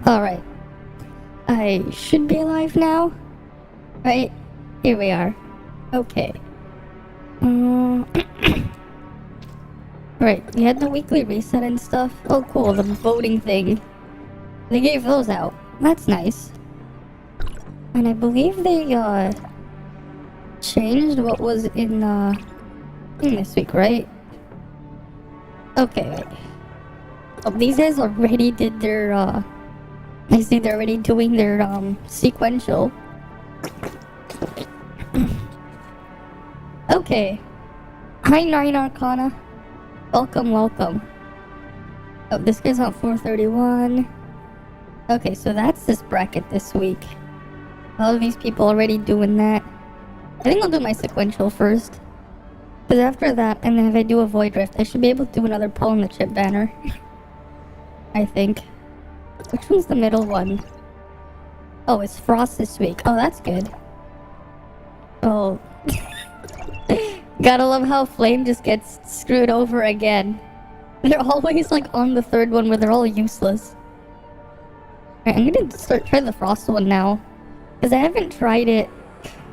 Alright. I should be alive now. Right? Here we are. Okay. Right, we had the weekly reset and stuff. Oh cool, the voting thing. They gave those out. That's nice. And I believe they, changed what was in this week, right? Okay, wait. Oh, these guys already did their, I see they're already doing their, sequential. Okay. Hi, Nine Arcana. Welcome, welcome. Oh, this guy's on 431. Okay, so that's this bracket this week. All of these people already doing that. I think I'll do my sequential first. Because after that, and then if I do a Void Rift, I should be able to do another pull in the chip banner. I think. Which one's the middle one? Oh, it's Frost this week. Oh, that's good. Oh. Gotta love how Flame just gets screwed over again. They're always like on the third one where they're all useless. Alright, I'm gonna try the Frost one now. Because I haven't tried it.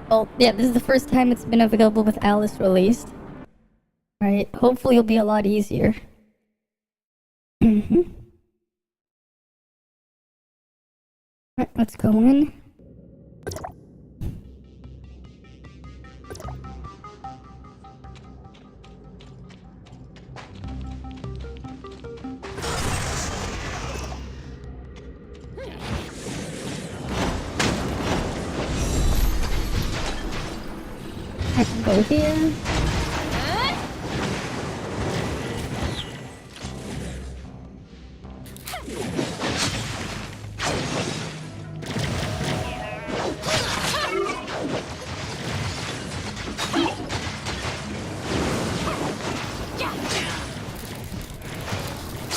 Well, yeah, this is the first time it's been available with Alice released. Right, hopefully it'll be a lot easier. Alright, let's go in. I can go here.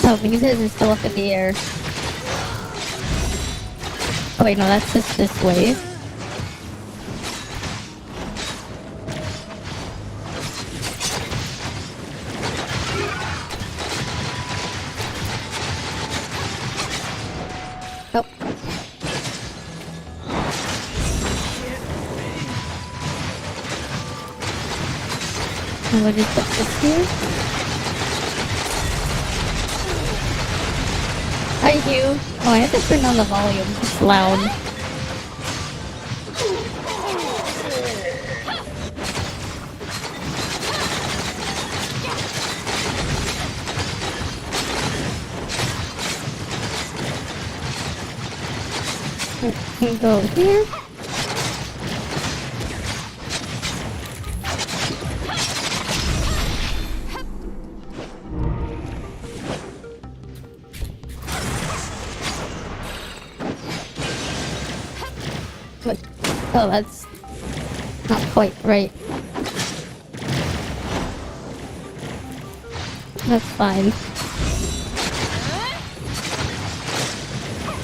Oh, these guys are still up in the air. Oh wait, no, that's just this wave. Oh. And we'll just put this here. Hi, Hugh. Oh, I have to turn down the volume. It's loud. We go here. Oh, that's not quite right. That's fine.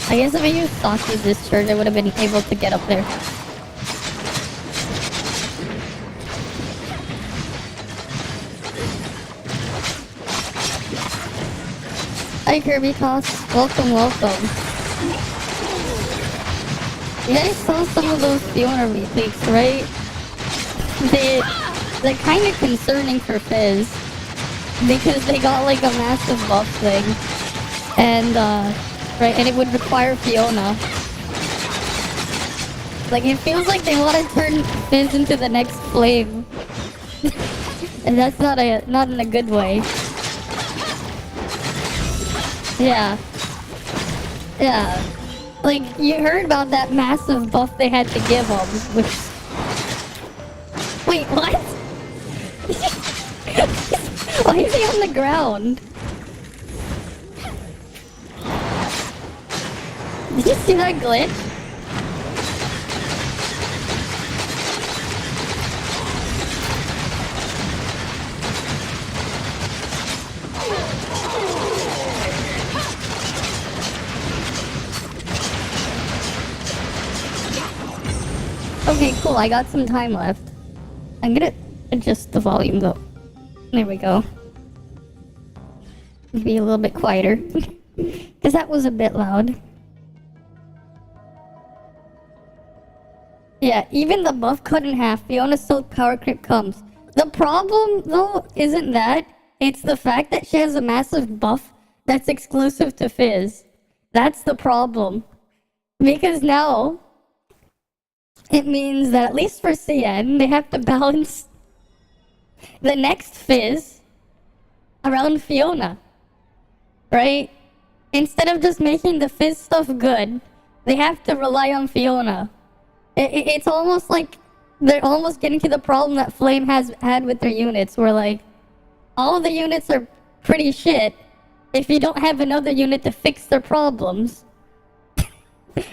I guess if I used Sasha's discharge, I would have been able to get up there. Hi, Kirby Toss. Welcome, welcome. You guys saw some of those Fiona leaks, right? They're kind of concerning for Fizz. Because they got like a massive buff thing. And, right, and it would require Fiona. Like, it feels like they want to turn Fizz into the next Flame. And that's not in a good way. Yeah. Yeah. Like, you heard about that massive buff they had to give him, which... Wait, what? Why is he on the ground? Did you see that glitch? Okay, cool, I got some time left. I'm gonna adjust the volume though. There we go. Be a little bit quieter. Because that was a bit loud. Yeah, even the buff cut in half, Fiona's still power creep comes. The problem, though, isn't that. It's the fact that she has a massive buff that's exclusive to Fizz. That's the problem. Because now, it means that at least for CN, they have to balance the next Fizz around Fiona. Right? Instead of just making the Fizz stuff good, they have to rely on Fiona. It's almost like they're almost getting to the problem that Flame has had with their units, where like, all the units are pretty shit if you don't have another unit to fix their problems.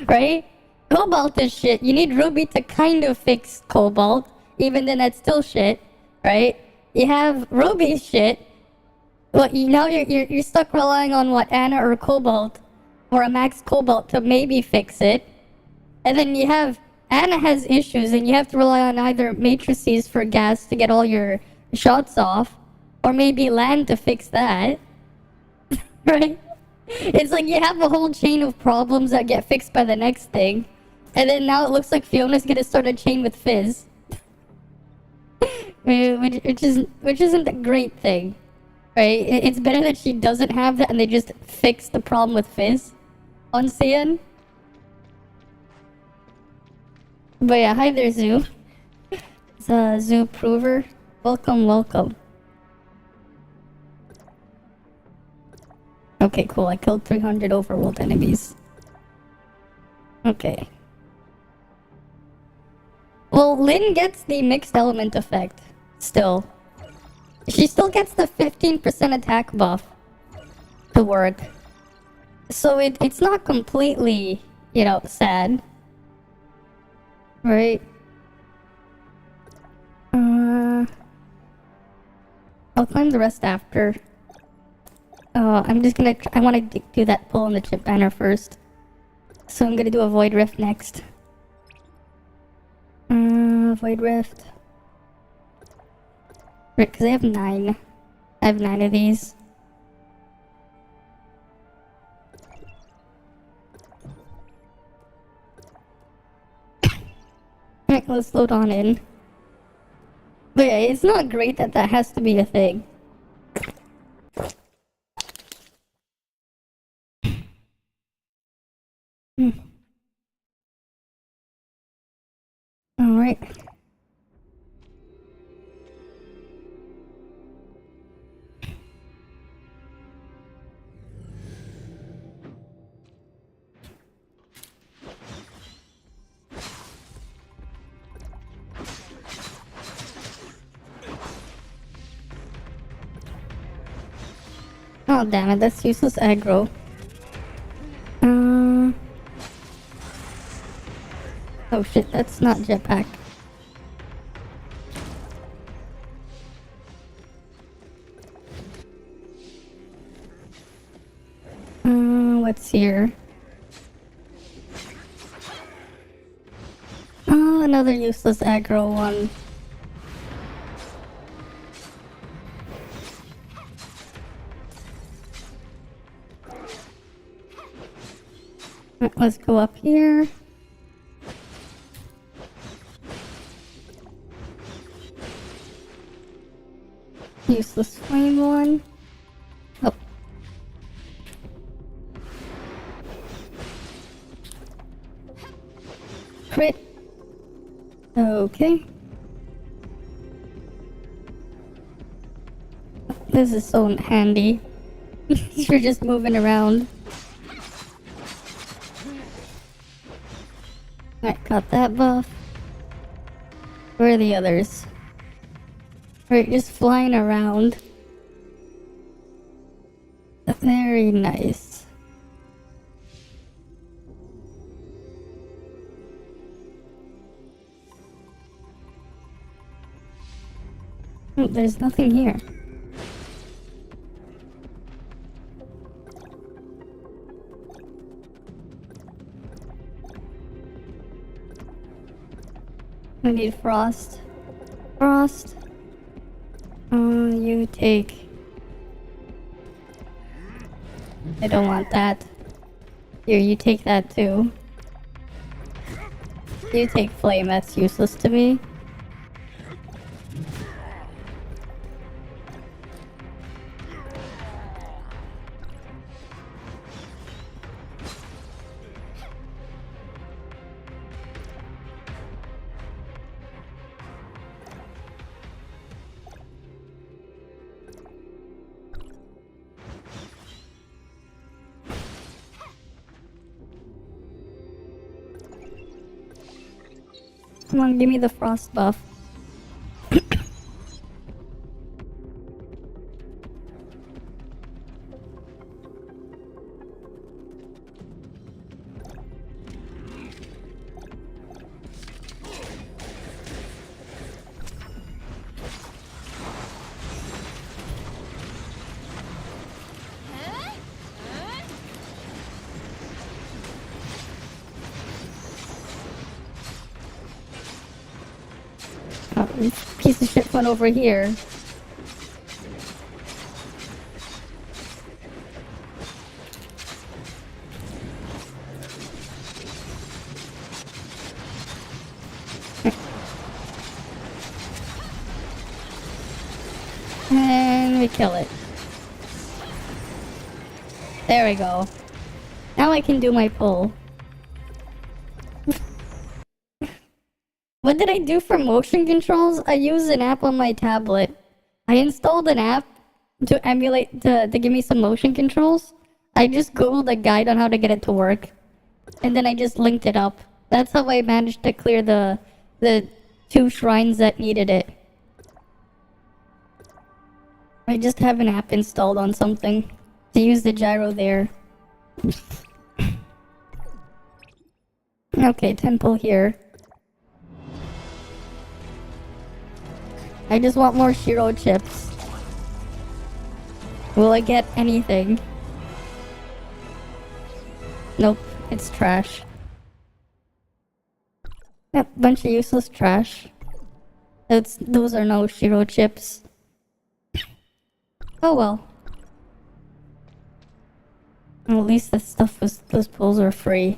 Right? Cobalt is shit. You need Ruby to kind of fix Cobalt, even then that's still shit. Right? You have Ruby's shit. Well, now you're stuck relying on what, Anna or Cobalt, or a Max Cobalt to maybe fix it. And then you have Anna has issues, and you have to rely on either matrices for gas to get all your shots off, or maybe land to fix that. Right? It's like you have a whole chain of problems that get fixed by the next thing, and then now it looks like Fiona's gonna start a chain with Fizz. which isn't a great thing. Right? It's better that she doesn't have that and they just fix the problem with Fizz on CN. But yeah, hi there, Zoo. It's Zoo Prover. Welcome, welcome. Okay, cool. I killed 300 overworld enemies. Okay. Well, Lynn gets the mixed element effect. Still. She still gets the 15% attack buff to work. So it's not completely, you know, sad. Right? I'll climb the rest after. I'm just gonna... I want to do that pull on the chip banner first. So I'm gonna do a Void Rift next. Void Rift. Right, because I have 9. I have 9 of these. Alright, let's load on in. But yeah, it's not great that that has to be a thing. Alright. Oh damn it, that's useless aggro. Oh shit, that's not jetpack. What's here? Oh, another useless aggro one. Let's go up here. Useless flame one. Oh. Crit. Okay. This is so handy. You're just moving around. Alright, got that buff. Where are the others? Right, just flying around. Very nice. Oh, there's nothing here. I need frost. Frost. You take I don't want that. Here, you take that too. You take flame, that's useless to me. Come on, give me the frost buff. Oh, this piece of shit went over here. And we kill it. There we go. Now I can do my pull. What did I do for motion controls? I used an app on my tablet. I installed an app to emulate, to give me some motion controls. I just googled a guide on how to get it to work. And then I just linked it up. That's how I managed to clear the 2 shrines that needed it. I just have an app installed on something to use the gyro there. Okay, temple here. I just want more Shiro chips. Will I get anything? Nope, it's trash. Yep, bunch of useless trash. Those are no Shiro chips. Oh well. Well, at least this stuff those pulls are free.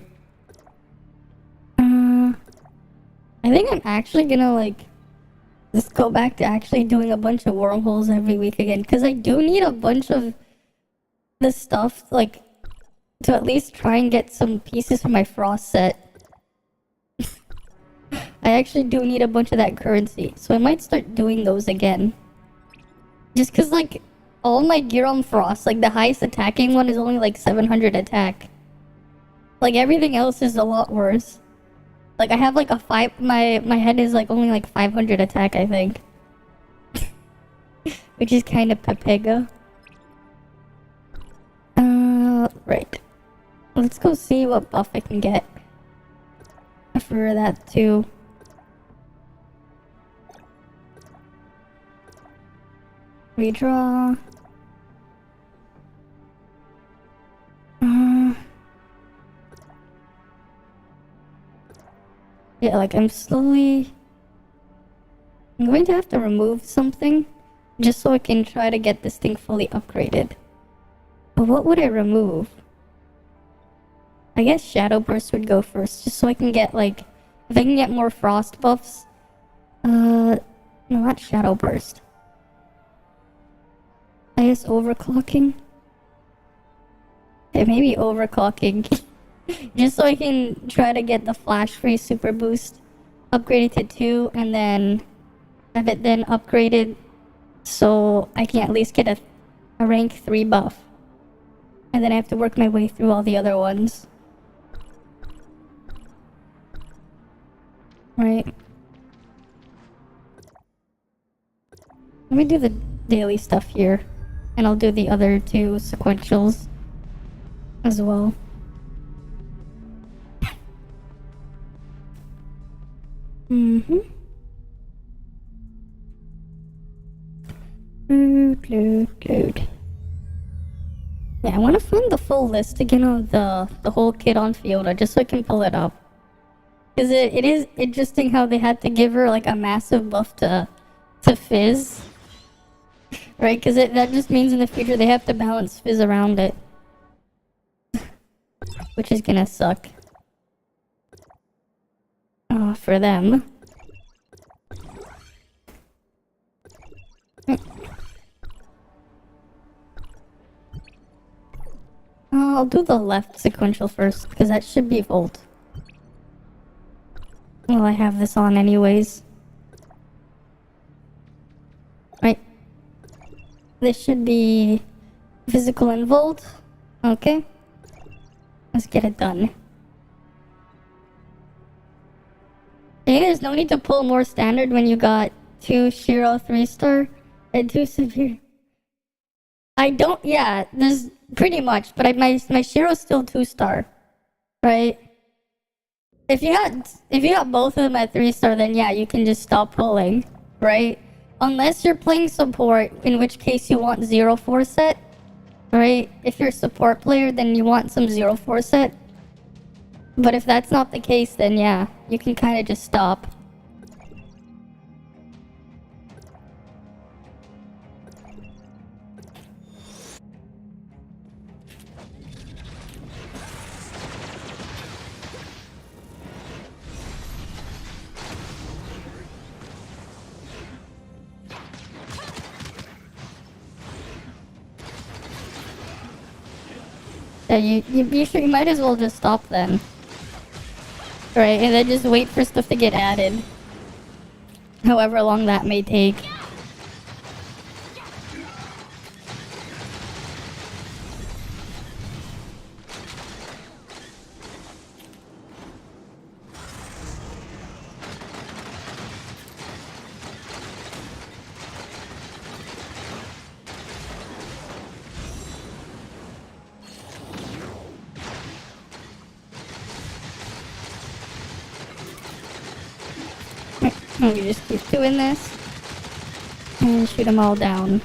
I think I'm actually gonna like just go back to actually doing a bunch of wormholes every week again, because I do need a bunch of this stuff, like, to at least try and get some pieces for my frost set. I actually do need a bunch of that currency, so I might start doing those again. Just because, like, all my gear on frost, like the highest attacking one is only like 700 attack. Like everything else is a lot worse. Like I have like a 5, my head is like only like 500 attack, I think. Which is kind of pepega. Right. Let's go see what buff I can get for that too. Redraw. Yeah, like I'm going to have to remove something just so I can try to get this thing fully upgraded. But what would I remove? I guess Shadow Burst would go first, just so I can get like, if I can get more frost buffs. No, not Shadow Burst. I guess overclocking? Yeah, maybe overclocking. Just so I can try to get the flash free super boost upgraded to 2 and then have it then upgraded so I can at least get a rank 3 buff. And then I have to work my way through all the other ones. Right. Let me do the daily stuff here. And I'll do the other 2 sequentials as well. Load. Yeah, I want to find the full list again of the whole kit on Fiona, just so I can pull it up. Because it is interesting how they had to give her like a massive buff to Fizz. Right, because that just means in the future they have to balance Fizz around it. which is gonna suck. For them. I'll do the left sequential first, because that should be Volt. Well, I have this on anyways. Right. This should be physical and Volt. Okay. Let's get it done. Hey, there's no need to pull more standard when you got 2 Shiro 3-star and 2 severe. I don't, yeah, there's pretty much, but my Shiro's still 2-star, right? If you got both of them at 3-star, then yeah, you can just stop pulling, right? Unless you're playing support, in which case you want 0-4 set, right? If you're a support player, then you want some 0-4 set. But if that's not the case, then yeah, you can kind of just stop. Yeah, you might as well just stop then. Right, and then just wait for stuff to get added. However long that may take. We just keep doing this and shoot them all down.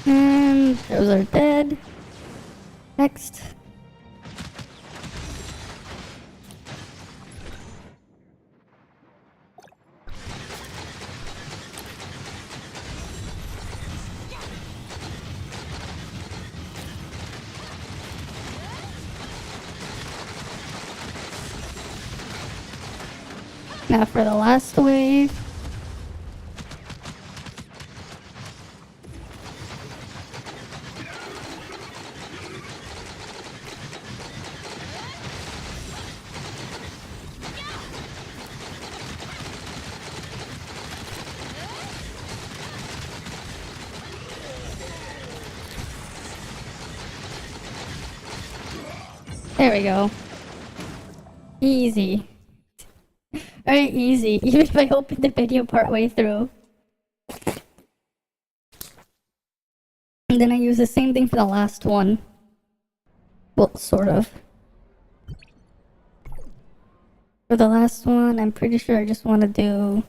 And those are dead. Next. Now for the last wave. There we go. Easy. Very easy, even if I opened the video partway through. And then I use the same thing for the last one. Well, sort of. For the last one, I'm pretty sure I just want to do...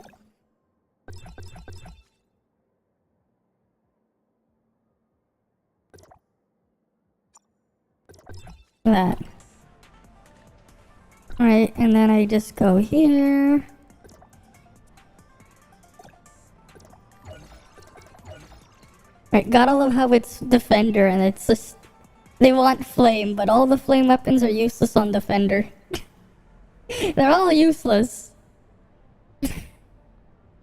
that. Alright, and then I just go here. Right, gotta love how it's Defender and it's just... They want Flame, but all the Flame weapons are useless on Defender. They're all useless.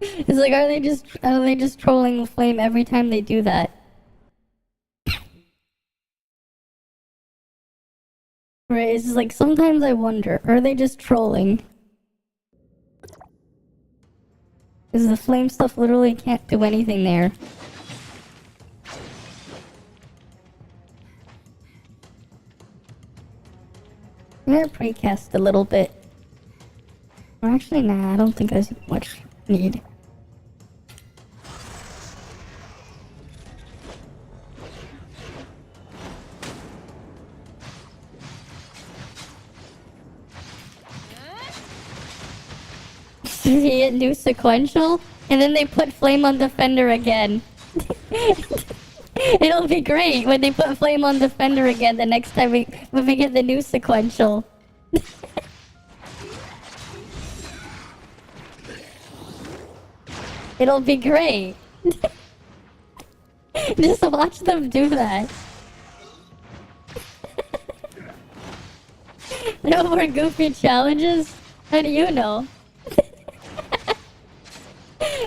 It's like, are they just trolling Flame every time they do that? Right, it's just like, sometimes I wonder, are they just trolling? Because the Flame stuff literally can't do anything there. I'm gonna precast a little bit. Or actually, nah, I don't think there's much need. Via new sequential, and then they put Flame on Defender again. It'll be great when they put Flame on Defender again the next time when we get the new sequential. It'll be great. Just watch them do that. No more goofy challenges? How do you know?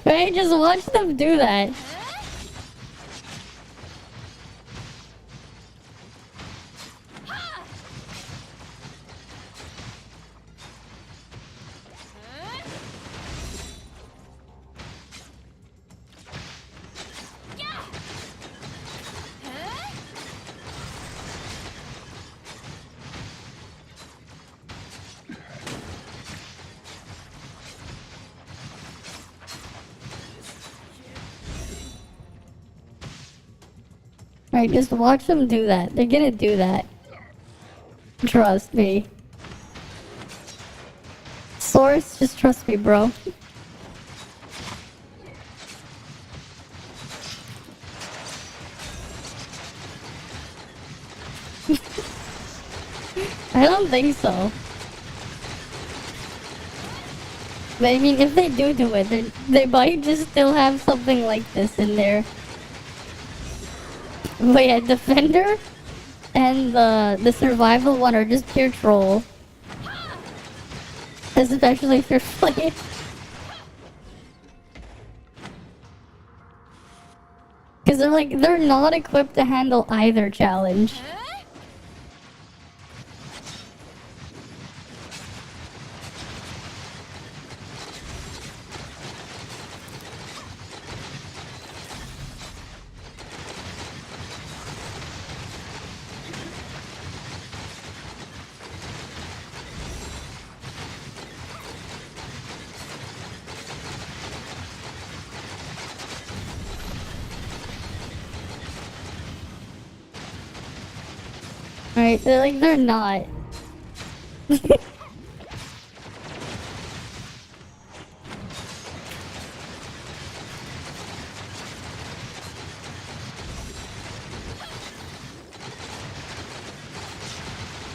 Right? Just watch them do that. Right, just watch them do that. They're gonna do that. Trust me. Source, just trust me, bro. I don't think so. But I mean, if they do it, they might just still have something like this in there. But yeah, Defender and the survival one are just pure troll. Especially if you're playing. Because they're not equipped to handle either challenge. Right, they're not.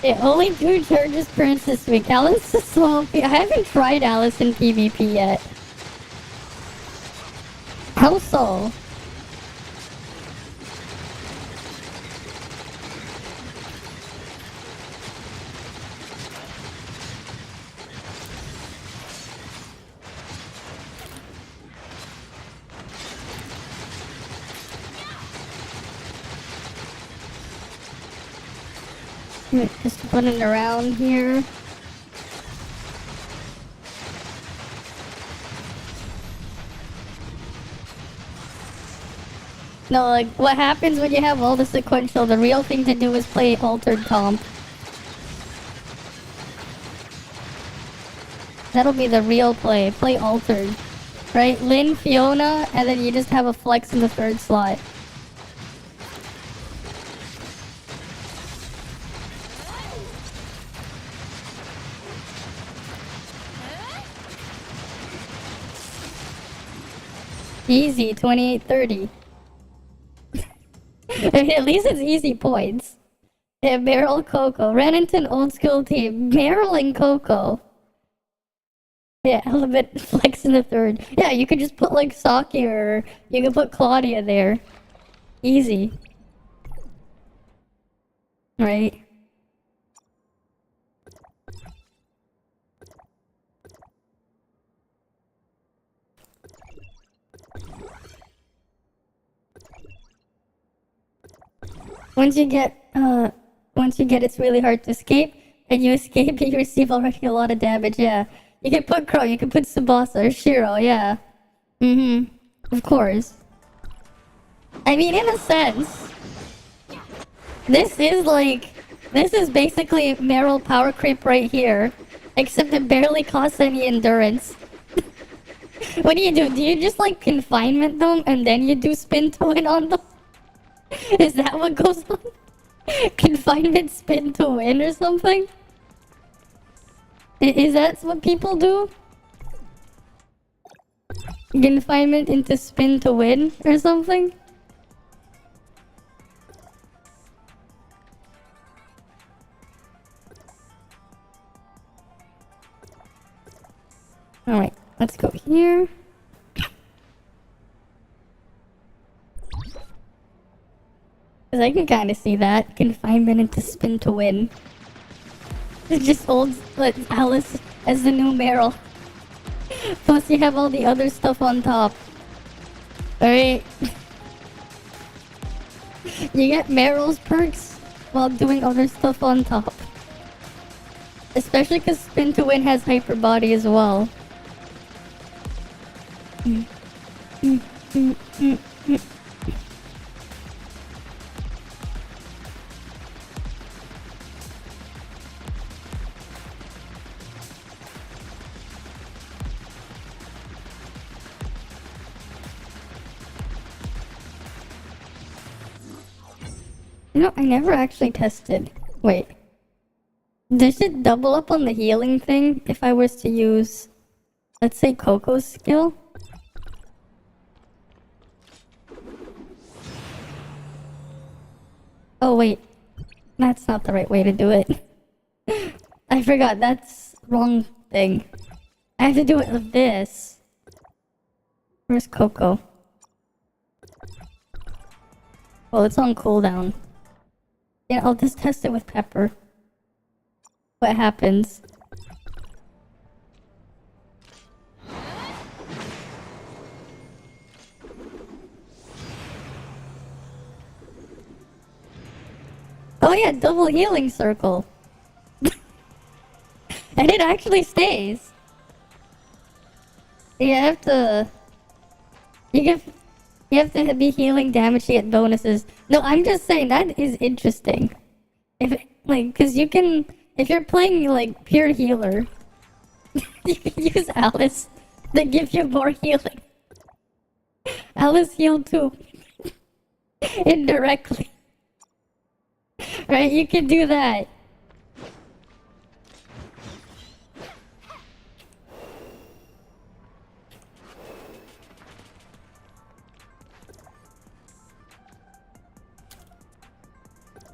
Yeah, only 2 charges per inch this week. Alice is so OP. I haven't tried Alice in PvP yet. How so? Just running around here. No, like, what happens when you have all the sequential, the real thing to do is play altered comp. That'll be the real play. Play altered. Right? Lynn, Fiona, and then you just have a flex in the 3rd slot. Easy, 28-30. At least it's easy points. Yeah, Meryl, Coco. Ran into an old school team. Meryl and Coco. Yeah, element flex in the 3rd. Yeah, you could just put like Saki or you could put Claudia there. Easy. Right? Once you get it's really hard to escape, and you escape, you receive already a lot of damage, yeah. You can put Crow, you can put Tsubasa or Shiro, yeah. Of course. I mean, in a sense, this is basically Meryl power creep right here, except it barely costs any endurance. What do? Do you just like confinement them, and then you do spin to win on them? Is that what goes on? Confinement spin to win or something? Is that what people do? Confinement into spin to win or something? Alright, let's go here. Cause I can kinda see that. Confinement into spin to win. It just holds like Alice as the new Meryl. Plus you have all the other stuff on top. Alright. You get Meryl's perks while doing other stuff on top. Especially because Spin to Win has Hyper Body as well. You know, I never actually tested. Wait. Does it double up on the healing thing if I was to use, let's say, Coco's skill? Oh wait, that's not the right way to do it. I forgot, that's wrong thing. I have to do it with this. Where's Coco? Well, it's on cooldown. Yeah, I'll just test it with Pepper. What happens? Oh yeah, double healing circle. And it actually stays. You have to... You have to be healing damage to get bonuses. No, I'm just saying that is interesting. Cause you can... If you're playing, like, pure healer, you can use Alice to give you more healing. Alice healed too. Indirectly. Right, you can do that.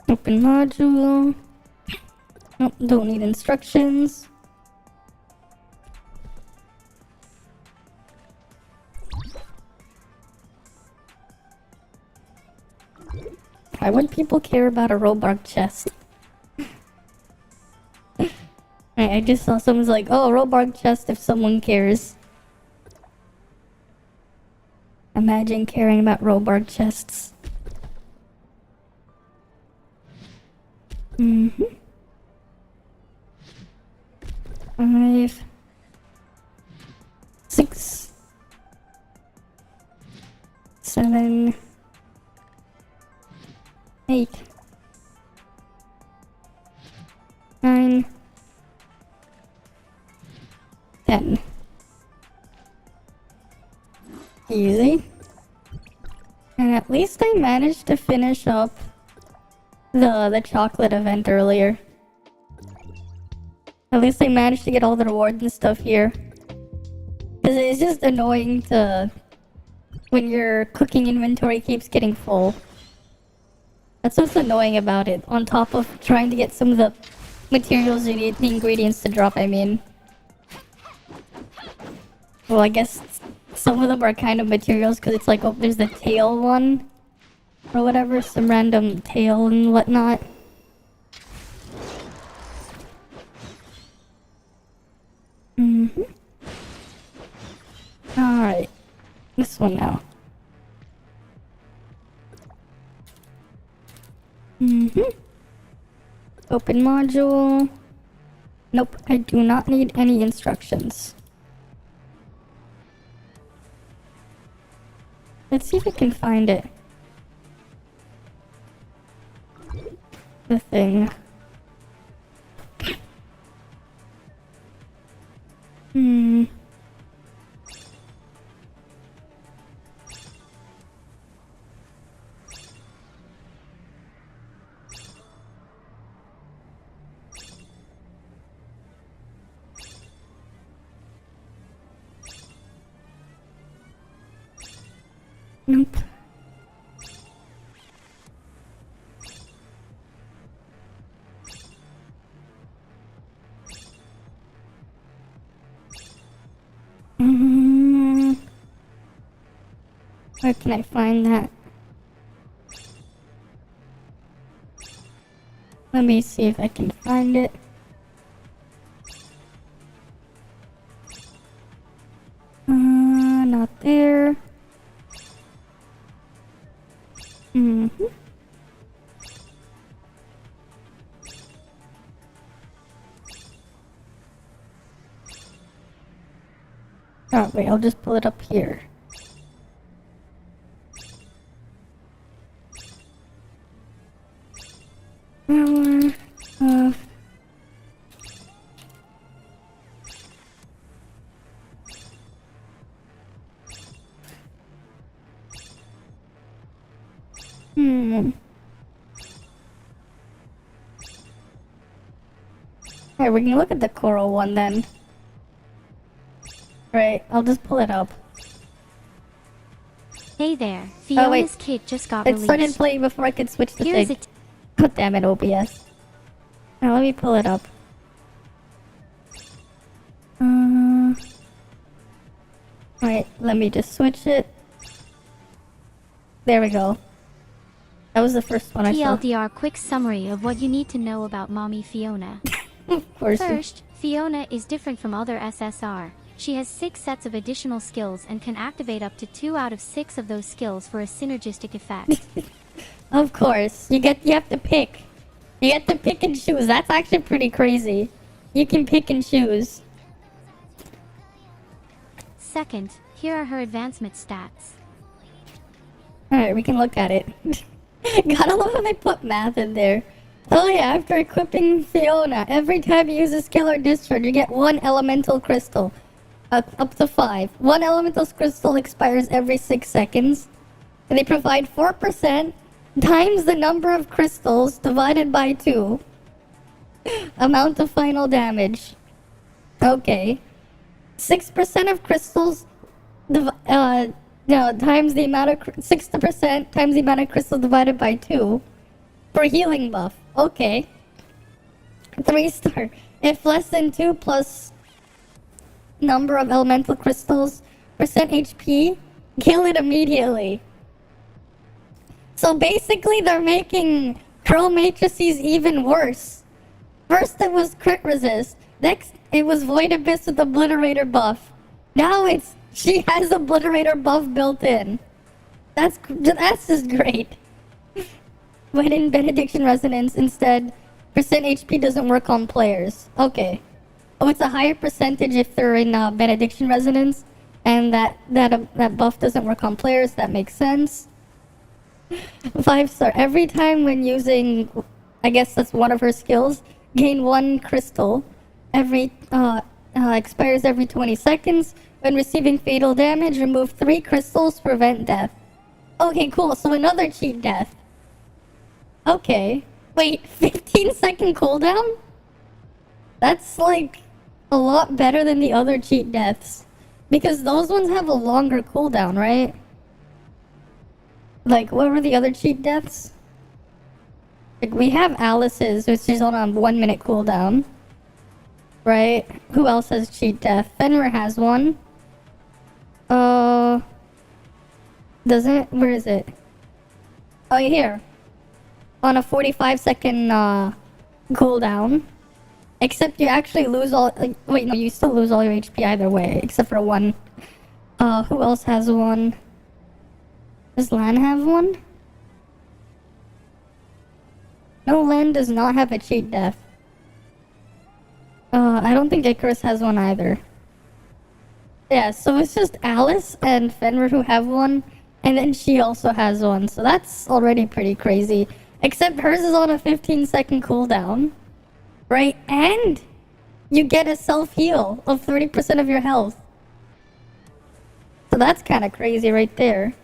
Open module. Nope, don't need instructions. Why would people care about a Robark chest? I just saw someone's like, oh, Robark chest if someone cares. Imagine caring about Robark chests. Mm-hmm. 5, 6, 7, 8, 9, 10. Easy. And at least I managed to finish up the chocolate event earlier. At least I managed to get all the rewards and stuff here. Cause it's just annoying to... when your cooking inventory keeps getting full. That's what's annoying about it, on top of trying to get some of the materials you need, the ingredients to drop, I mean. Well, I guess some of them are kind of materials, because it's like, oh, there's the tail one. Or whatever, some random tail and whatnot. Mm-hmm. Alright. This one now. Mm-hmm. Open module. Nope, I do not need any instructions. Let's see if we can find it. The thing. Hmm. Nope. Where can I find that? Let me see if I can find it. Not there. Oh, wait, I'll just pull it up here. Alright, we can look at the coral one then. Right, I'll just pull it up. Hey there, Fiona's kit just got It released. started playing before I could switch the Here's thing. God damn it, OBS. Now let me pull it up. Alright, let me just switch it. There we go. That was the first one I saw. TLDR quick summary of what you need to know about Mommy Fiona. Of course. First, Fiona is different from other SSR. She has 6 sets of additional skills and can activate up to 2 out of 6 of those skills for a synergistic effect. Of course. You have to pick. You get to pick and choose. That's actually pretty crazy. You can pick and choose. Second, here are her advancement stats. Alright, we can look at it. Gotta love when they put math in there. Oh yeah, after equipping Fiona, every time you use a skill or discharge, you get 1 elemental crystal. Up to 5. 1 elemental crystal expires every 6 seconds. And they provide 4% times the number of crystals divided by 2. Amount of final damage. Okay. 6% of crystals times the amount of 60% times the amount of crystals divided by 2 for healing buff. Okay. 3-star. If less than 2 plus number of elemental crystals percent HP, kill it immediately. So basically they're making Pro Matrices even worse. First it was crit resist. Next it was Void Abyss with Obliterator buff. Now she has Obliterator buff built in. That's just great. When in Benediction Resonance instead, percent HP doesn't work on players. Okay. Oh, it's a higher percentage if they're in Benediction Resonance, and that buff doesn't work on players. That makes sense. 5-star. Every time when using, I guess that's one of her skills, gain 1 crystal. Expires every 20 seconds. When receiving fatal damage, remove 3 crystals to prevent death. Okay, cool. So another cheat death. Okay. Wait, 15-second cooldown? That's like a lot better than the other cheat deaths. Because those ones have a longer cooldown, right? Like, what were the other cheat deaths? Like, we have Alice's, which is on a 1-minute cooldown. Right? Who else has cheat death? Fenrir has one. Doesn't? Where is it? Oh, here. On a 45-second cooldown. Except you actually lose all... wait, no, you still lose all your HP either way. Except for one. Who else has one? Does Lan have one? No, Lan does not have a cheat death. I don't think Icarus has one either. Yeah, so it's just Alice and Fenrir who have one. And then she also has one. So that's already pretty crazy. Except hers is on a 15-second cooldown. Right? And you get a self-heal of 30% of your health. So that's kind of crazy right there.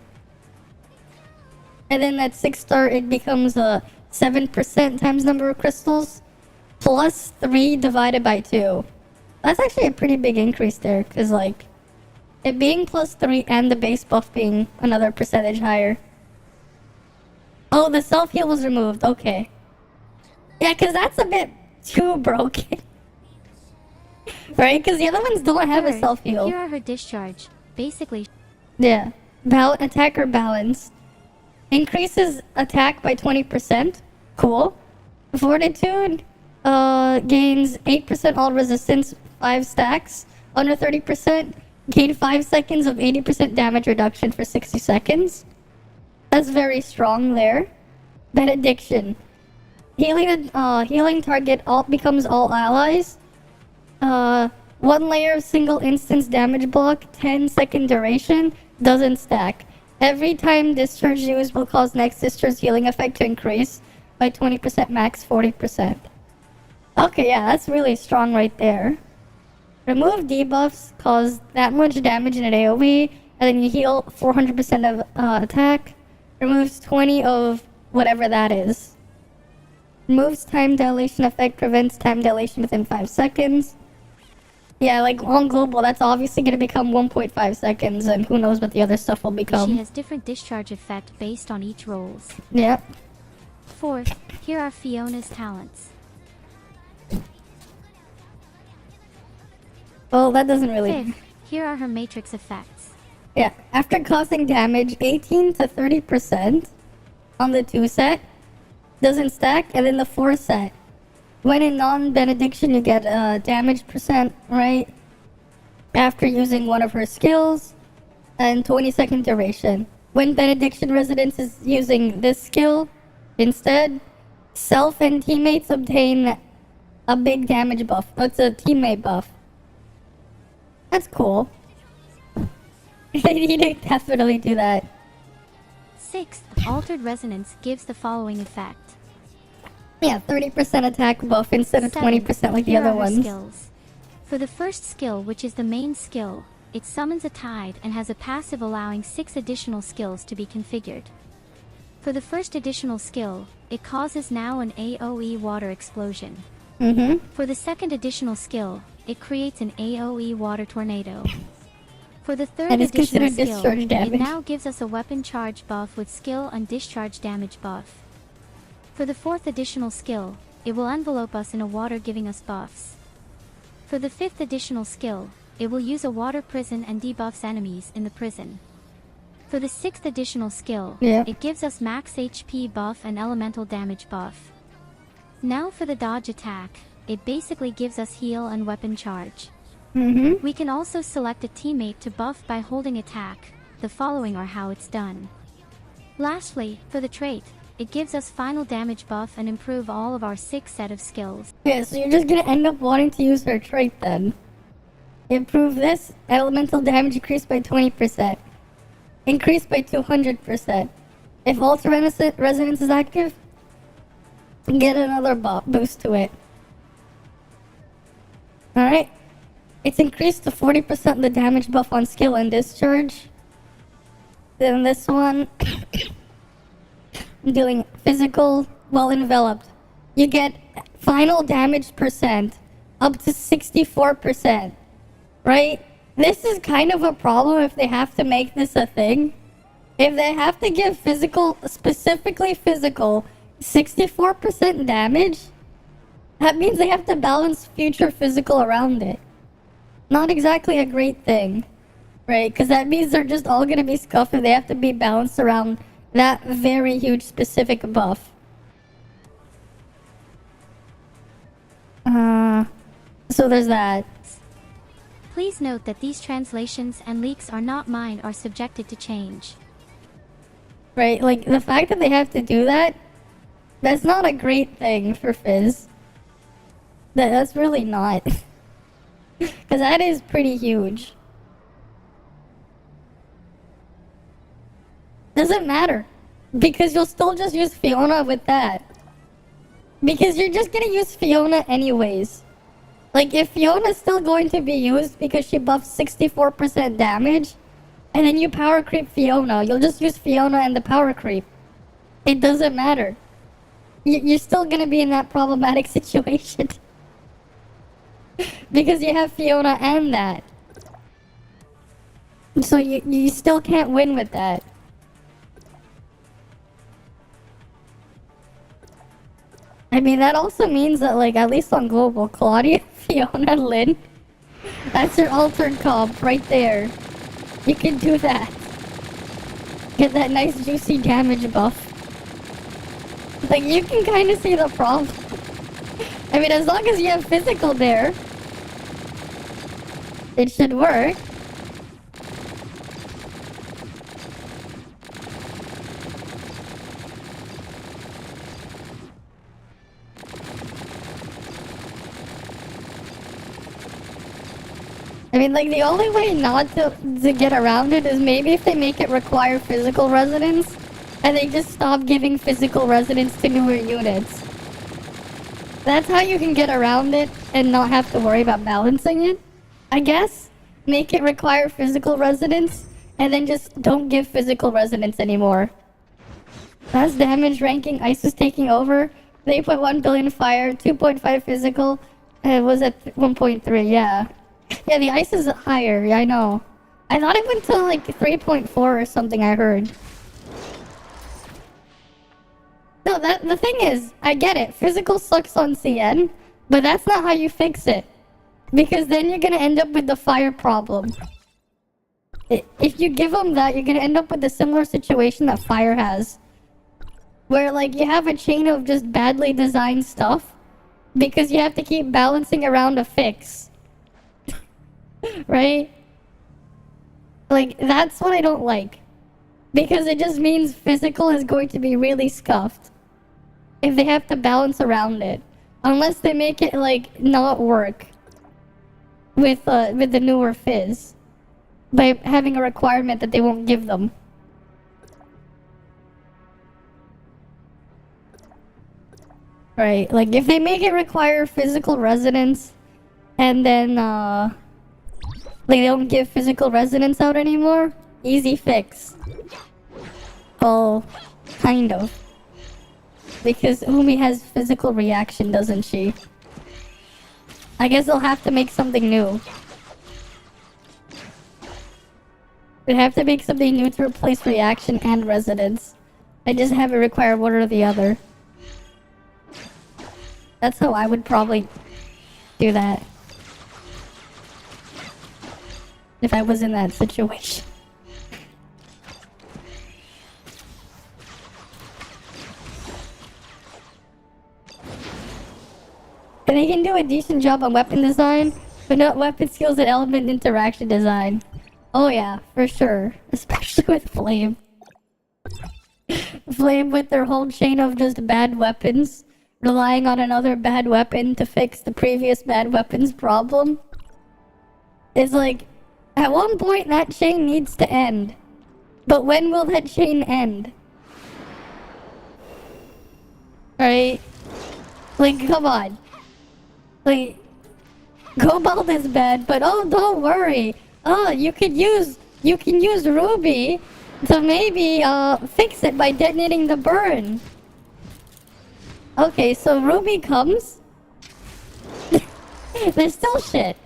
And then that 6-star, it becomes a 7% times number of crystals. Plus 3 divided by 2. That's actually a pretty big increase there. Because, like, It being +3 and the base buff being another percentage higher. Oh, the self-heal was removed. Okay. Yeah, because that's a bit too broken. Right? Because the other ones don't have a Third, self-heal. here are her discharge. Basically, Yeah. Attacker balance. Increases attack by 20%. Cool. Fortitude gains 8% all resistance, 5 stacks. Under 30%. Gain 5 seconds of 80% damage reduction for 60 seconds. That's very strong there. Benediction. Healing target becomes all allies. 1 layer of single instance damage block, 10-second duration, doesn't stack. Every time discharge used will cause next discharge healing effect to increase by 20% max 40%. Okay, yeah, that's really strong right there. Remove debuffs, cause that much damage in an AoE, and then you heal 400% of attack. Removes 20 of whatever that is. Removes time dilation effect, prevents time dilation within 5 seconds. Yeah, like on global, that's obviously going to become 1.5 seconds, and who knows what the other stuff will become. she has different discharge effect based on each roles. Yep. Fourth, here are Fiona's talents. Well, that doesn't really... Fifth, here are her matrix effects. Yeah, after causing damage 18 to 30% on the 2 set, doesn't stack, and then the 4 set. When in non-benediction, you get damage percent, right? After using one of her skills, and 20-second duration. When benediction residence is using this skill, instead, self and teammates obtain a big damage buff. It's a teammate buff. That's cool. You definitely do that. Sixth, altered resonance gives the following effect. Yeah, 30% attack buff instead of 20% like the Here other are her ones. skills. For the first skill, which is the main skill, it summons a tide and has a passive allowing 6 additional skills to be configured. For the first additional skill, it causes now an AoE water explosion. For the second additional skill, it creates an AoE water tornado. For the third And it's additional considered skill, discharge it damage. now gives us a weapon charge buff with skill and discharge damage buff. For the fourth additional skill, it will envelope us in a water giving us buffs. For the fifth additional skill, it will use a water prison and debuffs enemies in the prison. For the sixth additional skill, it gives us max HP buff and elemental damage buff. Now for the dodge attack, it basically gives us heal and weapon charge. We can also select a teammate to buff by holding attack. The following are how it's done. Lastly, for the trait, it gives us final damage buff and improve all of our 6 set of skills. Yeah, so you're just gonna end up wanting to use her trait then. Improve this, elemental damage increased by 20%. Increased by 200%. If Ultra Resonance is active, get another boost to it. Alright. It's increased to 40% the damage buff on skill and discharge. Then this one, I'm doing physical, well enveloped. You get final damage percent up to 64%. Right? This is kind of a problem if they have to make this a thing. If they have to give physical, specifically physical, 64% damage, that means they have to balance future physical around it. Not exactly a great thing, right? Because that means they're just all gonna be scuffed and they have to be balanced around that very huge specific buff. So there's that. Please note that these translations and leaks are not mine, are subjected to change. Right, like the fact that they have to do that, that's not a great thing for Fizz. That's really not. Because that is pretty huge. Doesn't matter. Because you'll still just use Fiona with that. Because you're just gonna use Fiona anyways. Like, if Fiona's still going to be used because she buffs 64% damage, and then you power creep Fiona, you'll just use Fiona and the power creep. It doesn't matter. You're still gonna be in that problematic situation. Because you have Fiona and that. So you still can't win with that. I mean, that also means that, like, at least on global, Claudia, Fiona, Lynn, that's your altered comp right there. You can do that. Get that nice juicy damage buff. Like, you can kind of see the problem. I mean, as long as you have physical there, it should work. I mean, like, the only way not to get around it is maybe if they make it require physical resonance, and they just stop giving physical resonance to newer units. That's how you can get around it and not have to worry about balancing it, I guess. Make it require physical resonance, and then just don't give physical resonance anymore. That's damage ranking. Ice is taking over. 8.1 billion fire, 2.5 physical. It was at 1.3, yeah. Yeah, the ice is higher, yeah, I know. I thought it went to like 3.4 or something, I heard. No, the thing is, I get it. Physical sucks on CN, but that's not how you fix it. Because then you're gonna end up with the fire problem. If you give them that, you're gonna end up with a similar situation that fire has. Where, like, you have a chain of just badly designed stuff, because you have to keep balancing around a fix. Right? Like, that's what I don't like. Because it just means physical is going to be really scuffed if they have to balance around it. Unless they make it, like, not work with the newer fizz. By having a requirement that they won't give them. Right, like, if they make it require physical resonance, and then, like, they don't give physical resonance out anymore, easy fix. Oh, kind of. Because Umi has physical reaction, doesn't she? I guess they'll have to make something new. They have to make something new to replace reaction and resonance. I just have it require one or the other. That's how I would probably do that. If I was in that situation. And they can do a decent job on weapon design, but not weapon skills and element interaction design. Oh yeah, for sure. Especially with Flame. Flame with their whole chain of just bad weapons, relying on another bad weapon to fix the previous bad weapon's problem. It's like, at one point that chain needs to end. But when will that chain end? Right? Like, come on. Like, Cobalt is bad, but oh, don't worry. Oh, you can use Ruby to maybe fix it by detonating the burn. Okay, so Ruby comes. There's still shit.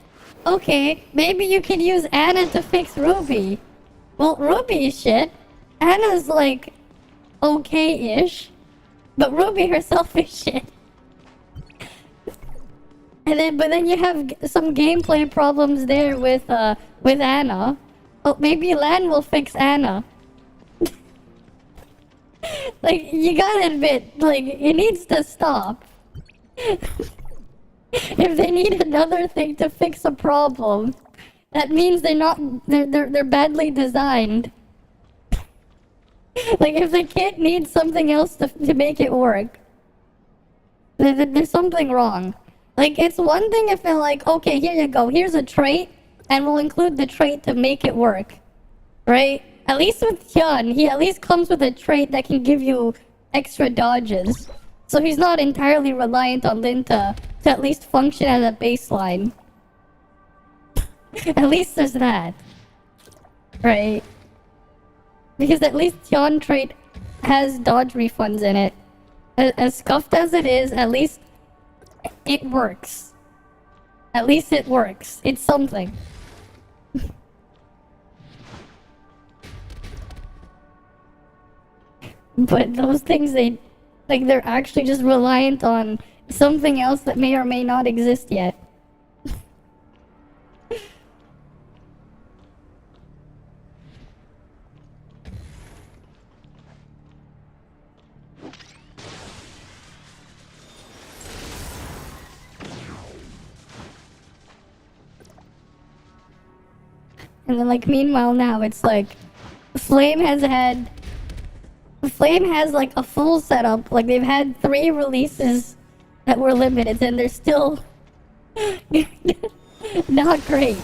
Okay, maybe you can use Anna to fix Ruby. Well, Ruby is shit. Anna's like okay-ish, but Ruby herself is shit. But then you have some gameplay problems there with Anna. Oh, maybe Lan will fix Anna. Like, you gotta admit, like, it needs to stop. If they need another thing to fix a problem, that means they're badly designed. Like, if the kit needs something else to make it work, there's something wrong. Like, it's one thing if they're like, okay, here you go, here's a trait, and we'll include the trait to make it work. Right? At least with Hyun, he at least comes with a trait that can give you extra dodges. So he's not entirely reliant on Lin to at least function as a baseline. At least there's that. Right? Because at least Hyun trait has dodge refunds in it. As scuffed as it is, at least it works. At least it works. It's something. But those things, they're actually just reliant on something else that may or may not exist yet. And then, like, meanwhile now, it's like, Flame has like a full setup. Like, they've had 3 releases that were limited, and they're still not great.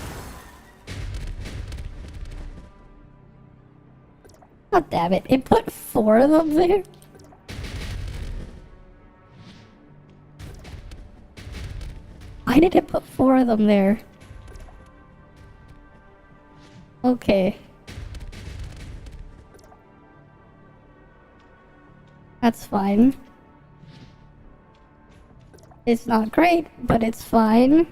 Oh, damn it. It put 4 of them there? Why did it put 4 of them there? Okay. That's fine. It's not great, but it's fine.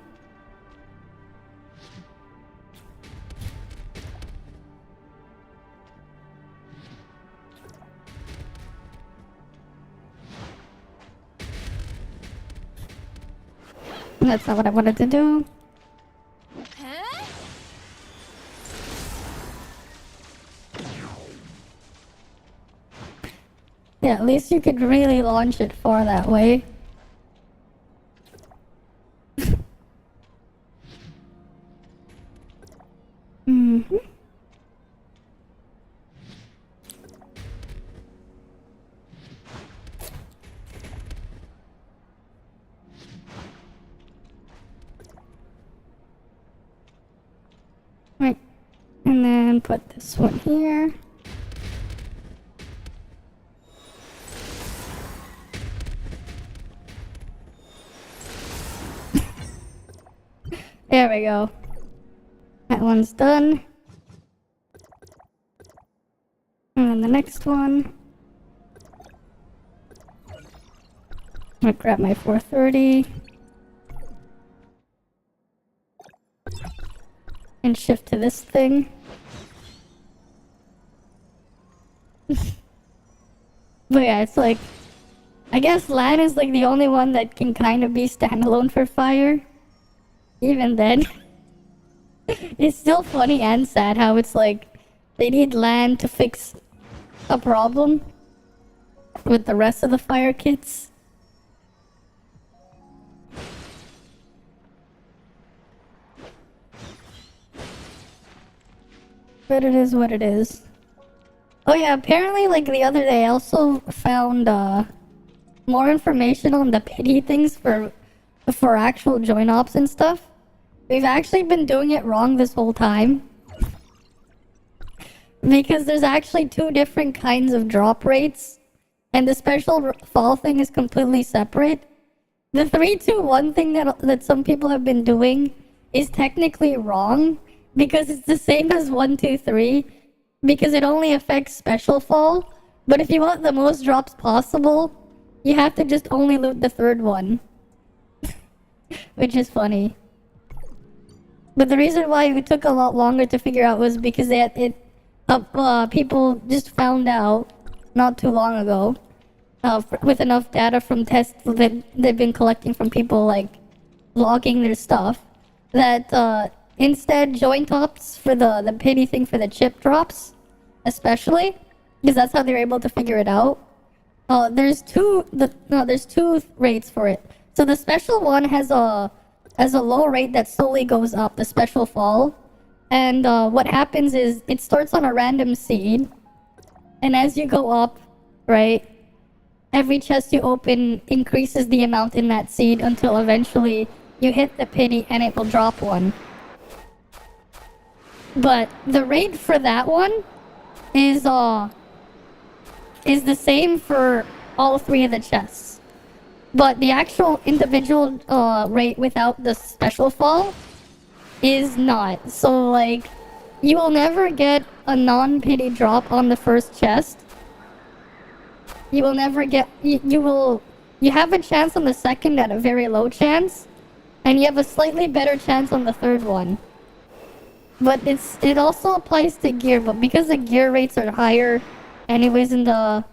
That's not what I wanted to do. Yeah, at least you could really launch it far that way. Mm-hmm. Right. And then put this one here. There we go. That one's done. And then the next one. I'm gonna grab my 430. And shift to this thing. But yeah, it's like, I guess LAN is like the only one that can kind of be standalone for fire. Even then, it's still funny and sad how it's like they need LAN to fix a problem with the rest of the fire kits. But it is what it is. Oh yeah, apparently like the other day I also found more information on the pity things for actual join ops and stuff. We've actually been doing it wrong this whole time. Because there's actually 2 different kinds of drop rates. And the special fall thing is completely separate. The 3-2-1 thing that some people have been doing is technically wrong. Because it's the same as 1-2-3. Because it only affects special fall. But if you want the most drops possible, you have to just only loot the 3rd one. Which is funny. But the reason why it took a lot longer to figure out was because people just found out not too long ago, with enough data from tests that they've been collecting from people like logging their stuff, that instead join tops for the pity thing for the chip drops, especially, because that's how they're able to figure it out. There's 2 rates for it. So the special one has a low rate that slowly goes up, the special fall. And what happens is it starts on a random seed. And as you go up, right, every chest you open increases the amount in that seed until eventually you hit the pity and it will drop one. But the rate for that one is the same for all 3 of the chests. But the actual individual rate without the special fall is not. So like, you will never get a non-pity drop on the first chest. You will never get, you have a chance on the second at a very low chance. And you have a slightly better chance on the 3rd one. But it also applies to gear, but because the gear rates are higher anyways in the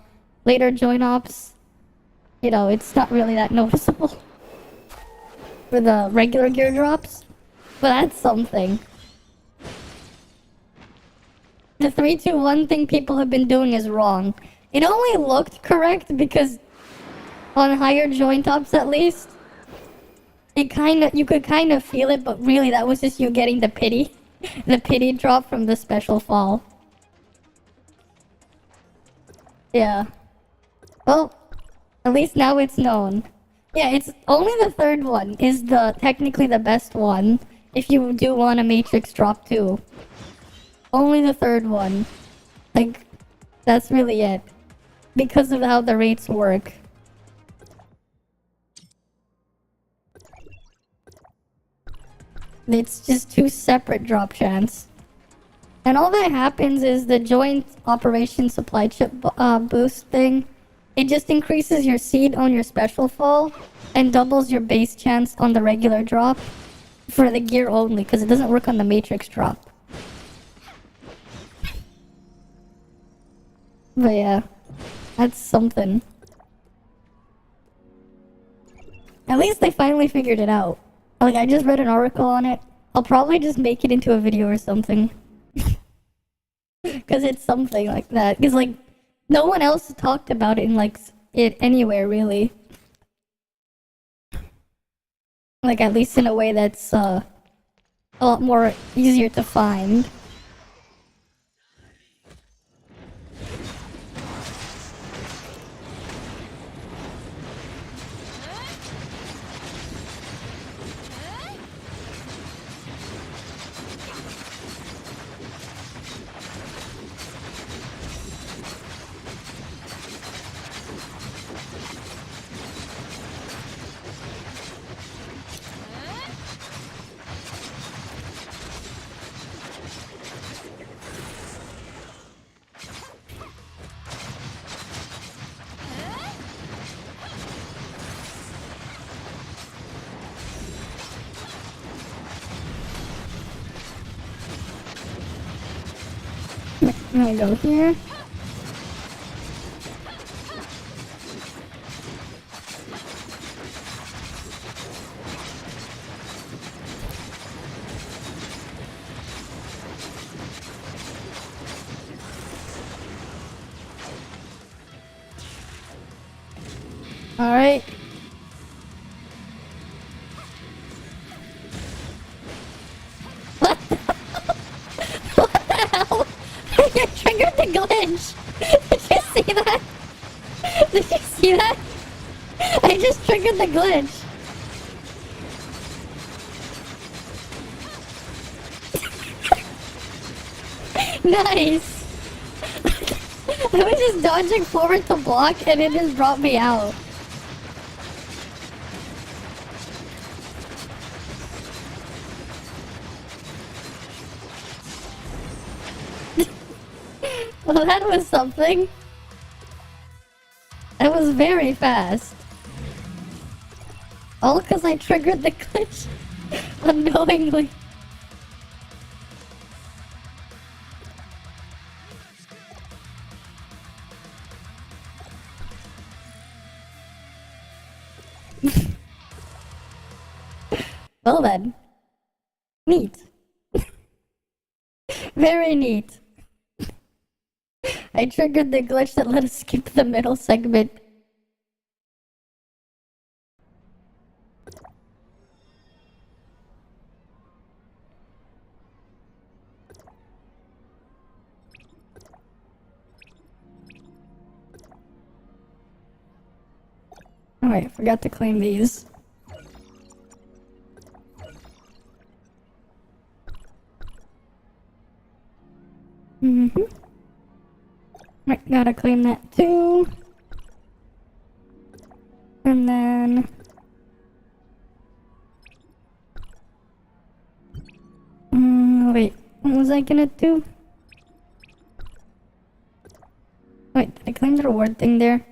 later joint ops, you know, it's not really that noticeable for the regular gear drops. But that's something. The 3-2-1 thing people have been doing is wrong. It only looked correct because on higher joint ops at least, you could kind of feel it, but really that was just you getting the pity. The pity drop from the special fall. Yeah. Well, at least now it's known. Yeah, it's only the third one is technically the best one if you do want a matrix drop too. Only the third one. Like, that's really it. Because of how the rates work. It's just two separate drop chance. And all that happens is the joint operation supply chip boost thing. It just increases your seed on your special fall and doubles your base chance on the regular drop for the gear only because it doesn't work on the matrix drop. But yeah, that's something. At least they finally figured it out. Like, I just read an article on it. I'll probably just make it into a video or something. Because it's something like that. Because, like, no one else talked about it in, like, it anywhere, really. Like, at least in a way that's, a lot more easier to find. I'm gonna go here. Alright. What the hell? You triggered the glitch! Did you see that? Did you see that? I just triggered the glitch. Nice! I was just dodging forward to block and it just brought me out. Well, that was something. That was very fast. All because I triggered the glitch unknowingly. Well then. Neat. Very neat. I triggered the glitch that let us skip the middle segment. Alright, forgot to claim these. Right, gotta claim that too. And then... wait, what was I gonna do? Wait, did I claim the reward thing there?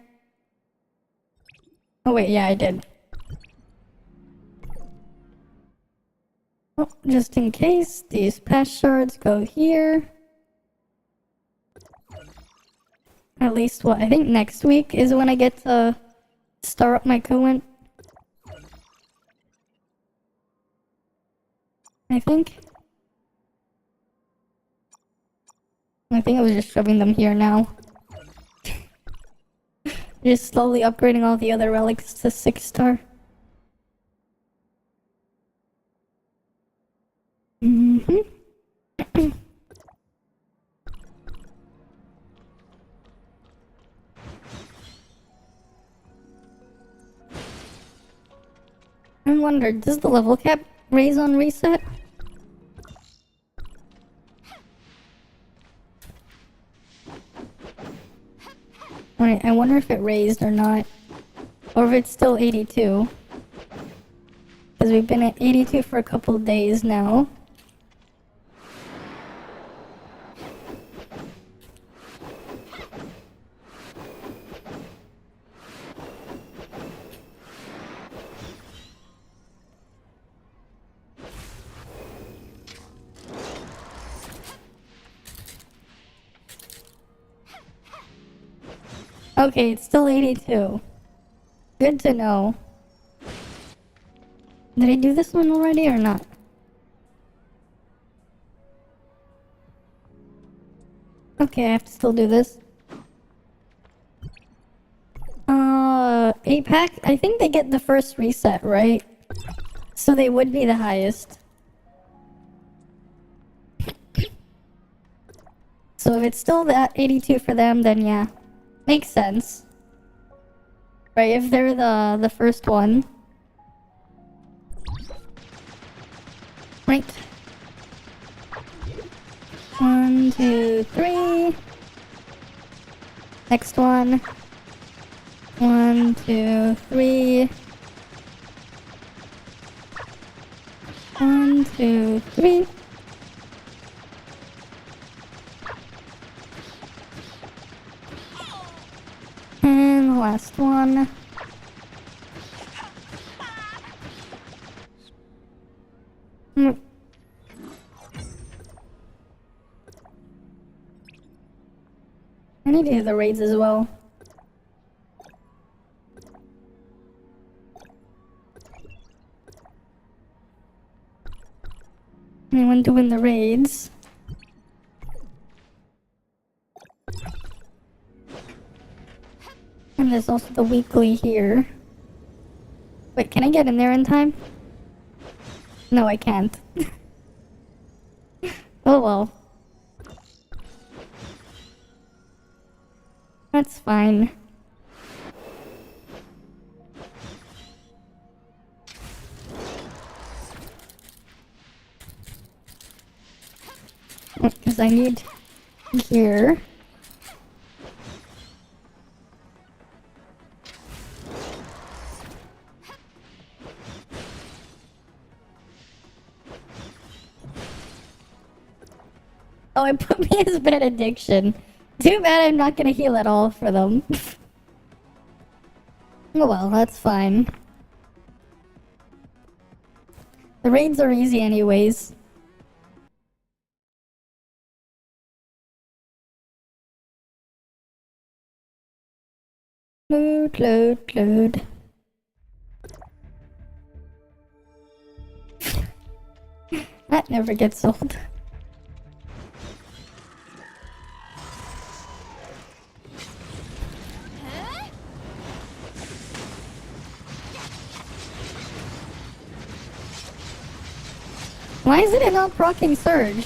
Oh wait, yeah, I did. Oh, just in case, these pass shards go here. At least what? I think next week is when I get to start up my coolant. I think I was just shoving them here now. Just slowly upgrading all the other relics to 6-star. I wonder, does the level cap raise on reset? Alright, I wonder if it raised or not. Or if it's still 82. Because we've been at 82 for a couple of days now. Okay, it's still 82. Good to know. Did I do this one already or not? Okay, I have to still do this. 8-pack? I think they get the first reset, right? So they would be the highest. So if it's still that 82 for them, then yeah. Makes sense. Right, if they're the first one. Right. 1, 2, 3. Next one. 1, 2, 3. 1, 2, 3. And the last one. I need to do the raids as well. Anyone doing the raids? And there's also the weekly here. Wait, can I get in there in time? No, I can't. Oh well. That's fine. Because I need gear. Oh, it put me as benediction. Too bad I'm not gonna heal at all for them. Oh well, that's fine. The raids are easy anyways. Load. That never gets old. Why is it not proccing Surge?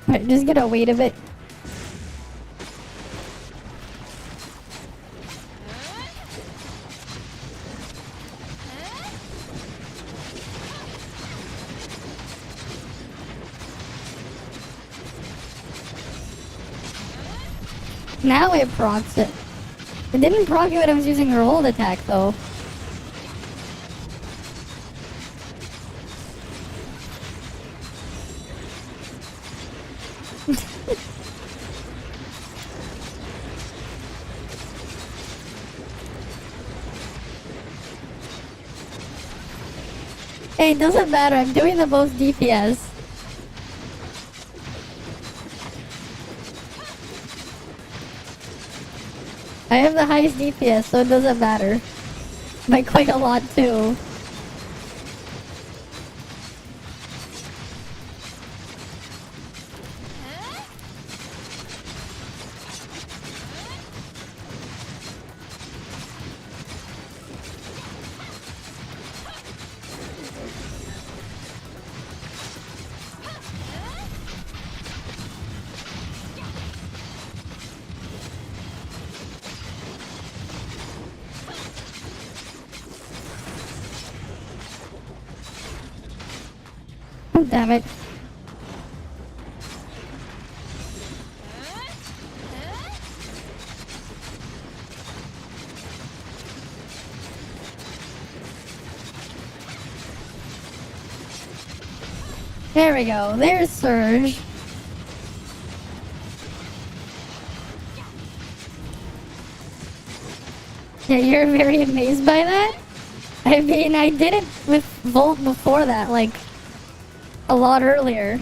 Alright, just gotta wait a bit. Now it procs it. It didn't proc it when I was using her hold attack though. Hey, it doesn't matter. I'm doing the most DPS. I have the highest DPS, so it doesn't matter. By quite a lot, too. Oh, damn it. There we go. There's Surge. Yeah, you're very amazed by that? I mean, I did it with Volt before that, like, a lot earlier.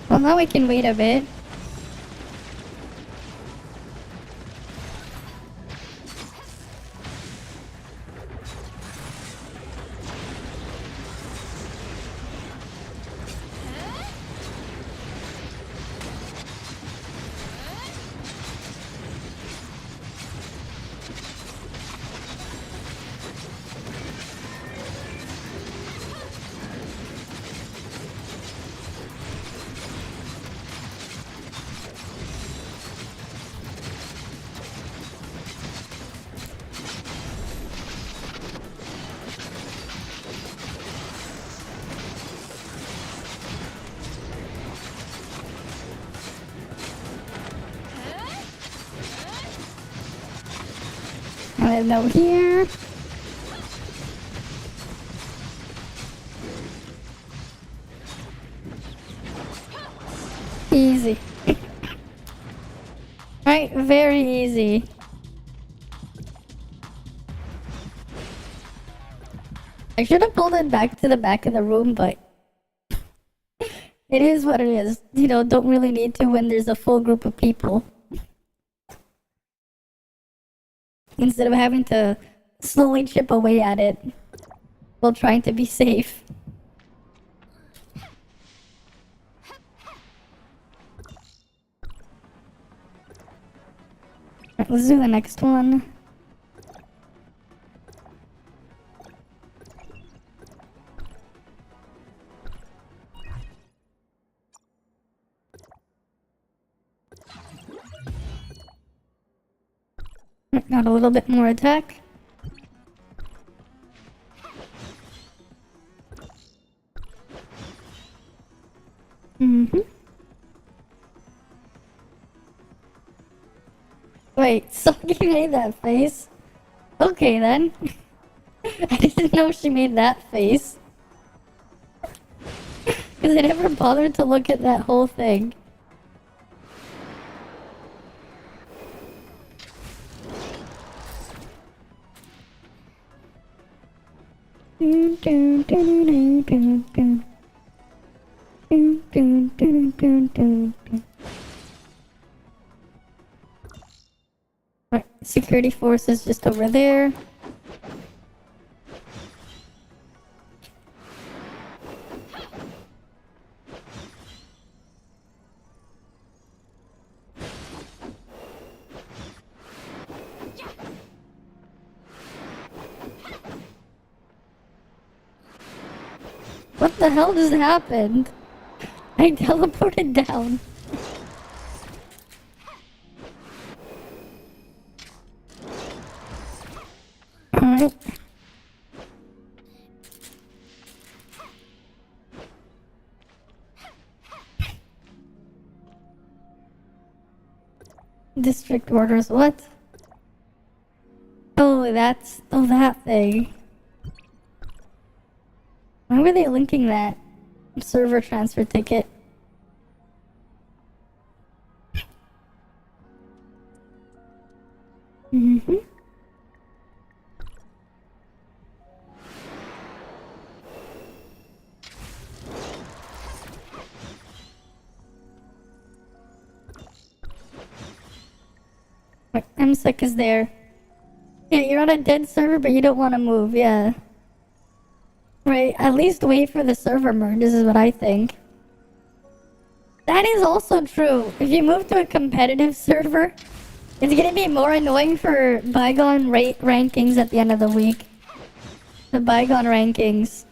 Well, now we can wait a bit. And then over here. Easy. Right, very easy. I should have pulled it back to the back of the room, but it is what it is. You know, don't really need to when there's a full group of people. Instead of having to slowly chip away at it while trying to be safe. Right, let's do the next one. Got a little bit more attack. Wait, Soggy made that face? Okay then. I didn't know she made that face. Because I never bothered to look at that whole thing. Right, security force is just over there. What the hell just happened? I teleported down. Alright. District orders, what? Oh, that's... Oh, that thing. Why were they linking that? Server transfer ticket. Mm-hmm. Wait, M-Sec is there. Yeah, you're on a dead server, but you don't want to move, yeah. Right, at least wait for the server merges is what I think. That is also true. If you move to a competitive server, it's gonna be more annoying for bygone rankings at the end of the week. The bygone rankings.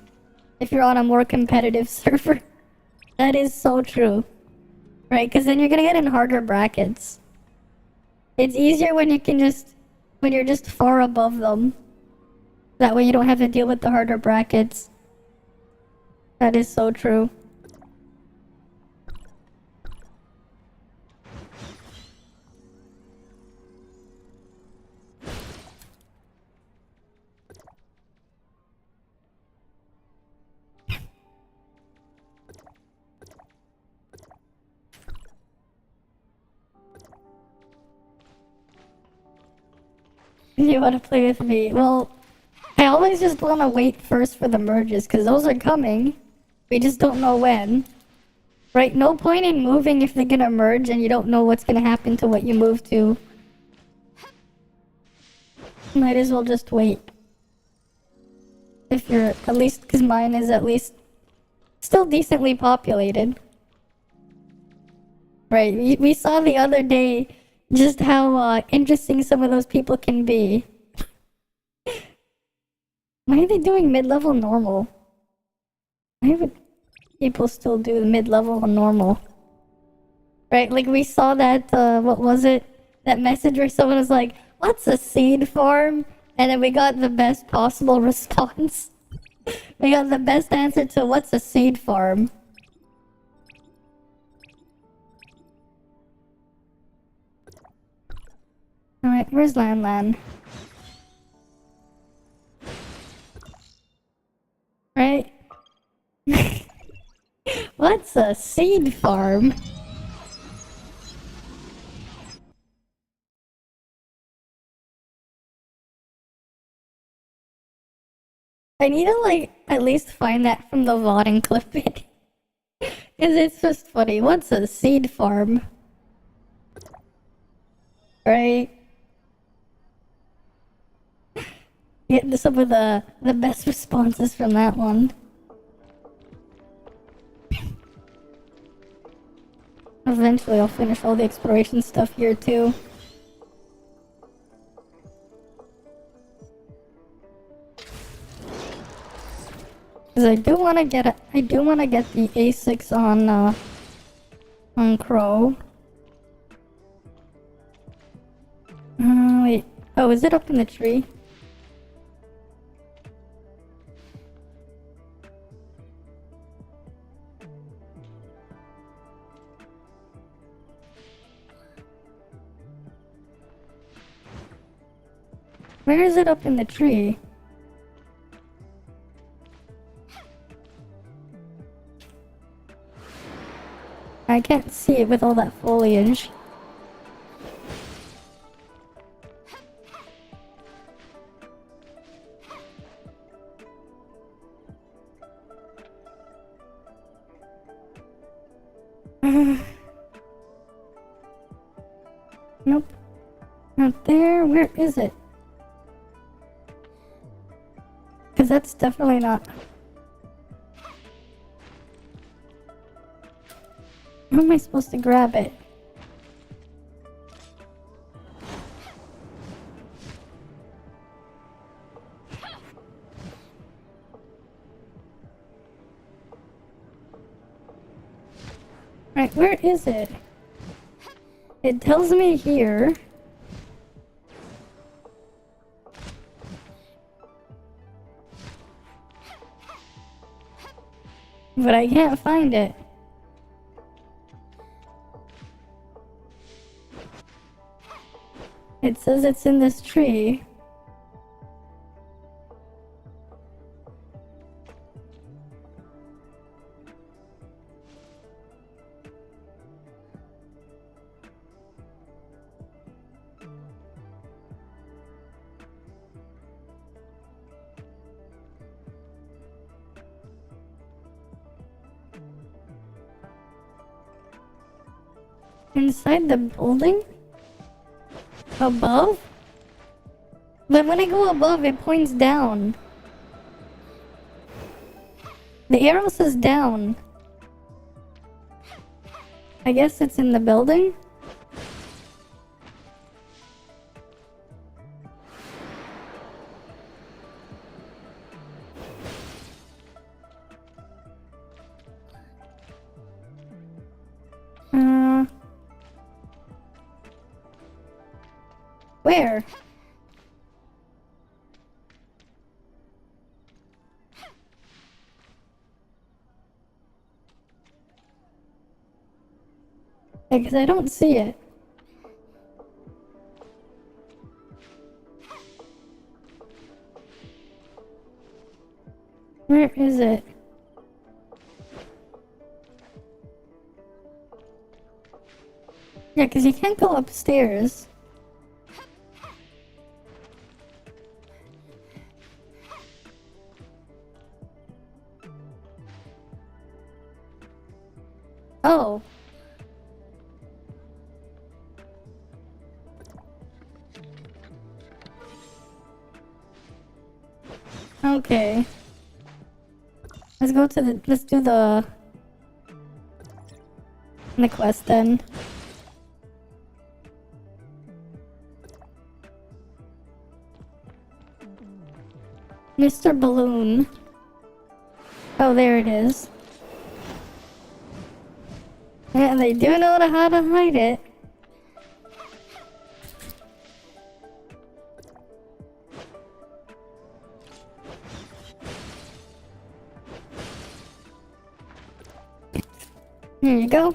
If you're on a more competitive server. That is so true. Right, because then you're gonna get in harder brackets. It's easier when you can just... when you're just far above them. That way you don't have to deal with the harder brackets. That is so true. You want to play with me? Well, I always just want to wait first for the merges, because those are coming. We just don't know when. Right? No point in moving if they're gonna merge and you don't know what's gonna happen to what you move to. Might as well just wait. If you're... at least... because mine is at least... still decently populated. Right, we saw the other day just how interesting some of those people can be. Why are they doing mid-level normal? Why would people still do mid-level normal? Right, like we saw that, what was it? That message where someone was like, what's a seed farm? And then we got the best possible response. We got the best answer to what's a seed farm. Alright, where's Lan? Right? What's a seed farm? I need to, like, at least find that from the VOD and clip it. Because it's just funny. What's a seed farm? Right? Get some of the best responses from that one. Eventually I'll finish all the exploration stuff here too. Cause I do want to get the A6 on Crow. Wait. Oh, is it up in the tree? Where is it up in the tree? I can't see it with all that foliage. Nope. Not there. Where is it? Because that's definitely not... How am I supposed to grab it? Right, where is it? It tells me here. But I can't find it. It says it's in this tree. Inside the building? Above? But when I go above, it points down. The arrow says down. I guess it's in the building? Where? Because I don't see it. Where is it? Yeah, because you can't go upstairs. Oh. Okay. Let's go to the... Let's do the quest then. Mr. Balloon. Oh, there it is. Yeah, they do know how to hide it. Here you go.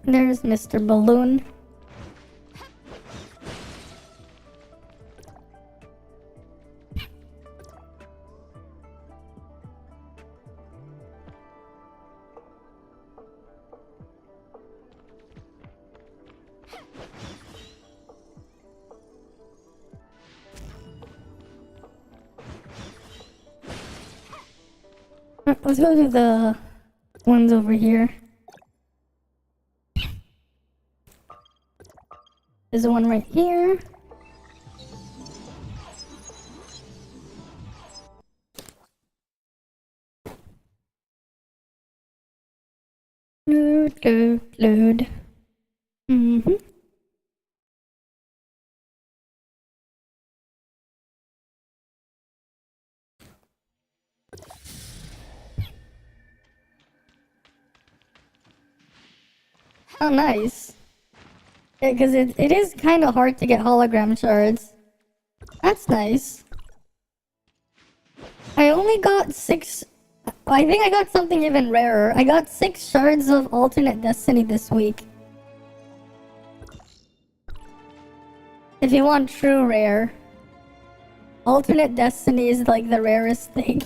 There's Mr. Balloon. Let's go to the ones over here. There's one right here. Load. Mm-hmm. Oh, nice. Yeah, because it is kind of hard to get hologram shards. That's nice. I only got 6... I think I got something even rarer. I got 6 shards of alternate destiny this week. If you want true rare. Alternate destiny is like the rarest thing.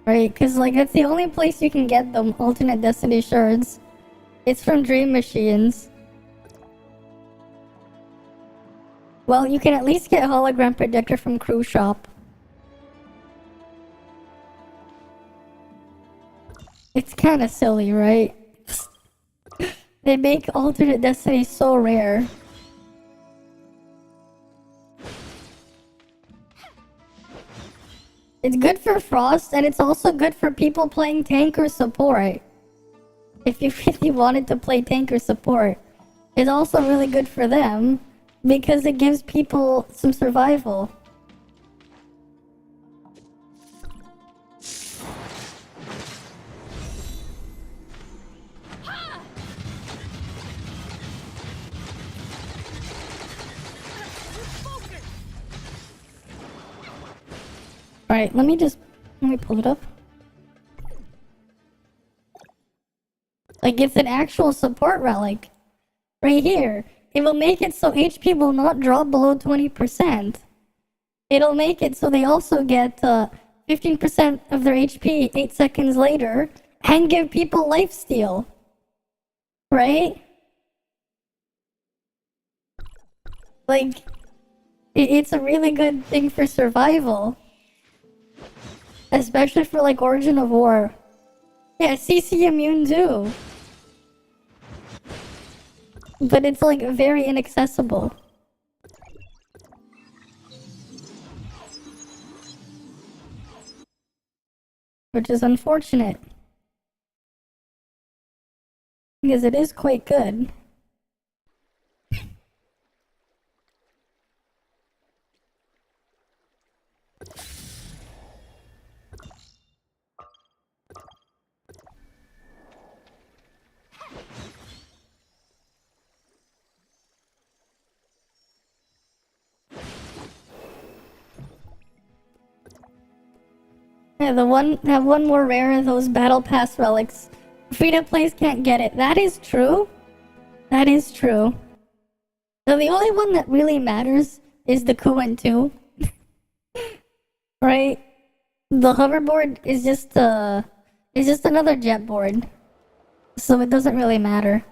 Right, because like that's the only place you can get them, alternate destiny shards. It's from Dream Machines. Well, you can at least get hologram predictor from Cruise Shop. It's kind of silly, right? They make alternate destiny so rare. It's good for Frost, and it's also good for people playing tank or support. If you really wanted to play tank or support, it's also really good for them because it gives people some survival. Alright, let me pull it up. Like, it's an actual support relic. Right here. It will make it so HP will not drop below 20%. It'll make it so they also get 15% of their HP 8 seconds later and give people lifesteal. Right? Like, it's a really good thing for survival. Especially for, like, Origin of War. Yeah, CC immune too. But it's, like, very inaccessible. Which is unfortunate. Because it is quite good. Yeah, have one more rare of those battle pass relics. Free-to-plays can't get it. That is true. That is true. So the only one that really matters is the Kuan 2. Right? The hoverboard is just another jet board. So it doesn't really matter.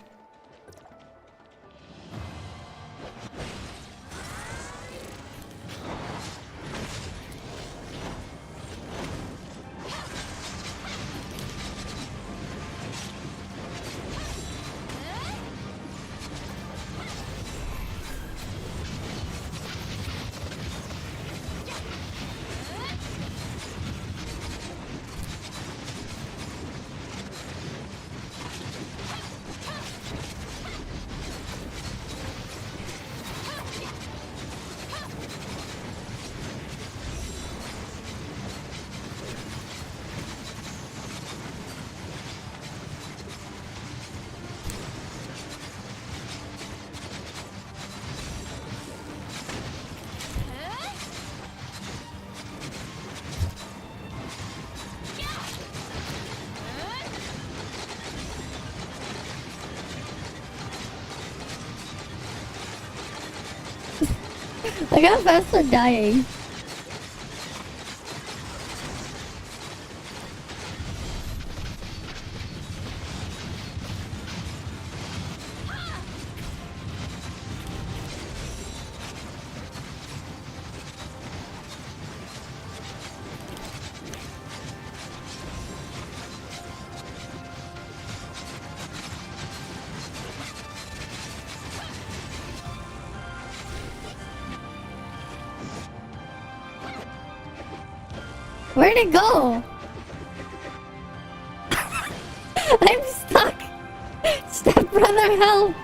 Look how fast they're dying. Where'd it go? I'm stuck. Step brother, help.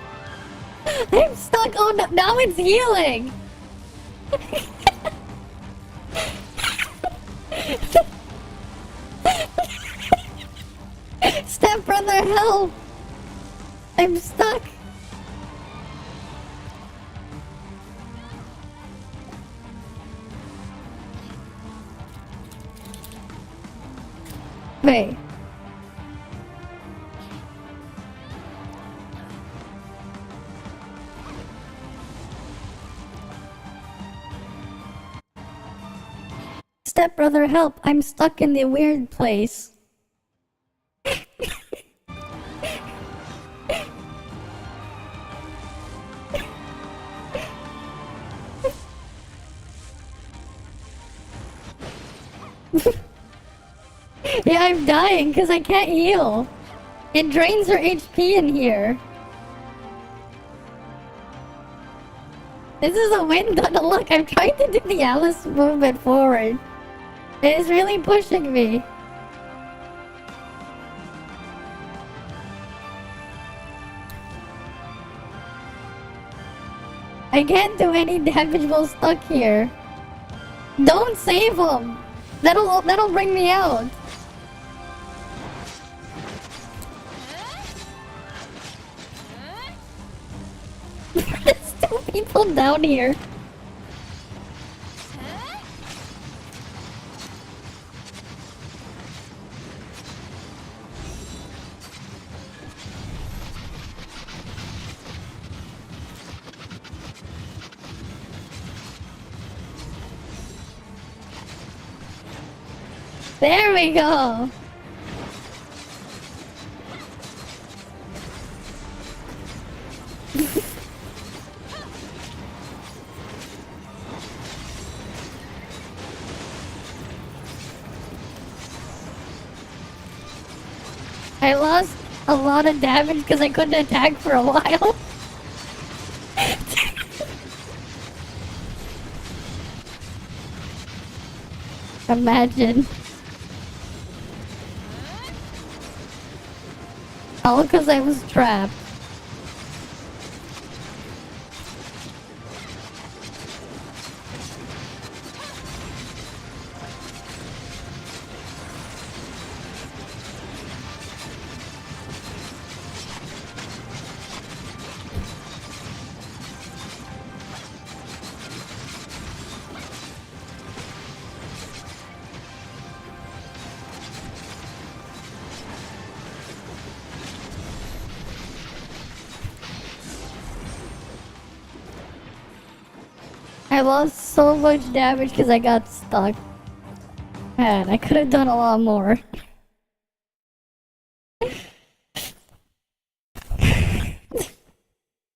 I'm stuck. Oh no, now it's healing. Step brother, help. I'm stuck. Wait. Step brother, help. I'm stuck in the weird place. Yeah, I'm dying because I can't heal. It drains her HP in here. This is a win. Look, I'm trying to do the Alice movement forward. It is really pushing me. I can't do any damage while stuck here. Don't save him. That'll bring me out. There's two people down here. There we go! I lost a lot of damage because I couldn't attack for a while. Imagine. All because I was trapped. I lost so much damage because I got stuck. Man, I could have done a lot more.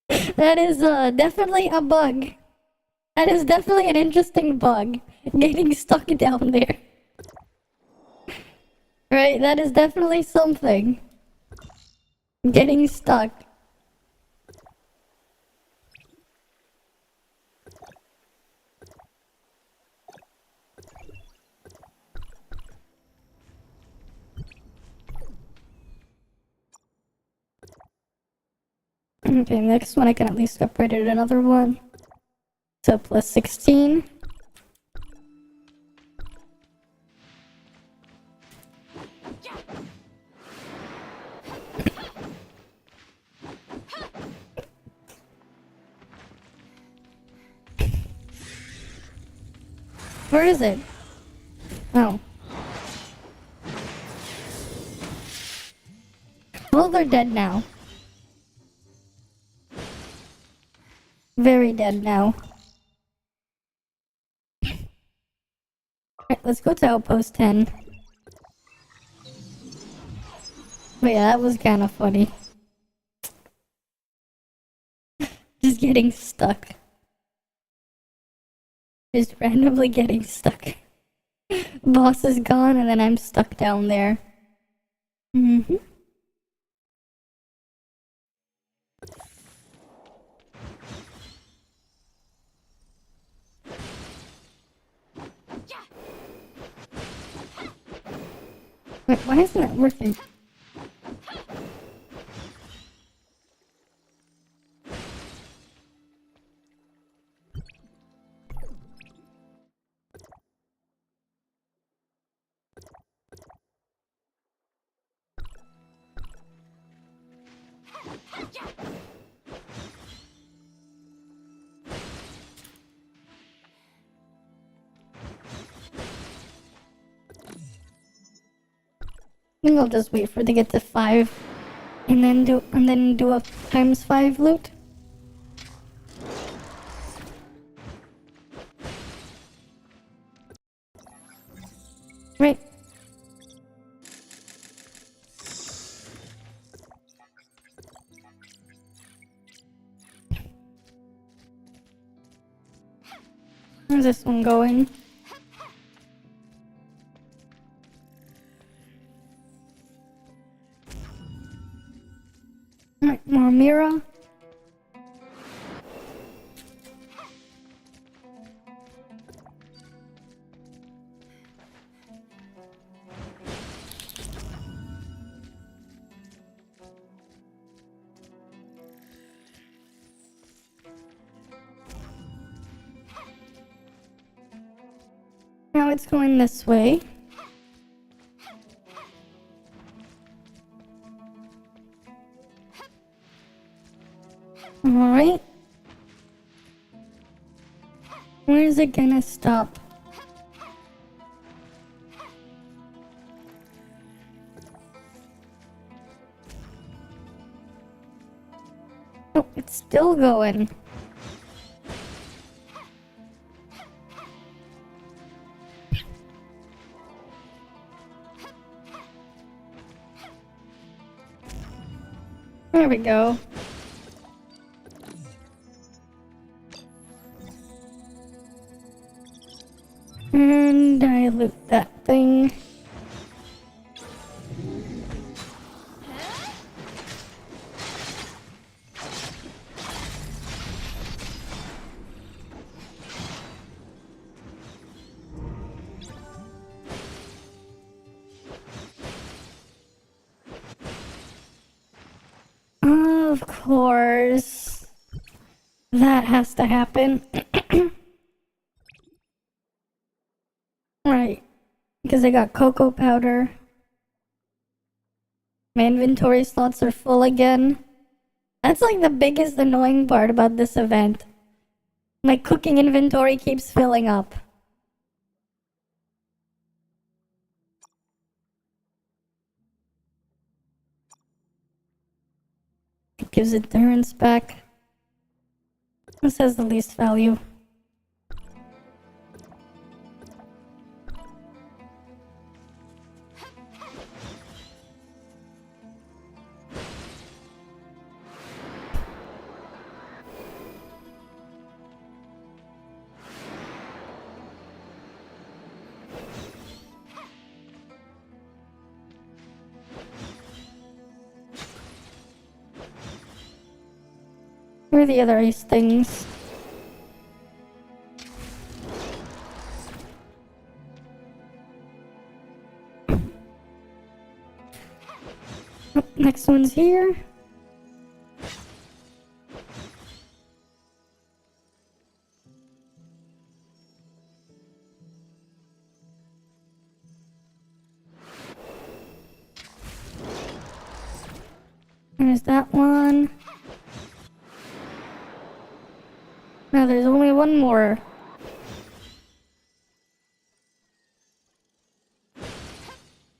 That is definitely a bug. That is definitely an interesting bug. Getting stuck down there. Right, that is definitely something. Getting stuck. Okay, next one I can at least upgrade it another one. So plus 16. Where is it? Oh. Well, they're dead now. Very dead now. Alright, let's go to Outpost 10. But yeah, that was kind of funny. Just getting stuck. Just randomly getting stuck. Boss is gone and then I'm stuck down there. Mm-hmm. Wait, why isn't that working? I think I'll just wait for it to get to 5 and then do a times 5 loot. Right. Where's this one going? Alright, more Mira. Now it's going this way. Alright. Where is it gonna stop? Oh, it's still going. There we go. And I loot that thing. Of course. That has to happen. Right. Because I got cocoa powder. My inventory slots are full again. That's like the biggest annoying part about this event. My cooking inventory keeps filling up. It gives endurance back. This has the least value. Where are the other ice things? Oh, next one's here. There's that one. Now there's only one more.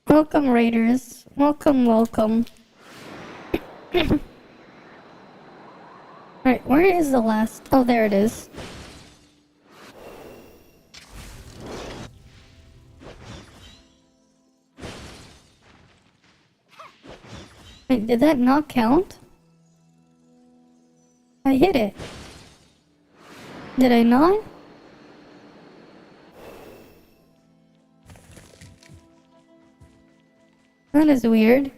Welcome, raiders. Welcome, welcome. Alright, where is the last? Oh, there it is. Wait, did that not count? I hit it. Did I not? That is weird.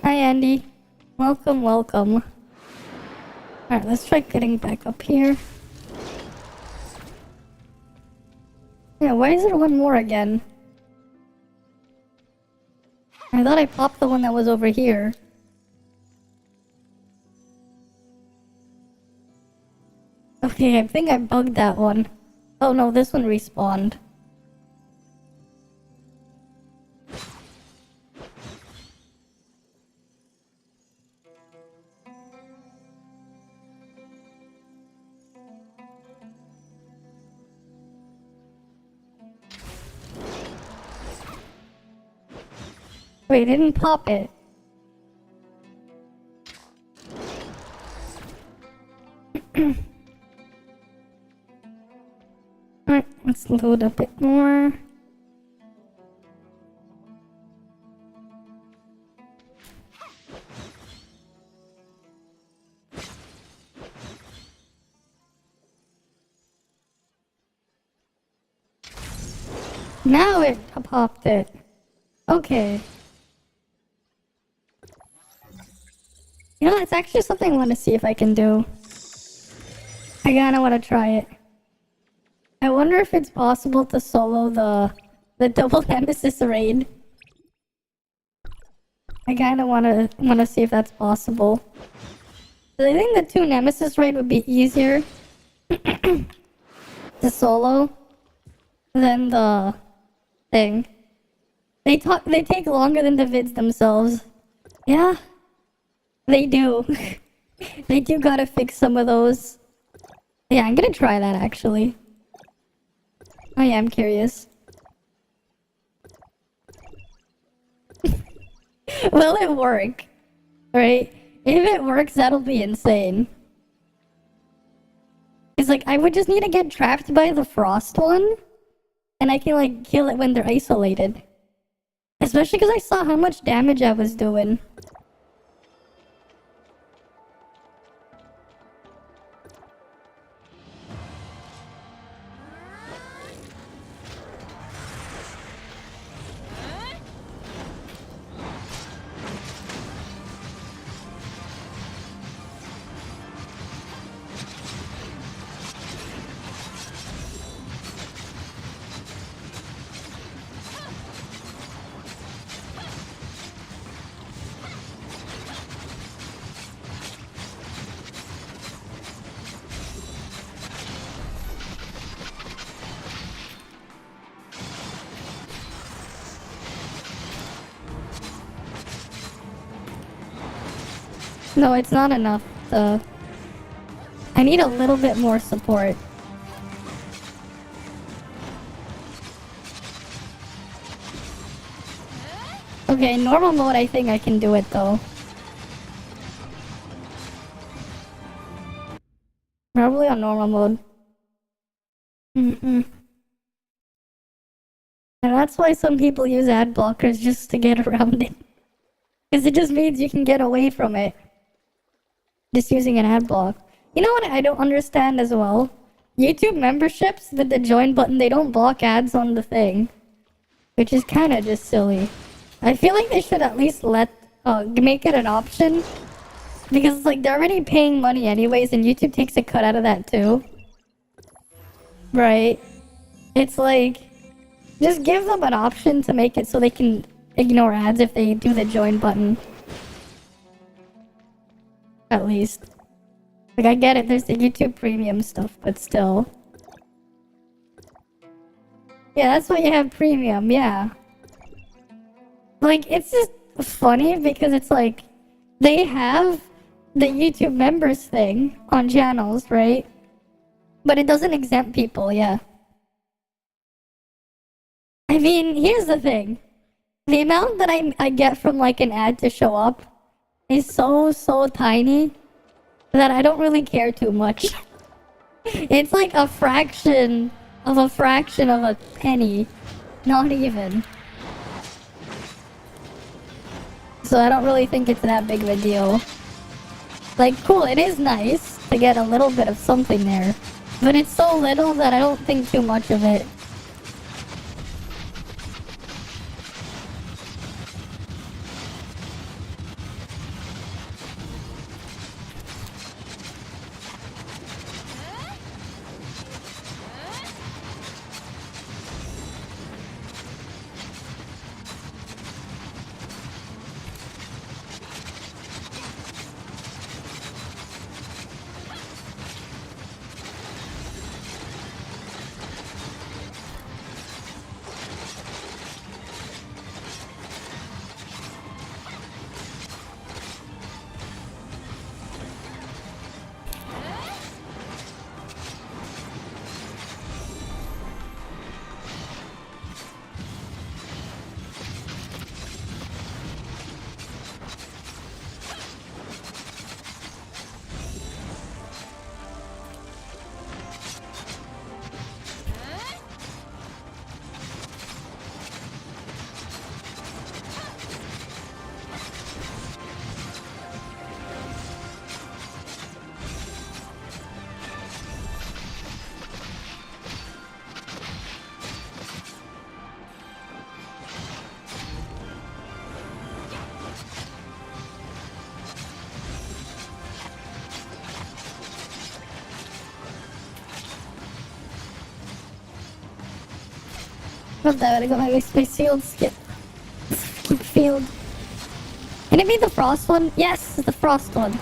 Hi, Andy. Welcome, welcome. Alright, let's try getting back up here. Yeah, why is there one more again? I thought I popped the one that was over here. Okay, I think I bugged that one. Oh no, this one respawned. Wait, I didn't pop it. Alright, let's load a bit more. Now it popped it. Okay. You know, it's actually something I want to see if I can do. I kinda want to try it. I wonder if it's possible to solo the double nemesis raid. I kinda wanna see if that's possible. I think the 2 nemesis raid would be easier to solo than the thing. They take longer than the vids themselves. Yeah, they do. They do gotta fix some of those. Yeah, I'm gonna try that actually. I am curious. Will it work? Right? If it works, that'll be insane. It's like, I would just need to get trapped by the frost one, and I can like kill it when they're isolated. Especially because I saw how much damage I was doing. No, it's not enough. I need a little bit more support. Okay, normal mode, I think I can do it though. Probably on normal mode. And that's why some people use ad blockers, just to get around it. Because it just means you can get away from it. Just using an ad block. You know what I don't understand as well? YouTube memberships with the join button, they don't block ads on the thing. Which is kind of just silly. I feel like they should at least make it an option. Because like they're already paying money anyways, and YouTube takes a cut out of that too. Right. It's like, just give them an option to make it so they can ignore ads if they do the join button. At least. Like, I get it, there's the YouTube premium stuff, but still. Yeah, that's why you have premium, yeah. Like, it's just funny because it's like, they have the YouTube members thing on channels, right? But it doesn't exempt people, yeah. I mean, here's the thing. The amount that I get from like an ad to show up is so tiny that I don't really care too much. It's like a fraction of a penny. Not even. So I don't really think it's that big of a deal. Like, cool, it is nice to get a little bit of something there. But it's so little that I don't think too much of it. Love that, I got my space field skip. Field. Can it be the frost one? Yes, the frost one.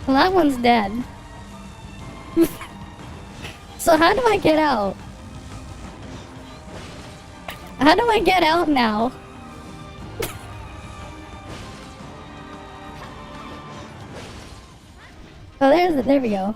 Well, that one's dead. So how do I get out? How do I get out now? Oh, there we go.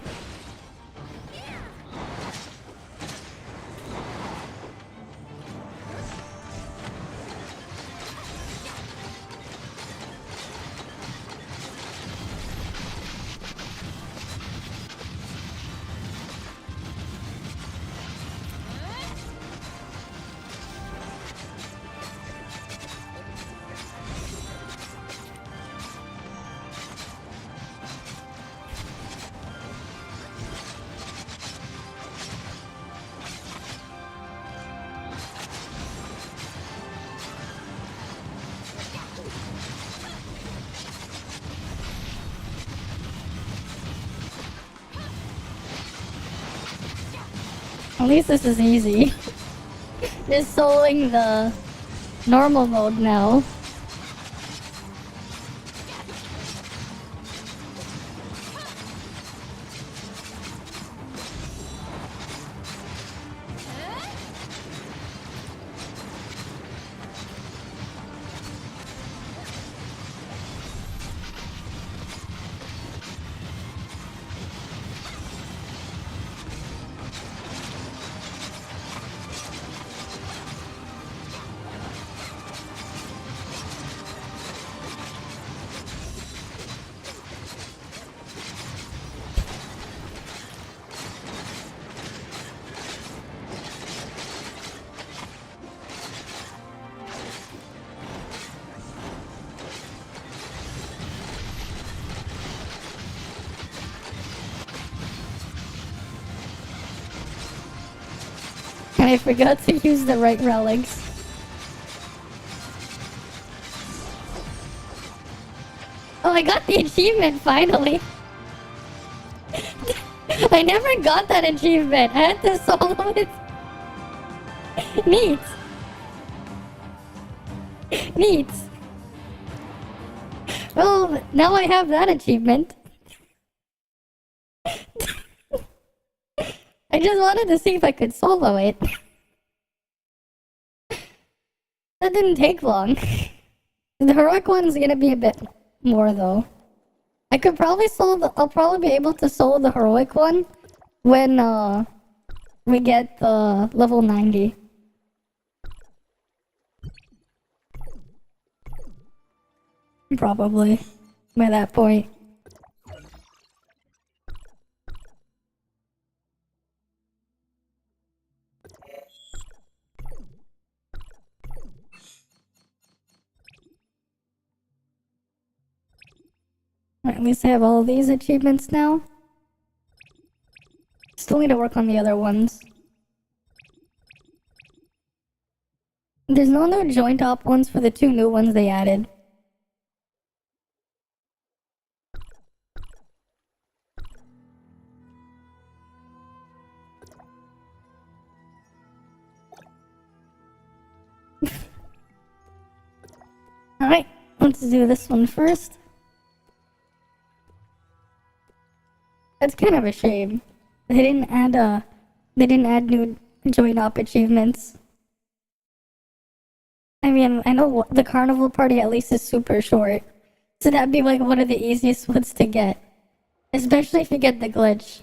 At least this is easy. Just soloing the normal mode now. And I forgot to use the right relics. Oh, I got the achievement finally. I never got that achievement. I had to solo it. Neat. Neat. Well, now I have that achievement. I just wanted to see if I could solo it. That didn't take long. The heroic one's gonna be a bit more though. I could probably I'll probably be able to solo the heroic one when we get the level 90. Probably by that point. At least I have all these achievements now. Still need to work on the other ones. There's no new joint op ones for the 2 new ones they added. Alright, let's do this one first. That's kind of a shame. They didn't add new joint op achievements. I mean, I know the carnival party at least is super short. So that'd be like one of the easiest ones to get. Especially if you get the glitch.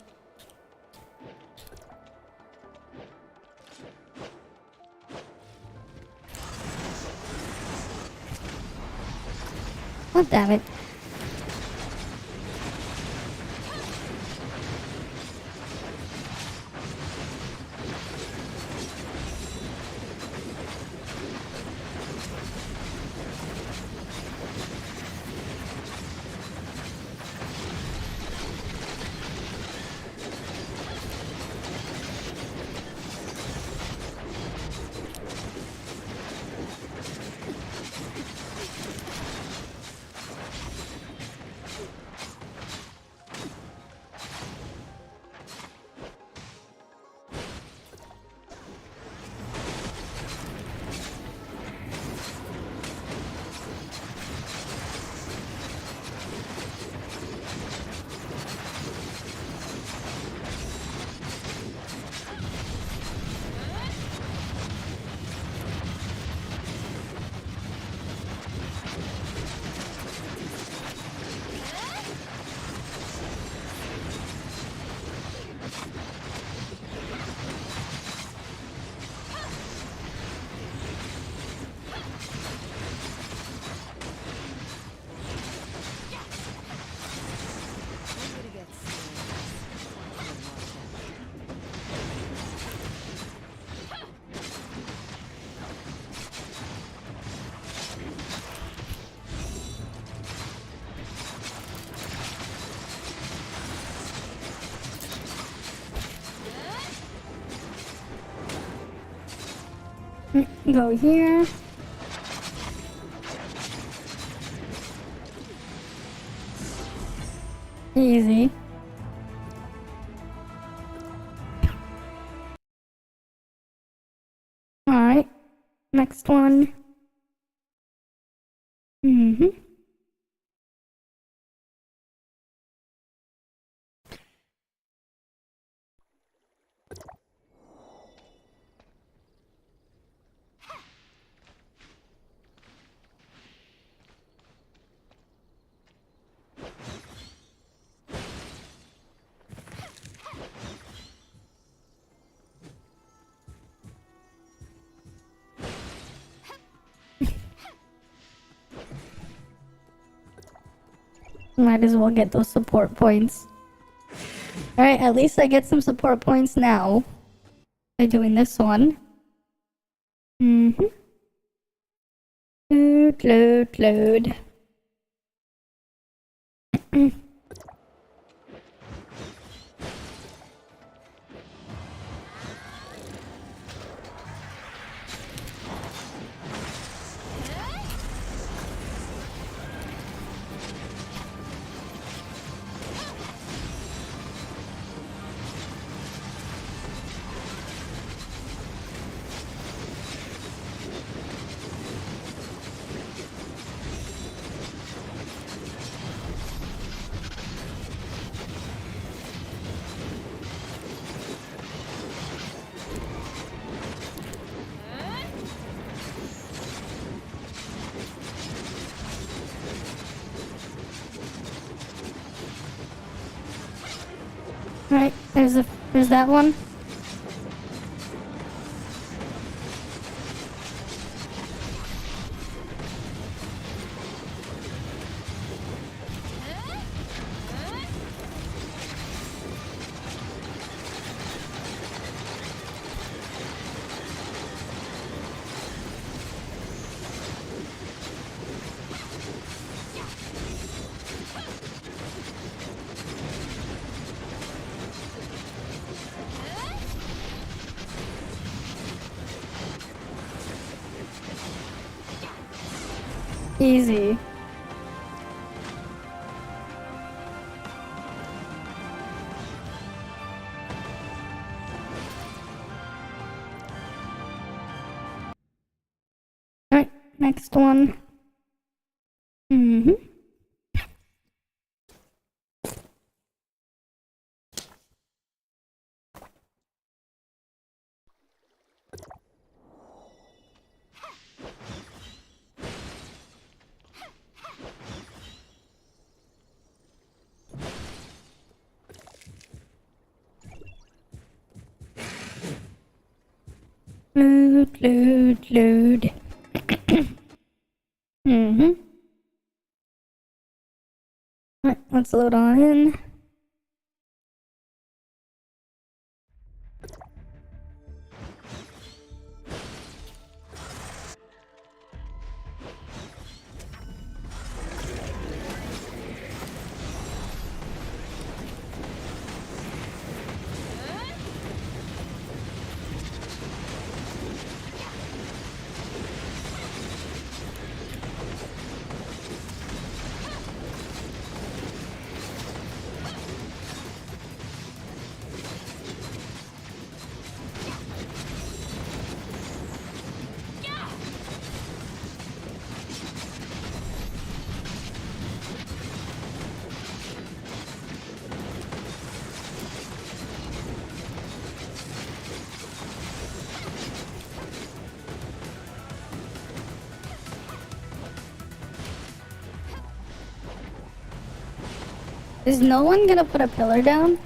Oh, damn it. Go here. Easy. Next one. Mm-hmm. Might as well get those support points. Alright, at least I get some support points now by doing this one. Mm-hmm. Load. Alright, there's that one. Easy. Alright, next one. Mm-hmm. Load. Mm-hmm. Alright, let's load on in. Is no one gonna put a pillar down?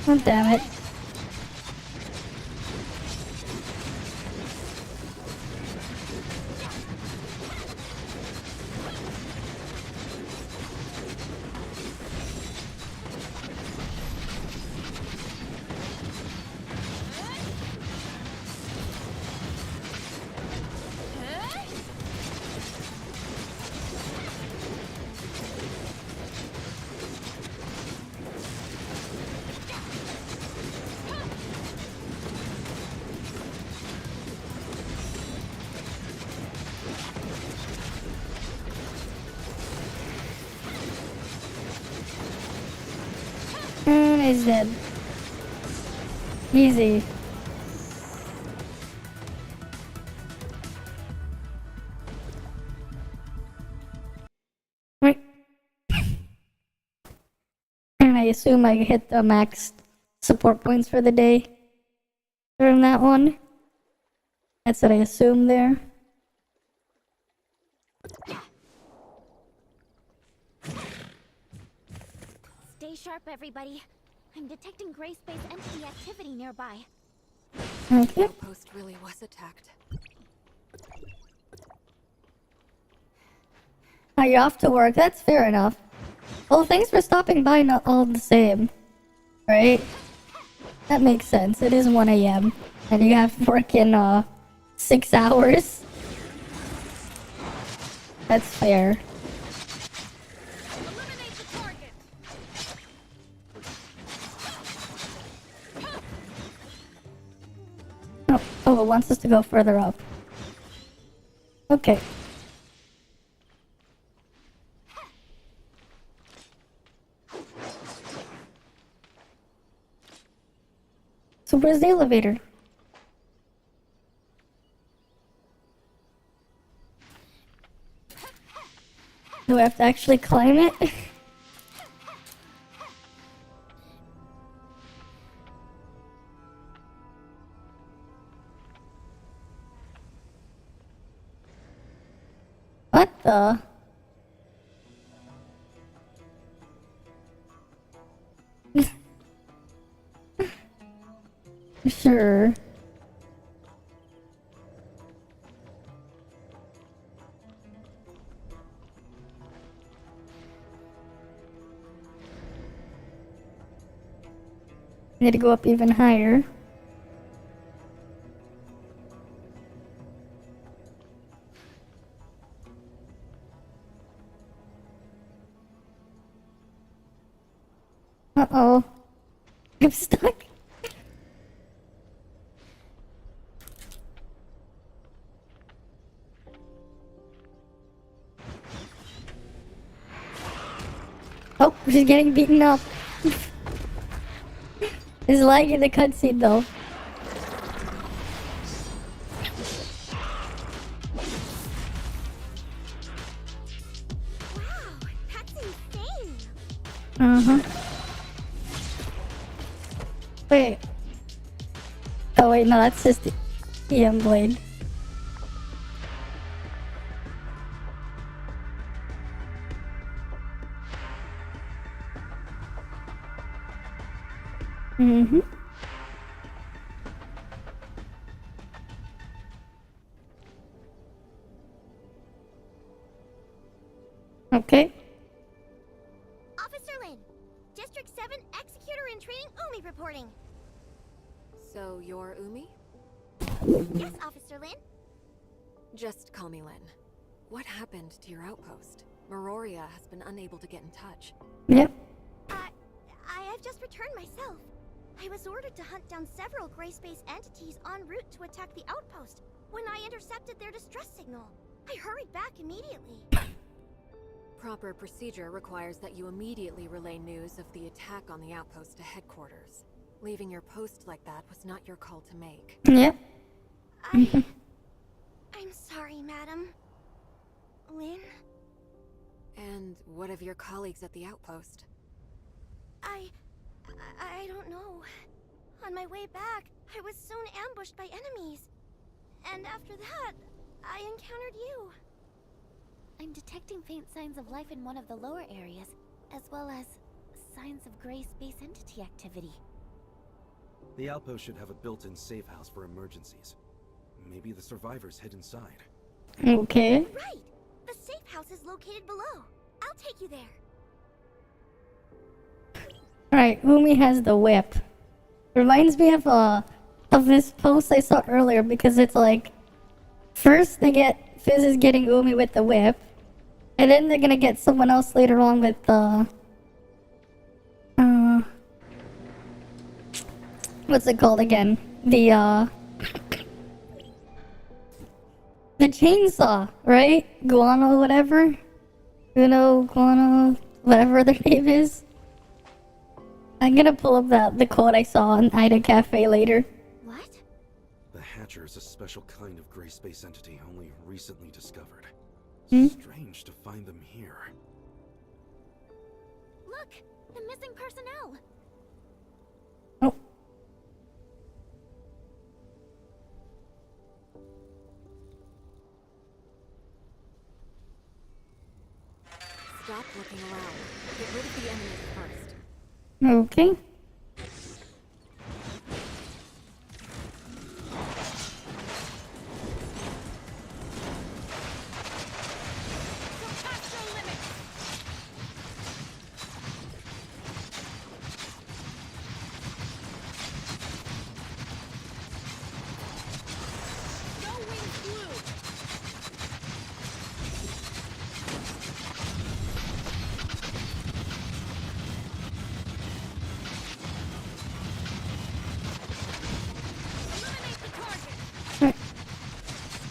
Oh, damn it. He's dead. Easy. Right. And I assume I hit the max support points for the day during that one. That's what I assume there. Stay sharp, everybody. I'm detecting gray space entity activity nearby. Okay. The post really was attacked. Oh, you're off to work. That's fair enough. Well, thanks for stopping by, not all the same. Right? That makes sense. It is 1 a.m. And you have to work in, 6 hours. That's fair. Eliminate the target. Oh, it wants us to go further up. Okay. So where's the elevator? Do I have to actually climb it? What the? Sure. Need to go up even higher. Uh-oh. I'm stuck. Oh, she's getting beaten up. It's lagging the cutscene though. Wow, that's insane. Uh-huh. Wait. Oh wait, no, that's just the EM blade. Mm-hmm. Okay. Officer Lin, District 7 Executor in Training Umi reporting. So you're Umi? Yes, Officer Lin. Just call me Lin. What happened to your outpost? Meroria has been unable to get in touch. Yep. I've just returned myself. I was ordered to hunt down several gray space entities en route to attack the outpost when I intercepted their distress signal. I hurried back immediately. Proper procedure requires that you immediately relay news of the attack on the outpost to headquarters. Leaving your post like that was not your call to make. Yep. I'm sorry, madam. Lin? And what of your colleagues at the outpost? I don't know. On my way back, I was soon ambushed by enemies. And after that, I encountered you. I'm detecting faint signs of life in one of the lower areas, as well as signs of gray space entity activity. The outpost should have a built-in safe house for emergencies. Maybe the survivors hid inside. Okay. Right! The safe house is located below. I'll take you there. Alright, Umi has the whip. Reminds me of this post I saw earlier because it's like first Fizz is getting Umi with the whip, and then they're gonna get someone else later on with the what's it called again? The chainsaw, right? Guano, whatever. Guano, whatever their name is. I'm gonna pull up the quote I saw on Ida Cafe later. What? The Hatcher is a special kind of gray space entity only recently discovered. Hmm? Strange to find them here. Look! The missing personnel! Oh, Stop looking around. Get rid of the enemies first. okay.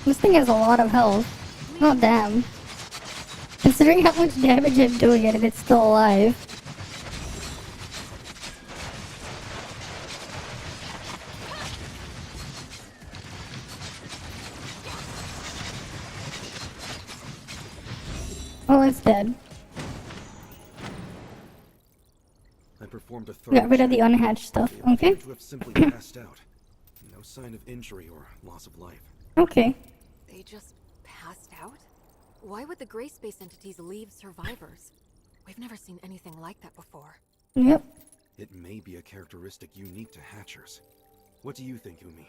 This thing has a lot of health. Oh, damn. Considering how much damage I'm doing it and it's still alive. Oh, it's dead. I performed a thorough Got rid of the check. unhatched stuff. They Okay. appear to have simply passed out. No sign of injury or loss of life. Okay. They just passed out? Why would the gray space entities leave survivors? We've never seen anything like that before. Yep. It may be a characteristic unique to Hatchers. What do you think, Umi?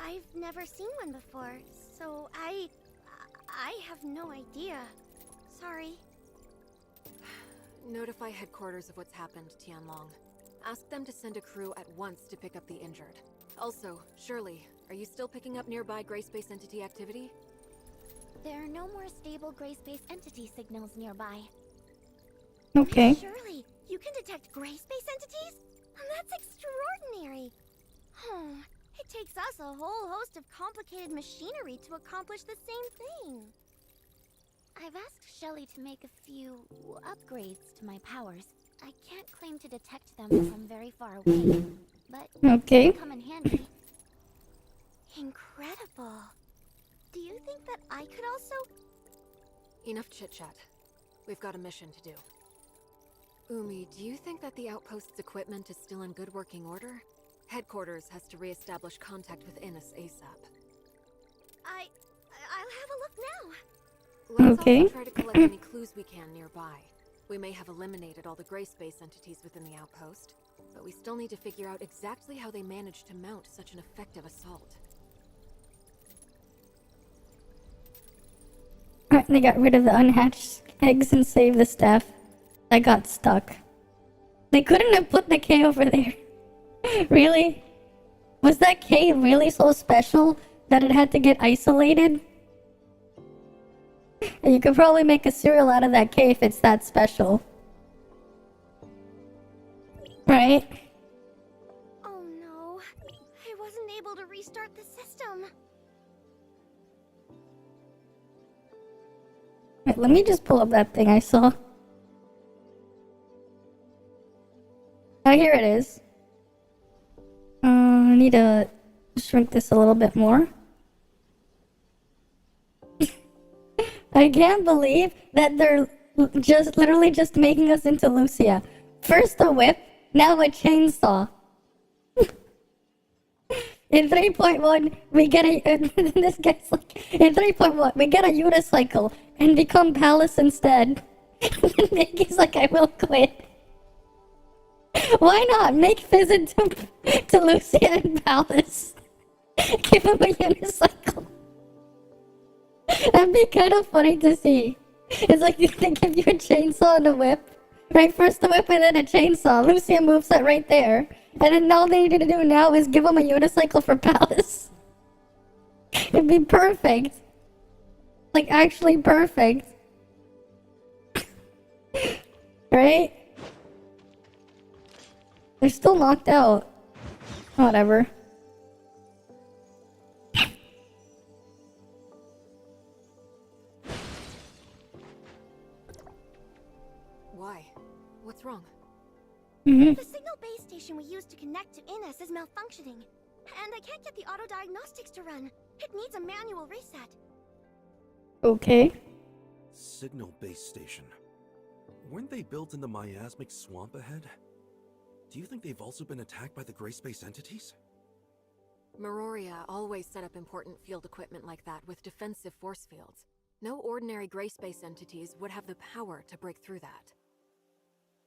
I've never seen one before, so I have no idea. Sorry. Notify headquarters of what's happened, Tianlong. Ask them to send a crew at once to pick up the injured. Also, Shirley, are you still picking up nearby gray space entity activity? There are no more stable gray space entity signals nearby. Okay. Miss Shirley, you can detect gray space entities? That's extraordinary. It takes us a whole host of complicated machinery to accomplish the same thing. I've asked Shelley to make a few upgrades to my powers. I can't claim to detect them from very far away, but Okay. they come in handy. Incredible. Do you think that I could also... Enough chit-chat. We've got a mission to do. Umi, do you think that the outpost's equipment is still in good working order? Headquarters has to re-establish contact with Innes ASAP. I'll have a look now. Let's Okay. also try to collect any clues we can nearby. We may have eliminated all the gray space entities within the outpost, but we still need to figure out exactly how they managed to mount such an effective assault. Alright, they got rid of the unhatched eggs and saved the staff that got stuck. They couldn't have put the K over there. Really? Was that K really so special that it had to get isolated? You could probably make a cereal out of that K if it's that special. Right? Oh no. I wasn't able to restart the system. Wait, let me just pull up that thing I saw. Oh, here it is. I need to shrink this a little bit more. I can't believe that they're just literally just making us into Lucia. First a whip, now a chainsaw. In 3.1, we get a... this guy's like... In 3.1, we get a unicycle and become Palace instead. And Mickey's like, I will quit. Why not? Make Fizz to Lucia and Palace. Give him a unicycle. That'd be kind of funny to see. It's like they give you a chainsaw and a whip. Right, first the whip and then a chainsaw. Lucia moves it right there. And then all they need to do now is give him a unicycle for Palace. It'd be perfect. Like, actually perfect. Right? They're still knocked out. Whatever. Why? What's wrong? Mm-hmm. The signal base station we used to connect to Innes is malfunctioning. And I can't get the auto diagnostics to run. It needs a manual reset. Okay. Signal base station. Weren't they built in the miasmic swamp ahead? Do you think they've also been attacked by the gray space entities? Meroria always set up important field equipment like that with defensive force fields. No ordinary gray space entities would have the power to break through that.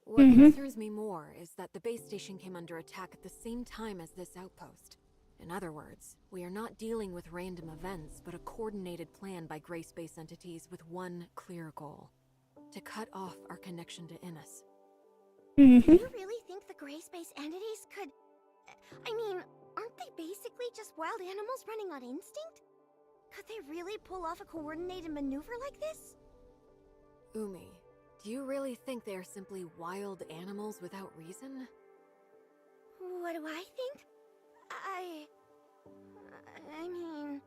What concerns me more is that the base station came under attack at the same time as this outpost. In other words, we are not dealing with random events, but a coordinated plan by gray space entities with one clear goal: to cut off our connection to Innes. Do you really think the gray space entities could... I mean, aren't they basically just wild animals running on instinct? Could they really pull off a coordinated maneuver like this? Umi, do you really think they are simply wild animals without reason? What do I think? I mean,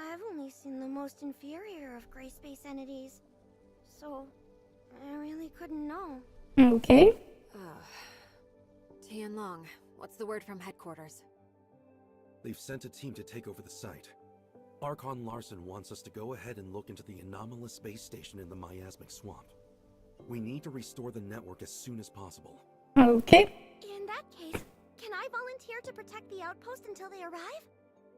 I've only seen the most inferior of gray space entities, so I really couldn't know. Okay. Tianlong, what's the word from headquarters? They've sent a team to take over the site. Archon Larson wants us to go ahead and look into the anomalous space station in the miasmic swamp. We need to restore the network as soon as possible. Okay. In that case, can I volunteer to protect the outpost until they arrive?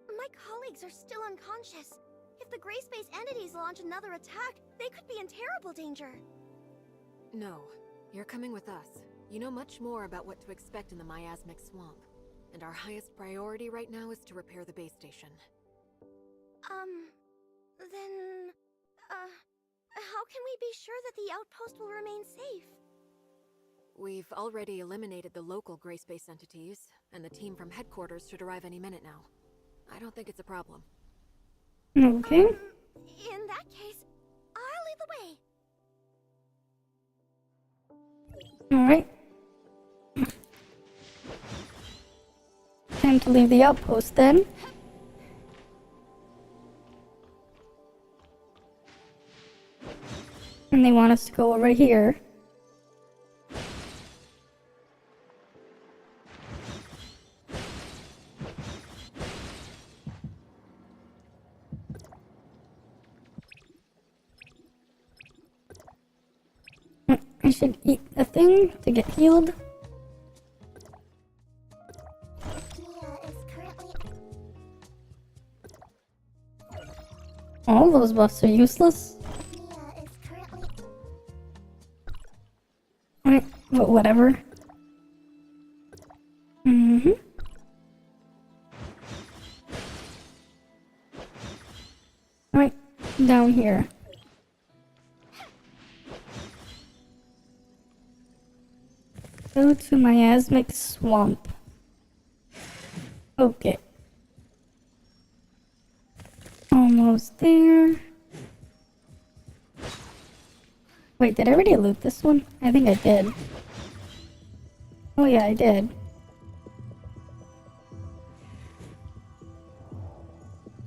My colleagues are still unconscious. If the gray space entities launch another attack, they could be in terrible danger. No, you're coming with us. You know much more about what to expect in the miasmic swamp. And our highest priority right now is to repair the base station. Then... how can we be sure that the outpost will remain safe? We've already eliminated the local gray space entities, and the team from headquarters should arrive any minute now. I don't think it's a problem. Okay. In that case, I'll lead the way. Alright. Time to leave the outpost then. And they want us to go over here. I should eat a thing to get healed. All those buffs are useless. Alright, but whatever. Alright, down here. Go to miasmic swamp. Okay. Almost there. Wait, did I already loot this one? I think I did. Oh yeah, I did.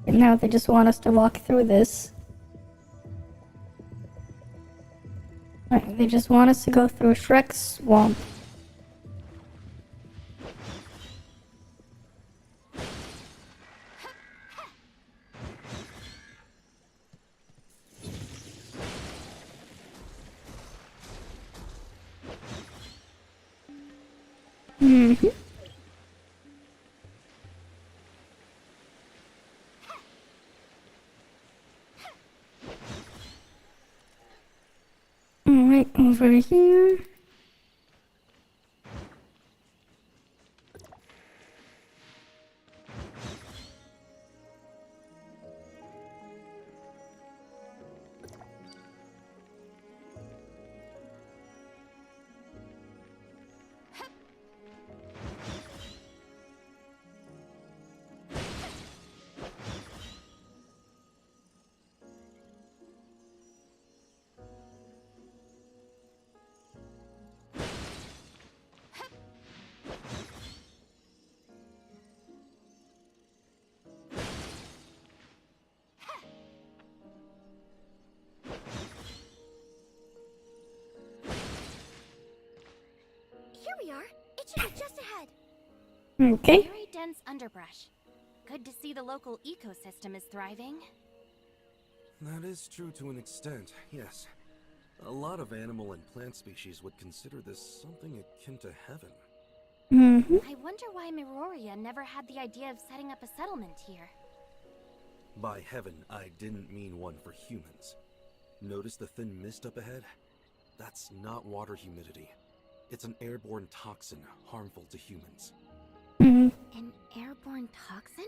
And now they just want us to walk through this. Right, they just want us to go through Shrek's swamp. Alright, over here. Okay. Very dense underbrush. Good to see the local ecosystem is thriving. That is true to an extent, yes. A lot of animal and plant species would consider this something akin to heaven. Mm-hmm. I wonder why Miroria never had the idea of setting up a settlement here. By heaven, I didn't mean one for humans. Notice the thin mist up ahead? That's not water humidity. It's an airborne toxin harmful to humans. Mm-hmm. An airborne toxin?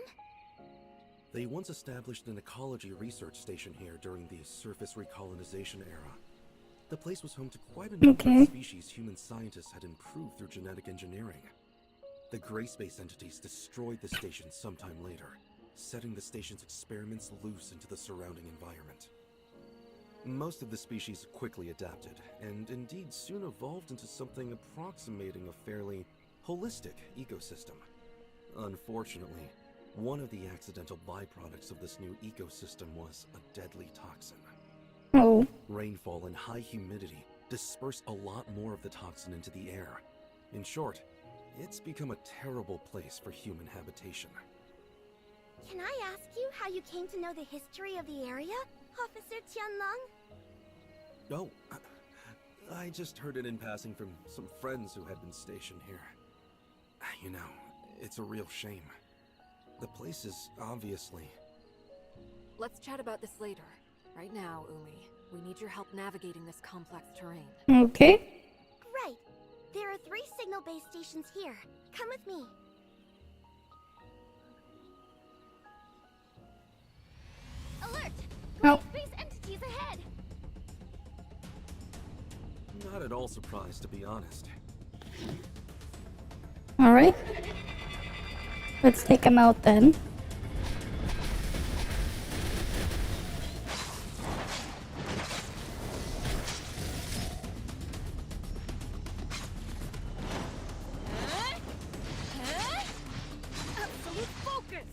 They once established an ecology research station here during the surface recolonization era. The place was home to quite a number of species human scientists had improved through genetic engineering. The gray space entities destroyed the station sometime later, setting the station's experiments loose into the surrounding environment. Most of the species quickly adapted, and indeed soon evolved into something approximating a fairly holistic ecosystem. Unfortunately, one of the accidental byproducts of this new ecosystem was a deadly toxin. Oh. Rainfall and high humidity disperse a lot more of the toxin into the air. In short, it's become a terrible place for human habitation. Can I ask you how you came to know the history of the area, Officer Tianlong? Oh, I just heard it in passing from some friends who had been stationed here. You know, it's a real shame. The place is obviously... Let's chat about this later. Right now, Umi, we need your help navigating this complex terrain. Okay. Right. There are 3 signal base stations here. Come with me. Alert! Oh. Space entities ahead! Not at all surprised, to be honest. Alright. Let's take him out then. Absolute focus!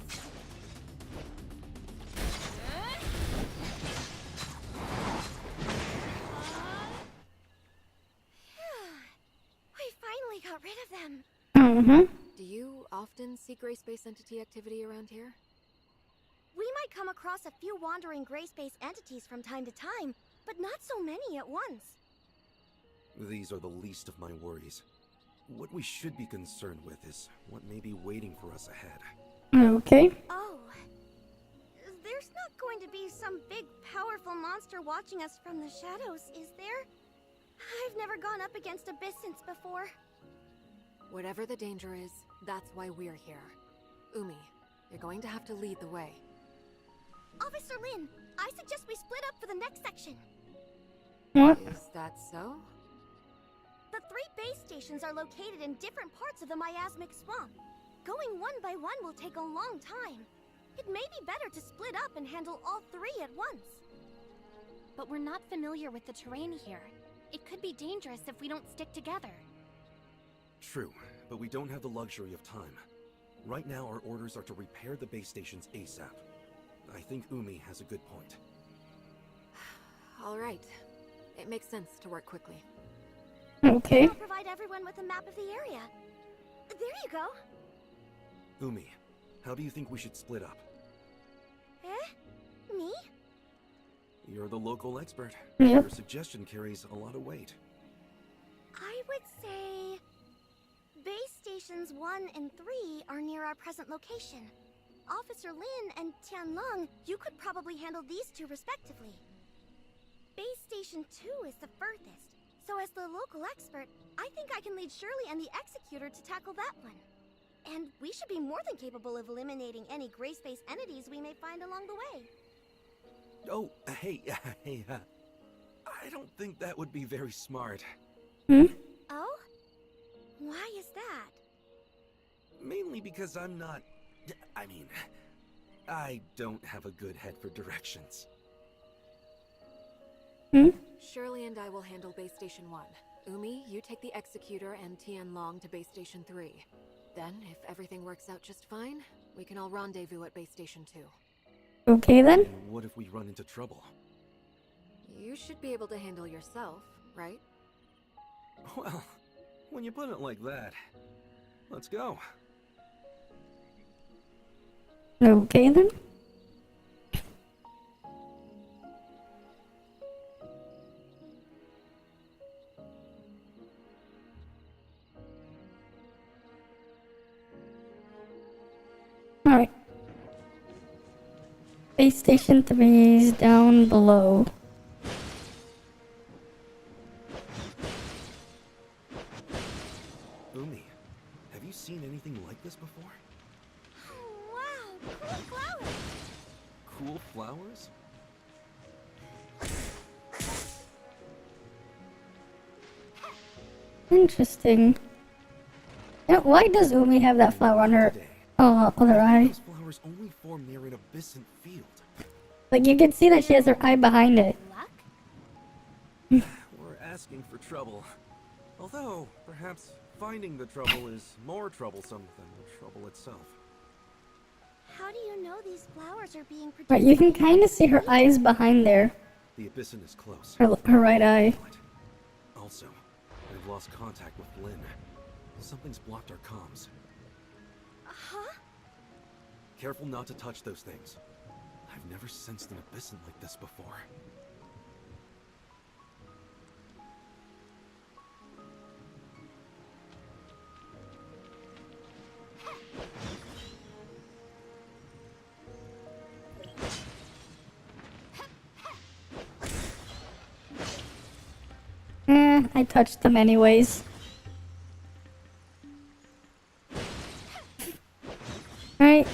We finally got rid of them. Mm-hmm. Do you often see gray space entity activity around here? We might come across a few wandering gray space entities from time to time, but not so many at once. These are the least of my worries. What we should be concerned with is what may be waiting for us ahead. Okay. Oh. There's not going to be some big, powerful monster watching us from the shadows, is there? I've never gone up against Abyssins before. Whatever the danger is, that's why we're here. Umi, you're going to have to lead the way. Officer Lin, I suggest we split up for the next section. What? Is that so? The 3 base stations are located in different parts of the miasmic swamp. Going one by one will take a long time. It may be better to split up and handle all 3 at once. But we're not familiar with the terrain here. It could be dangerous if we don't stick together. True, but we don't have the luxury of time. Right now, our orders are to repair the base stations ASAP. I think Umi has a good point. All right. It makes sense to work quickly. Okay. I'll provide everyone with a map of the area. There you go. Umi, how do you think we should split up? Eh? Me? You're the local expert. Yeah. Your suggestion carries a lot of weight. I would say... Base stations 1 and 3 are near our present location. Officer Lin and Tianlong, you could probably handle these 2 respectively. Base station 2 is the furthest, so as the local expert, I think I can lead Shirley and the Executor to tackle that one. And we should be more than capable of eliminating any gray space entities we may find along the way. Oh, hey, I don't think that would be very smart. Hmm? Oh? Why is that? Mainly because I'm not... I don't have a good head for directions. Hmm? Shirley and I will handle base station 1. Umi, you take the Executor and Tianlong to base station 3. Then, if everything works out just fine, we can all rendezvous at base station 2. Okay then. And what if we run into trouble? You should be able to handle yourself, right? Well, when you put it like that, let's go. Okay then. Alright. Base Station 3 is down below. Umi, have you seen anything like this before? Oh, wow, cool flowers. Cool flowers? Interesting. Yeah, why does Umi have that flower on her other eye? Those flowers only form near an abyssant field. Like, you can see that she has her eye behind it. Luck? We're asking for trouble. Although, perhaps finding the trouble is more troublesome than the trouble itself. How do you know these flowers are being produced? Right, you can by kind of see her eyes behind there. The abyssant is close. Her right eye. Also, we've lost contact with Lynn. Something's blocked our comms. Huh? Careful not to touch those things. I've never sensed an abyssant like this before. I touched them anyways. Right?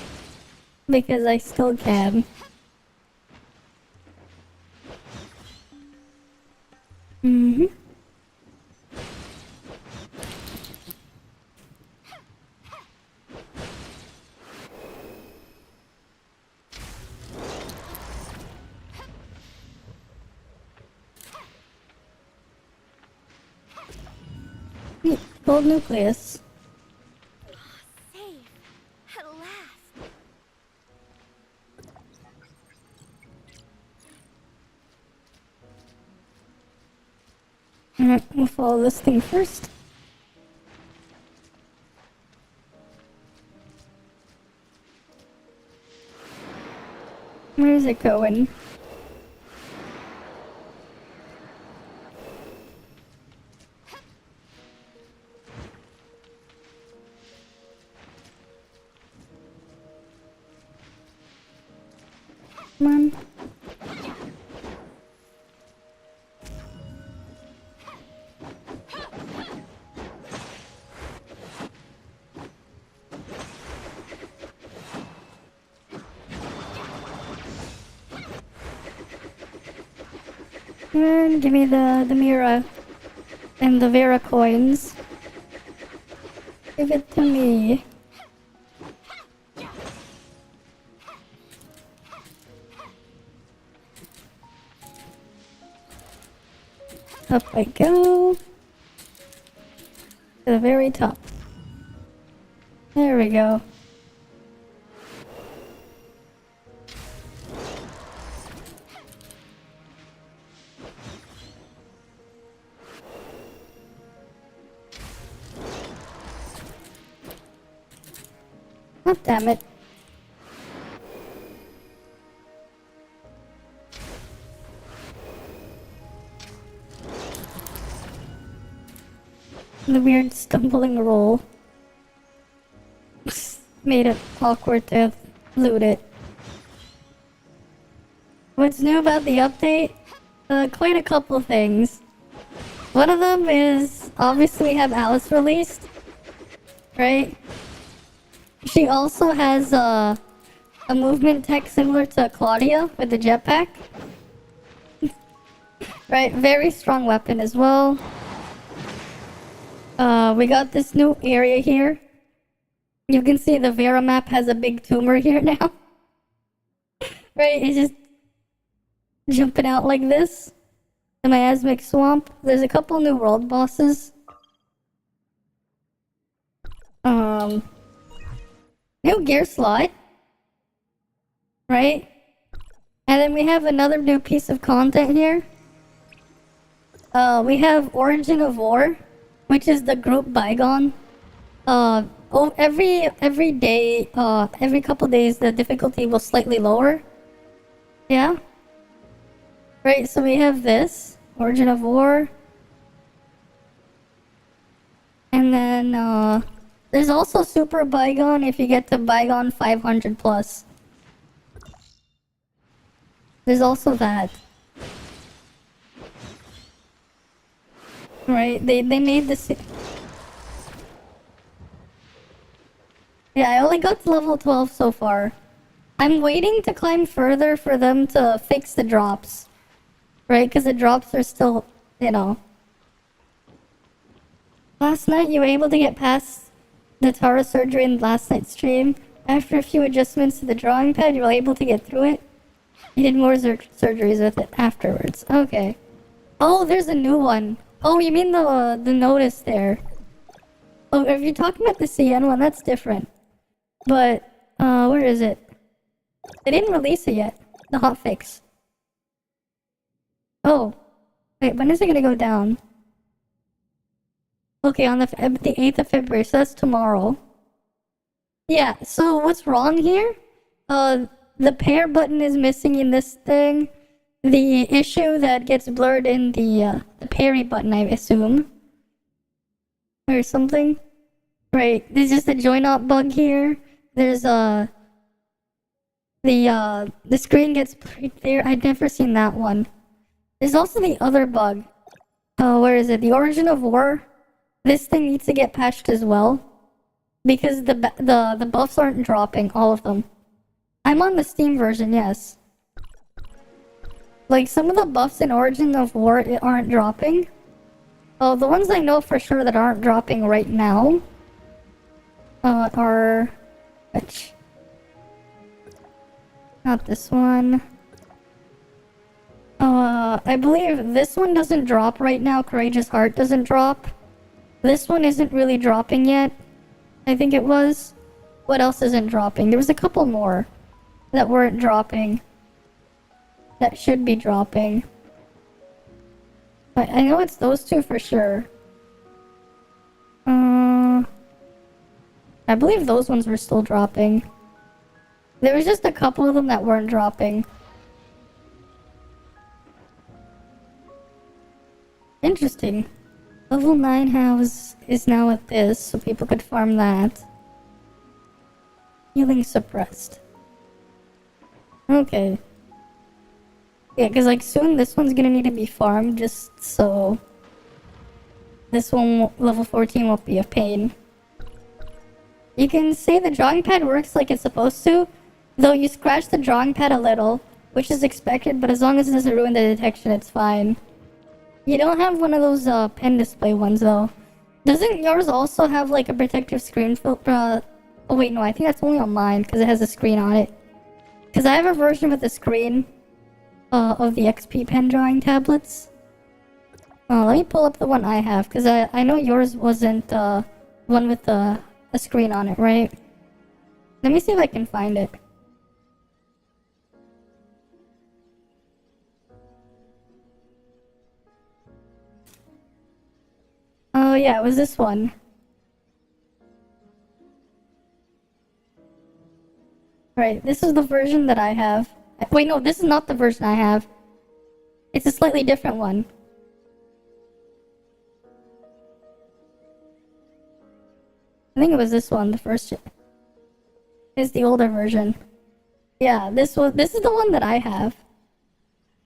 Because I still can. Mm-hmm. Gold nucleus. Safe. At last. Alright, we'll follow this thing first. Where is it going? Come on. And give me the Mira and the Vera coins. Give it to me. Up I go. To the very top. There we go. Oh, damn it. The weird stumbling roll made it awkward to loot it. What's new about the update? Quite a couple things. One of them is obviously have Alice released, right? She also has a movement tech similar to Claudia with the jetpack. Right, very strong weapon as well. We got this new area here. You can see the Vera map has a big tumor here now. Right, it's just jumping out like this. The miasmic swamp. There's a couple new world bosses. New gear slot. Right? And then we have another new piece of content here. We have Origin of War, which is the group Bygone every day, every couple days, the difficulty will slightly lower. Yeah. Right. So we have this Origin of War, and then there's also Super Bygone if you get to Bygone 500 plus. There's also that. Right, they made this. Yeah, I only got to level 12 so far. I'm waiting to climb further for them to fix the drops. Right, because the drops are still, you know. Last night you were able to get past the Tara surgery in last night's stream. After a few adjustments to the drawing pad, you were able to get through it. You did more surgeries with it afterwards. Okay. Oh, there's a new one. Oh, you mean the notice there? Oh, if you're talking about the CN one, that's different. But where is it? They didn't release it yet. The hotfix. Oh, wait. When is it gonna go down? Okay, on the 8th of February. So that's tomorrow. Yeah. So what's wrong here? The pair button is missing in this thing. The issue that gets blurred in the parry button, I assume. Or something. Right, there's just a join-up bug here. There's the screen gets blurred there. I'd never seen that one. There's also the other bug. Oh, where is it? The Origin of War. This thing needs to get patched as well. Because the buffs aren't dropping, all of them. I'm on the Steam version, yes. Like, some of the buffs in Origin of War aren't dropping. Oh, the ones I know for sure that aren't dropping right now are... Which? Not this one. I believe this one doesn't drop right now. Courageous Heart doesn't drop. This one isn't really dropping yet. I think it was. What else isn't dropping? There was a couple more that weren't dropping. That should be dropping. But I know it's those two for sure. I believe those ones were still dropping. There was just a couple of them that weren't dropping. Interesting. Level 9 house is now at this, so people could farm that. Healing suppressed. Okay. Yeah, because like soon this one's gonna need to be farmed just so this one, level 14, won't be a pain. You can say the drawing pad works like it's supposed to, though you scratch the drawing pad a little, which is expected, but as long as it doesn't ruin the detection, it's fine. You don't have one of those pen display ones though. Doesn't yours also have like a protective screen filter? Oh wait, no, I think that's only on mine because it has a screen on it. Because I have a version with a screen of the XP pen drawing tablets. Let me pull up the one I have because I know yours wasn't one with a screen on it, right? Let me see if I can find it. Oh yeah, it was this one. Right, this is the version that I have. Wait, no, this is not the version I have. It's a slightly different one. I think it was this one, the first. It's the older version. Yeah, this is the one that I have.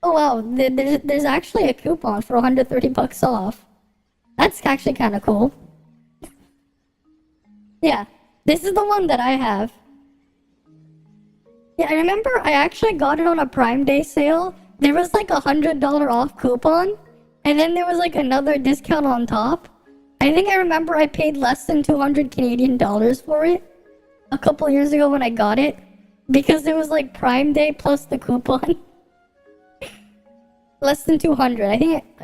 Oh wow, there's actually a coupon for 130 bucks off. That's actually kind of cool. Yeah, this is the one that I have. Yeah, I remember I actually got it on a Prime Day sale. There was like $100 off coupon, and then there was like another discount on top. I think I remember I paid less than 200 Canadian dollars for it a couple years ago when I got it, because it was like Prime Day plus the coupon. Less than 200. I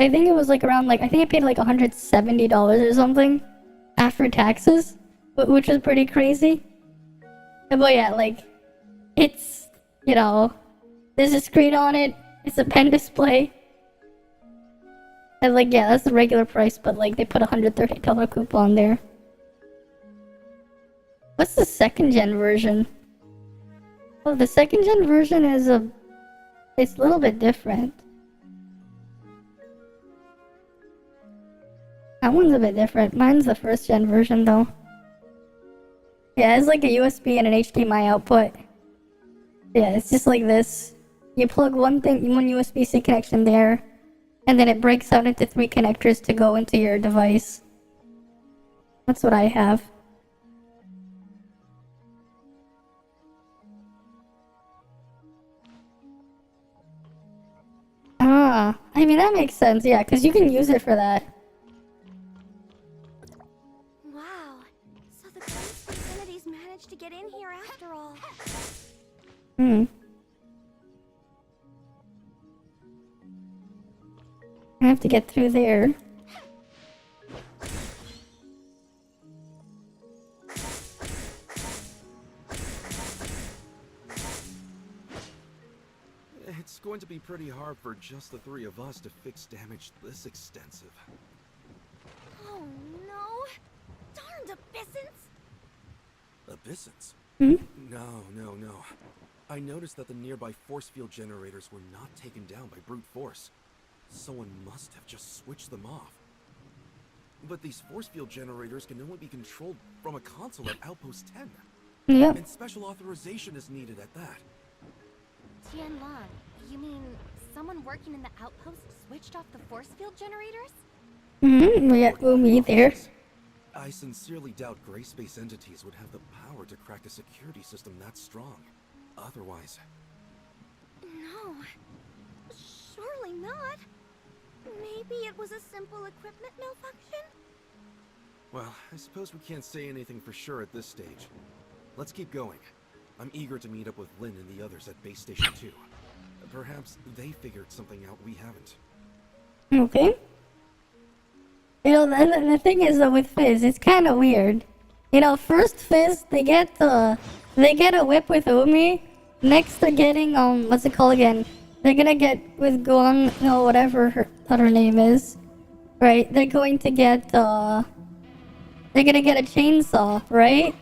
think it was like around like I think I paid like $170 or something after taxes, which was pretty crazy. But yeah, like it's, you know, there's a screen on it. It's a pen display. And like yeah, that's the regular price, but like they put $130 coupon there. What's the second gen version? Oh, the second gen version is it's a little bit different. That one's a bit different. Mine's the first gen version though. Yeah, it's like a USB and an HDMI output. Yeah, it's just like this. You plug one USB-C connection there, and then it breaks out into 3 connectors to go into your device. That's what I have. Ah, I mean that makes sense, yeah, because you can use it for that. Wow. So the ghost entities managed to get in here after all. I have to get through there. It's going to be pretty hard for just the 3 of us to fix damage this extensive. Oh no! Darned abyssins! Abyssins? Hmm? No. I noticed that the nearby force field generators were not taken down by brute force. Someone must have just switched them off. But these force field generators can only be controlled from a console at Outpost 10. Yep. And special authorization is needed at that. Tianlan, you mean someone working in the outpost switched off the force field generators? We got Umi there. I sincerely doubt gray space entities would have the power to crack a security system that strong. Otherwise... No. Surely not. Maybe it was a simple equipment malfunction? Well, I suppose we can't say anything for sure at this stage. Let's keep going. I'm eager to meet up with Lynn and the others at Base Station 2. Perhaps they figured something out we haven't. Okay. You know, the thing is though with Fizz, it's kind of weird. You know, first Fizz, they get a whip with Umi. Next they're getting, what's it called again? They're gonna get with Guang, no, whatever her name is. Right? They're going to get, they're gonna get a chainsaw, right?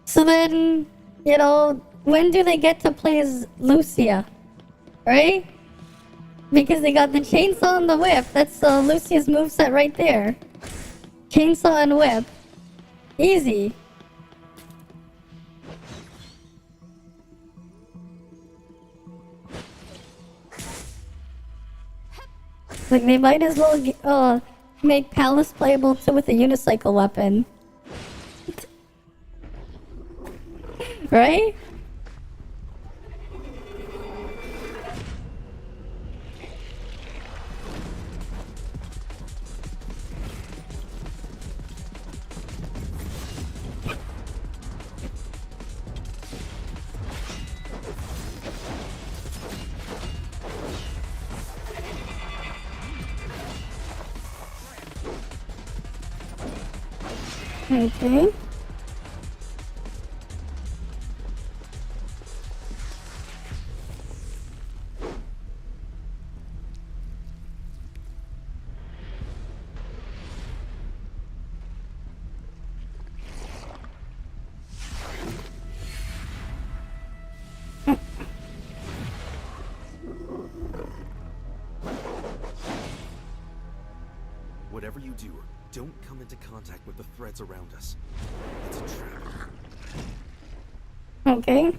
So then, you know, when do they get to play as Lucia? Right? Because they got the chainsaw and the whip. That's Lucia's moveset right there. Chainsaw and whip. Easy. Like, they might as well make Palace playable too with a unicycle weapon. Right? Okay. Whatever you do, don't come into contact with the threads around us. It's a trap. Okay.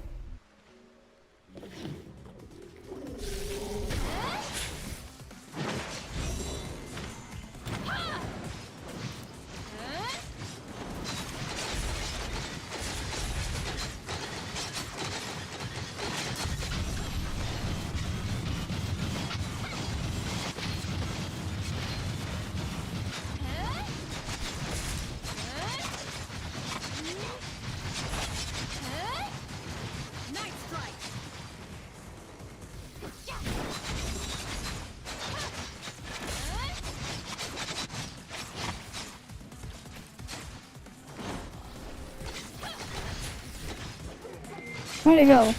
Where'd it go?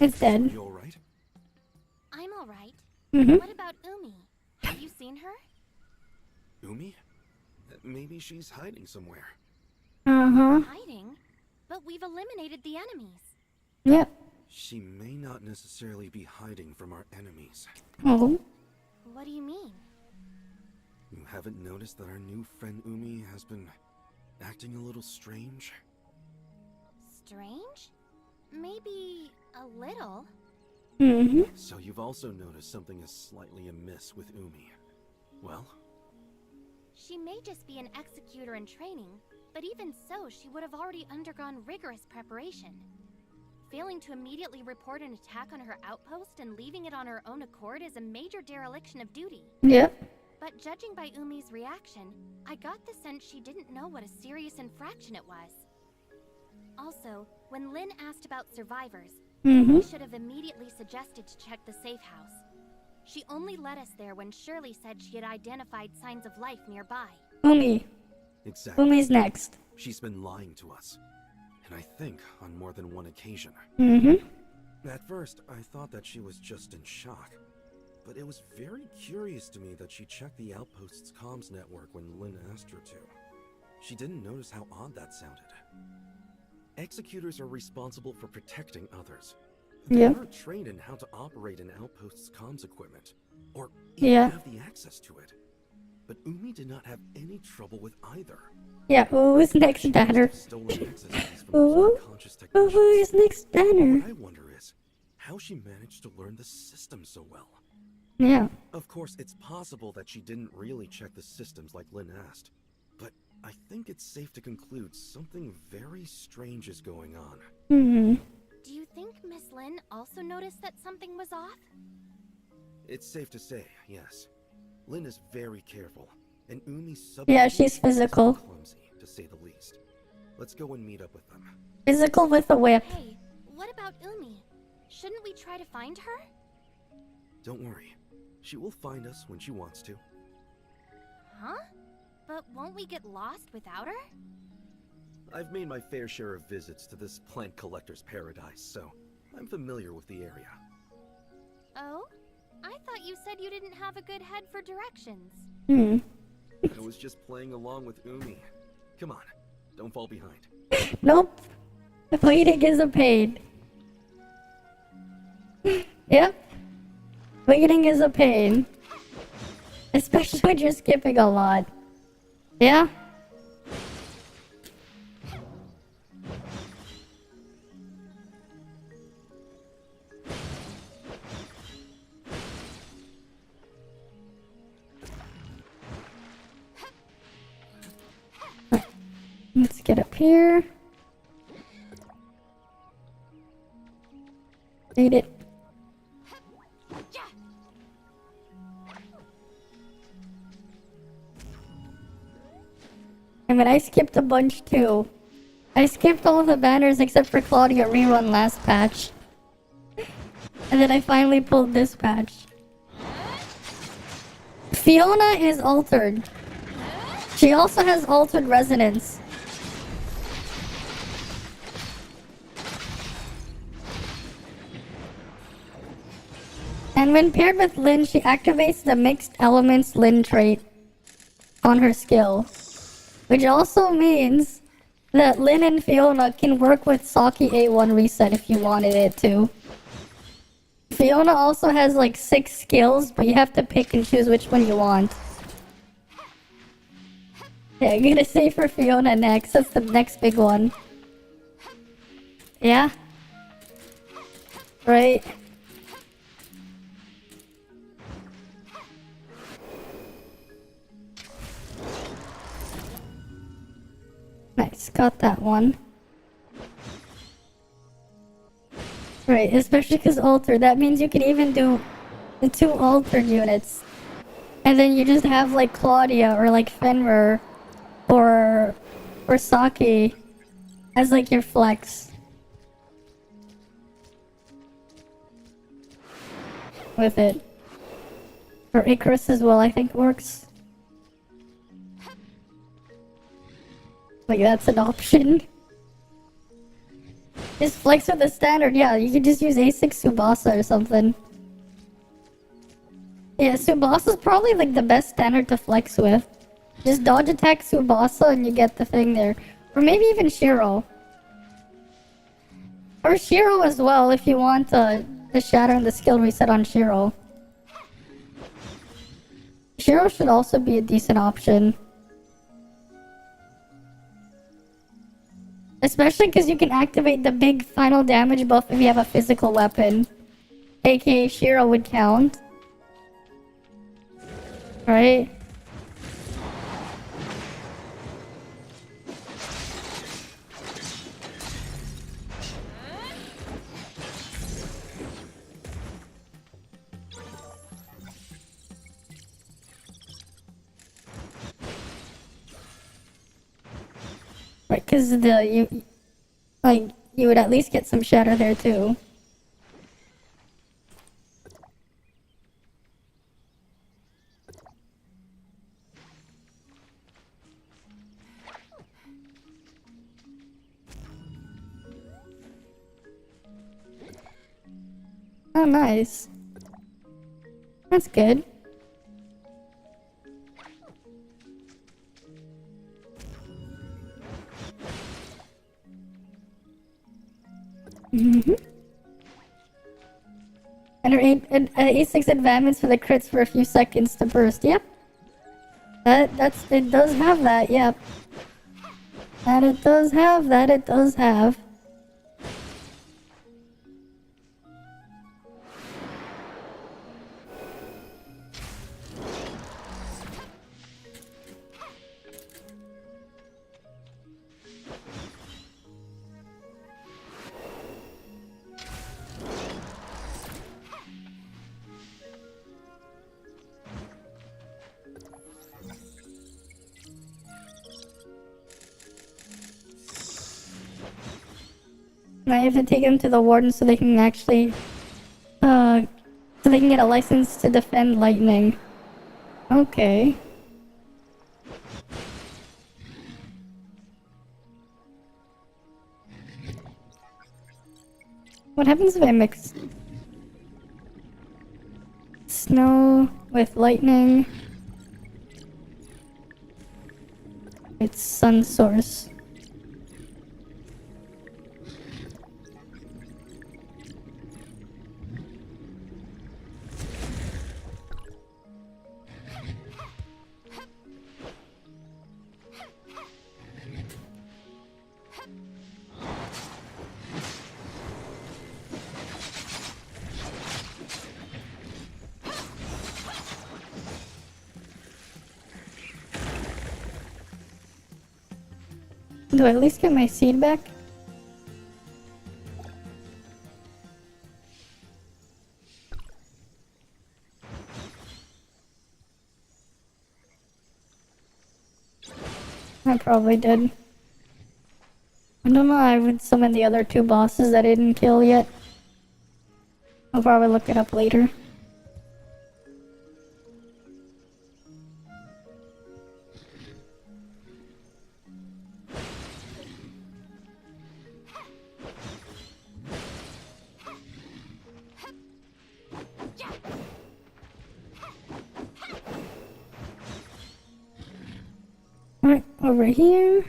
It's dead. You alright? I'm alright. Mm-hmm. What about Umi? Have you seen her? Umi? Maybe she's hiding somewhere. Uh-huh. Hiding? But we've eliminated the enemies. Yep. She may not necessarily be hiding from our enemies. Oh. What do you mean? You haven't noticed that our new friend Umi has been acting a little strange? Strange? Maybe a little. Mm-hmm. So you've also noticed something is slightly amiss with Umi. Well, She may just be an executor in training, but even so, she would have already undergone rigorous preparation. Failing to immediately report an attack on her outpost and leaving it on her own accord is a major dereliction of duty. Yep. But judging by Umi's reaction, I got the sense she didn't know what a serious infraction it was. Also, when Lynn asked about survivors, Mm-hmm. we should have immediately suggested to check the safe house. She only led us there when Shirley said she had identified signs of life nearby. Umi. exactly. Umi's next. She's been lying to us. And I think on more than one occasion. Mm-hmm. At first, I thought that she was just in shock. But it was very curious to me that she checked the outpost's comms network when Lynn asked her to. She didn't notice how odd that sounded. Executors are responsible for protecting others. They Yeah. aren't trained in how to operate an outpost's comms equipment, or even Yeah. have the access to it. But Umi did not have any trouble with either. Yeah, who's next She must banner? have stolen access keys from those Ooh. unconscious technicians. Who's next banner? What I wonder is how she managed to learn the system so well. Yeah. Of course, it's possible that she didn't really check the systems like Lynn asked, but I think it's safe to conclude something very strange is going on. Mm-hmm. Do you think Miss Lynn also noticed that something was off? It's safe to say, yes. Lynn is very careful, and Umi's Yeah, she's physical. clumsy, to say the least. Let's go and meet up with them. Physical with a whip. Hey, what about Umi? Shouldn't we try to find her? Don't worry. She will find us when she wants to. Huh? But won't we get lost without her? I've made my fair share of visits to this plant collector's paradise, so I'm familiar with the area. Oh? I thought you said you didn't have a good head for directions. Hmm. I was just playing along with Umi. Come on, don't fall behind. Nope. Waiting is a pain. Yep. Waiting is a pain. Especially when you're skipping a lot. Yeah? Let's get up here. Read it. I mean, I skipped a bunch too. I skipped all the banners except for Claudia rerun last patch. And then I finally pulled this patch. Fiona is altered. She also has altered resonance. And when paired with Lynn, she activates the mixed elements Lynn trait on her skill. Which also means that Lynn and Fiona can work with Saki A1 reset if you wanted it to. Fiona also has like 6 skills, but you have to pick and choose which one you want. Yeah, I'm gonna say for Fiona next. That's the next big one. Yeah? Right? Nice, got that one. Right, especially because altered. That means you can even do the 2 altered units. And then you just have like Claudia or like Fenrir or Saki as like your flex. With it. Or Icarus as well, I think works. Like that's an option. Just flex with the standard, yeah, you could just use A6 Tsubasa or something. Yeah, Tsubasa's probably like the best standard to flex with. Just dodge attack Tsubasa and you get the thing there. Or maybe even Shiro. Or Shiro as well if you want the shatter and the skill reset on Shiro. Shiro should also be a decent option. Especially because you can activate the big final damage buff if you have a physical weapon. AKA Shiro would count. Right? Right, because you would at least get some shatter there too. Oh, nice. That's good. Mm-hmm. And A6 advancements for the crits for a few seconds to burst. Yep. It does have that, yep. It does have. Now you have to take them to the warden so they can actually, so they can get a license to defend lightning. Okay. What happens if I mix snow with lightning? It's sun source. Do I at least get my seed back? I probably did. I don't know, I would summon the other two bosses that I didn't kill yet. I'll probably look it up later. Alright, over here.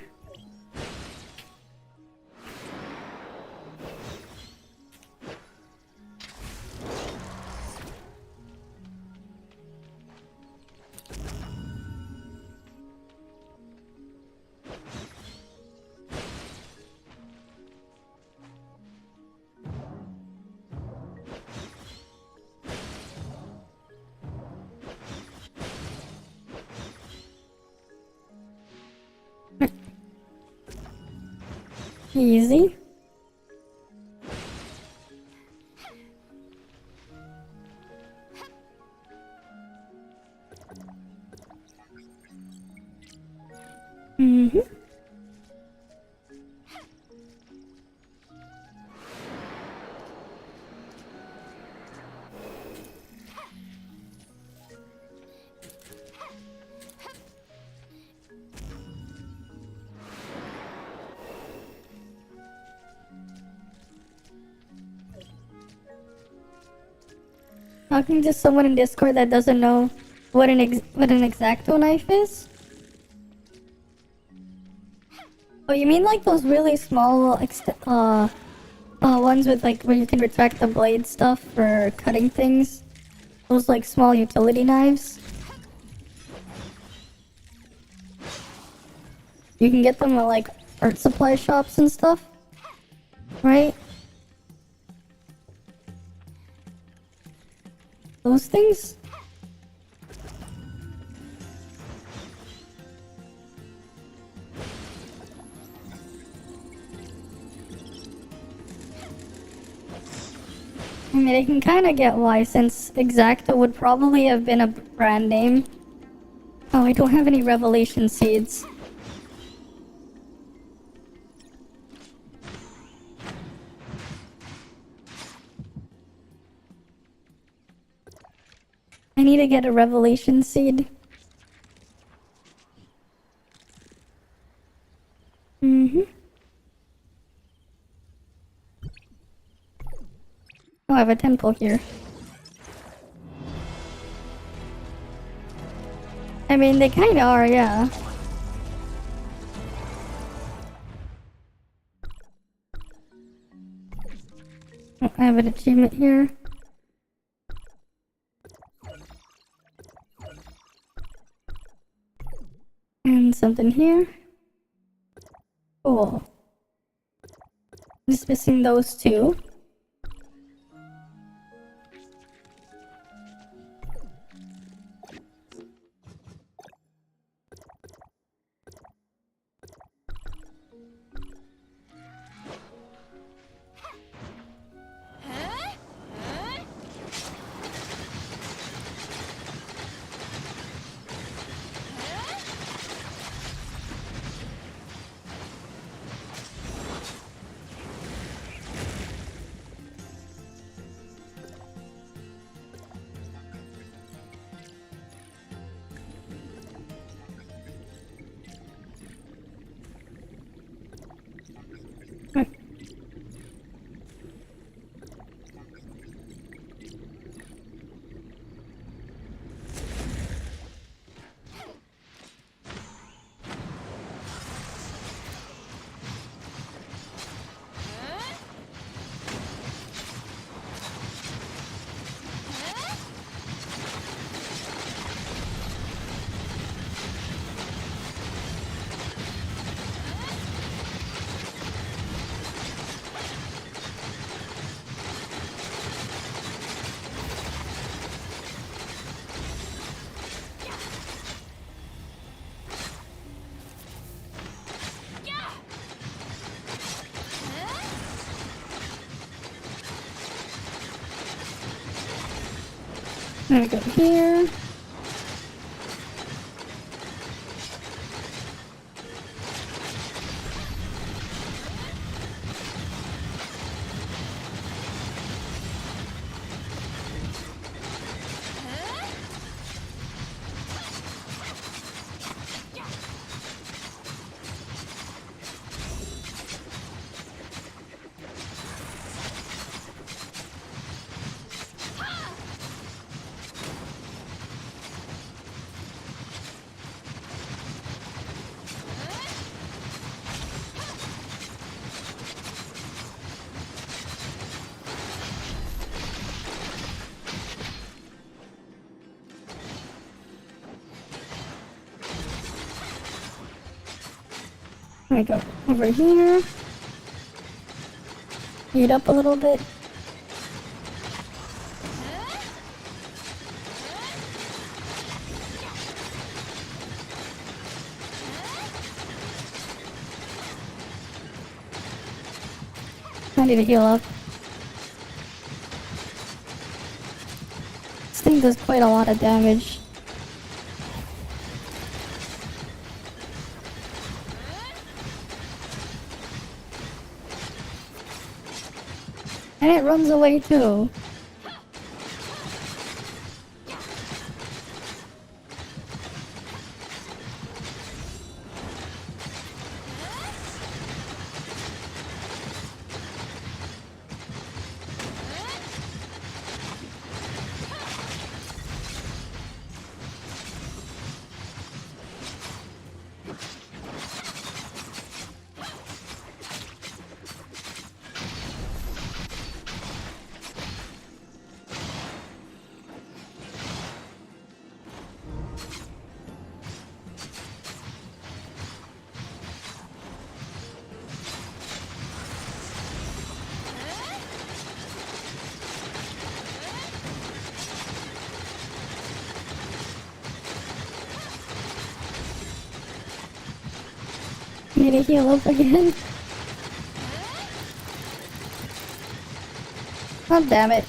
Easy. Mm-hmm. talking to someone in Discord that doesn't know what an X-Acto knife is? Oh, you mean like those really small ones with like where you can retract the blade stuff for cutting things? Those like small utility knives? You can get them at like art supply shops and stuff, right? Those things? I mean, I can kind of get why, since X-Acto would probably have been a brand name. Oh, I don't have any revelation seeds. I need to get a revelation seed. Oh, I have a temple here. I mean, they kinda are, yeah. Oh, I have an achievement here. And something here. Cool. Just missing those two. I go here. I go over here. Heat up a little bit. I need to heal up. This thing does quite a lot of damage. And it runs away too. Need to heal up again. Oh, damn it.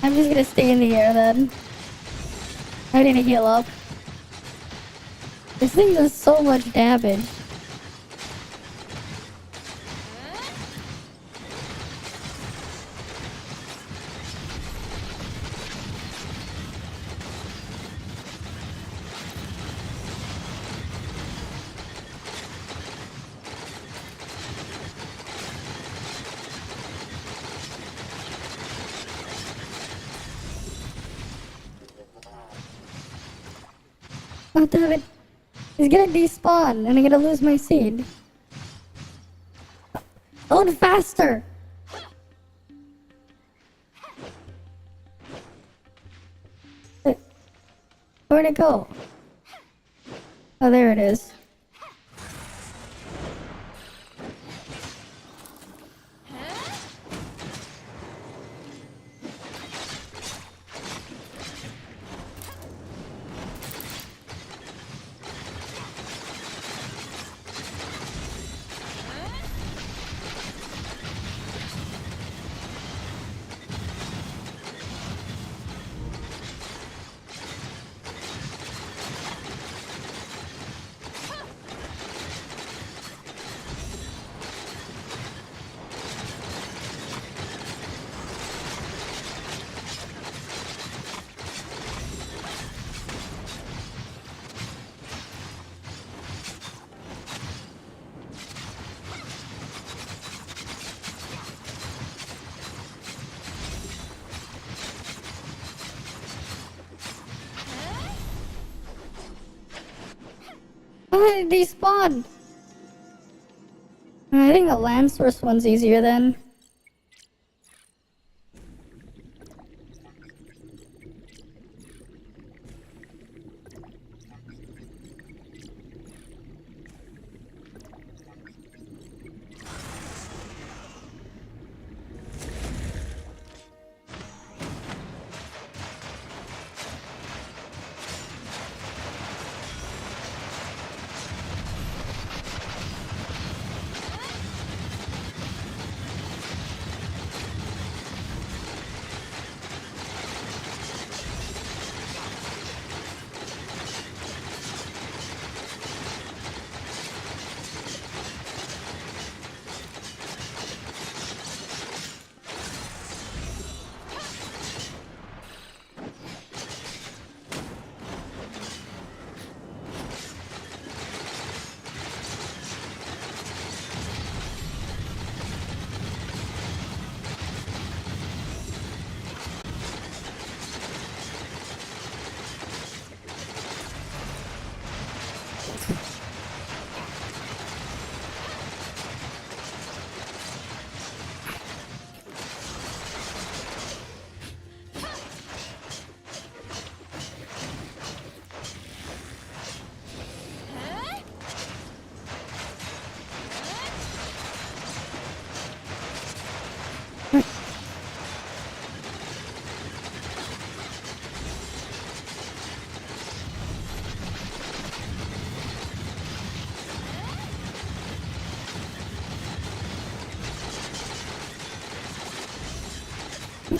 I'm just gonna stay in the air then. I need to heal up. This thing does so much damage. Oh, damn it. He's gonna despawn, and I'm gonna lose my seed. Load faster! Where'd it go? Oh, there it is. Oh, it despawned! I think the land source one's easier then.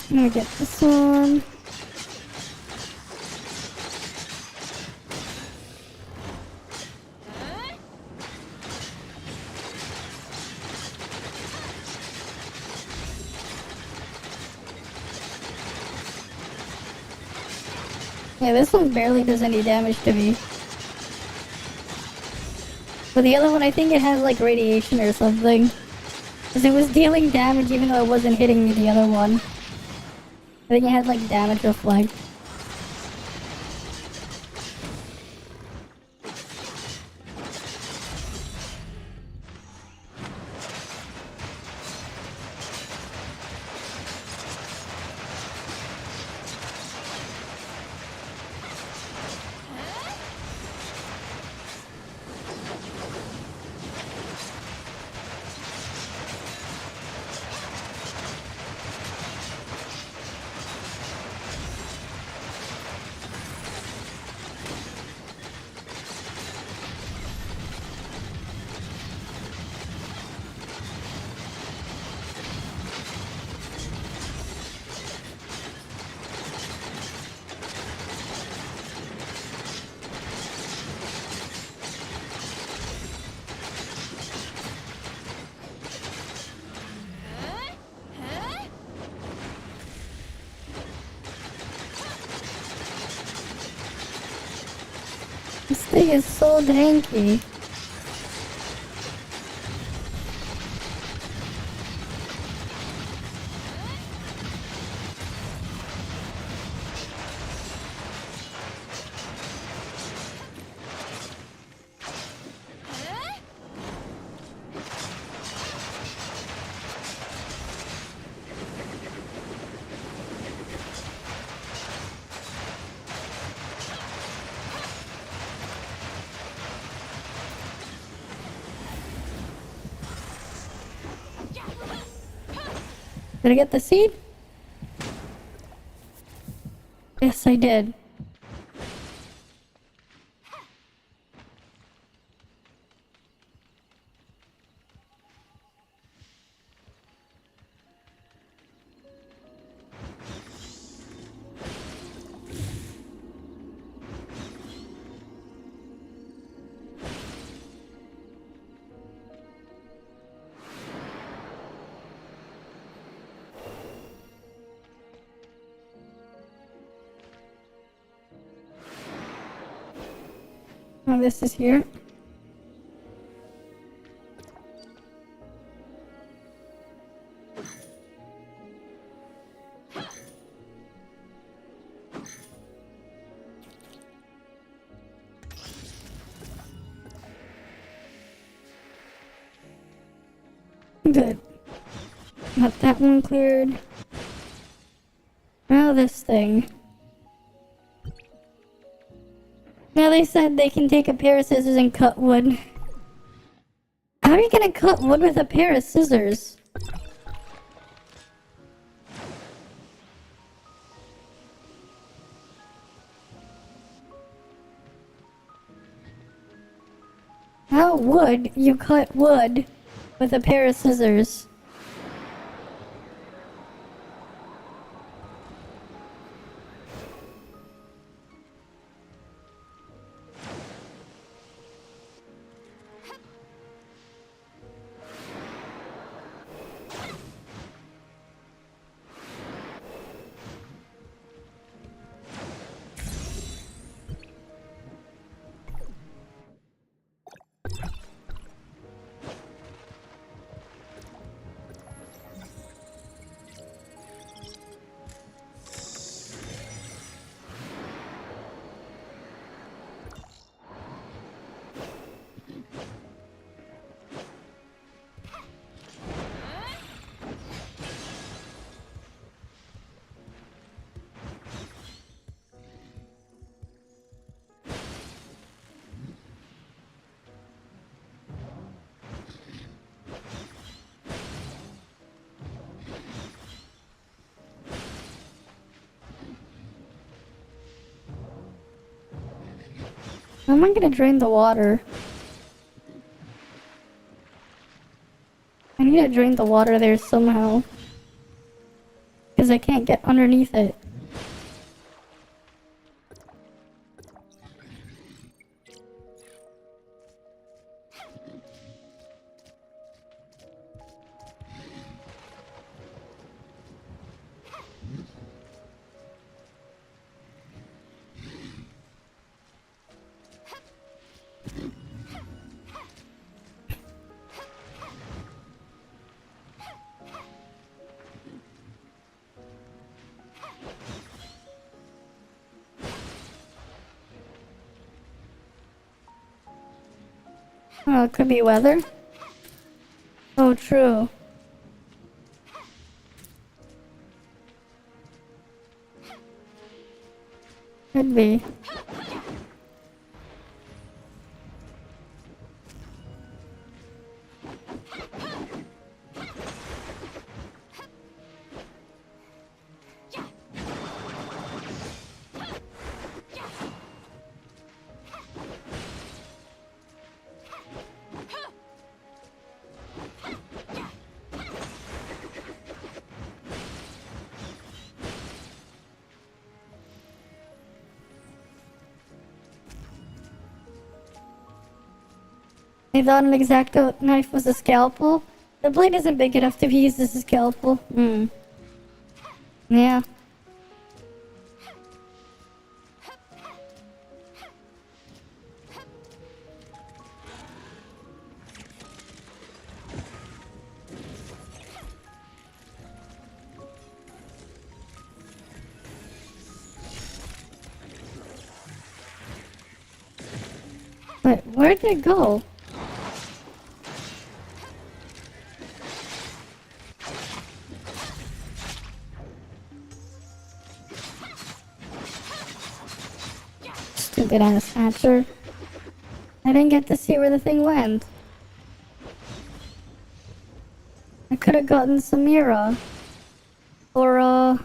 I'm gonna get this one. Yeah, this one barely does any damage to me. But the other one, I think it has like radiation or something. Because it was dealing damage even though it wasn't hitting me the other one. I think it had like damage reflect. This thing is so danky. Did I get the seed? Yes, I did. Oh, this is here. Good. Got that one cleared. Now this thing. Now they said they can take a pair of scissors and cut wood. How are you gonna cut wood with a pair of scissors? How would you cut wood with a pair of scissors? How am I gonna drain the water? I need to drain the water there somehow. Because I can't get underneath it. Oh, it could be weather. Oh, true. Could be. I thought an X-Acto knife was a scalpel. The blade isn't big enough to be used as a scalpel. Hmm. Yeah. Wait, where did it go? Stupid ass hatcher. I didn't get to see where the thing went. I could have gotten Samira. Or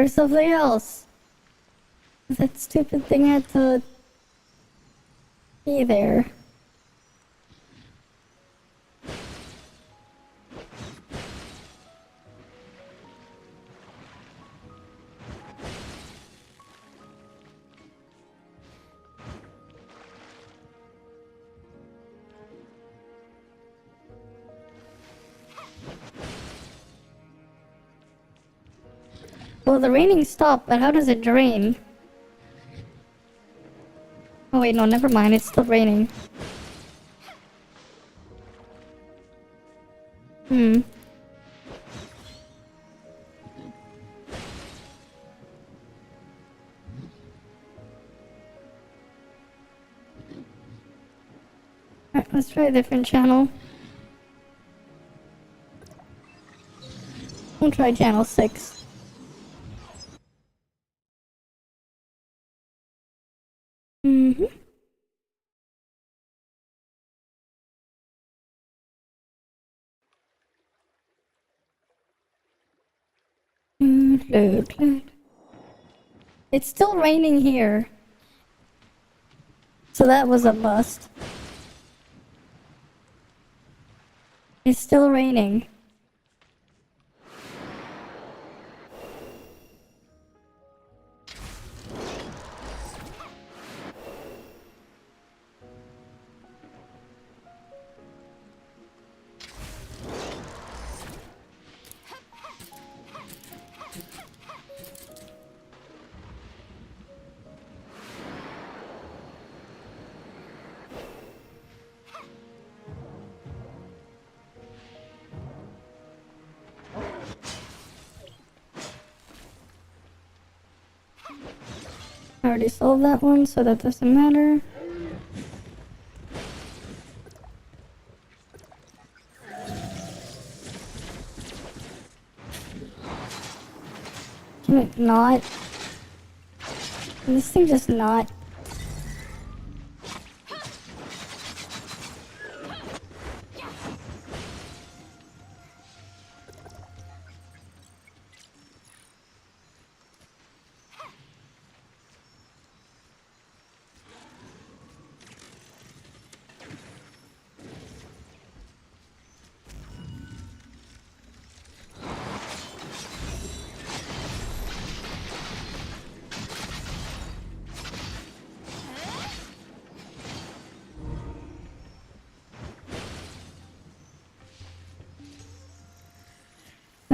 something else. That stupid thing had to be there. Well, the raining stopped, but how does it drain? Oh wait, no, never mind, it's still raining. Hmm. Alright, let's try a different channel. We'll try channel 6. Mm-hmm. It's still raining here. So that was a bust. It's still raining. I already solved that one, so that doesn't matter. Can it not? Can this thing just not?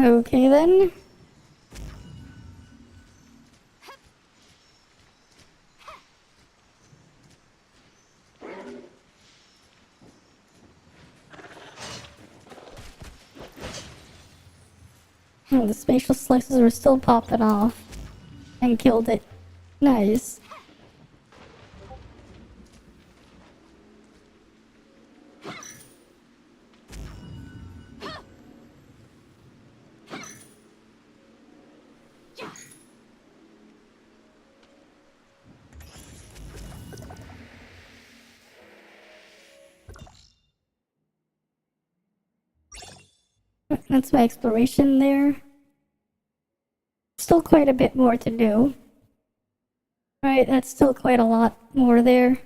Okay then. Oh, the spatial slices were still popping off. And killed it. Nice. That's my exploration there. Still quite a bit more to do. Right, that's still quite a lot more there.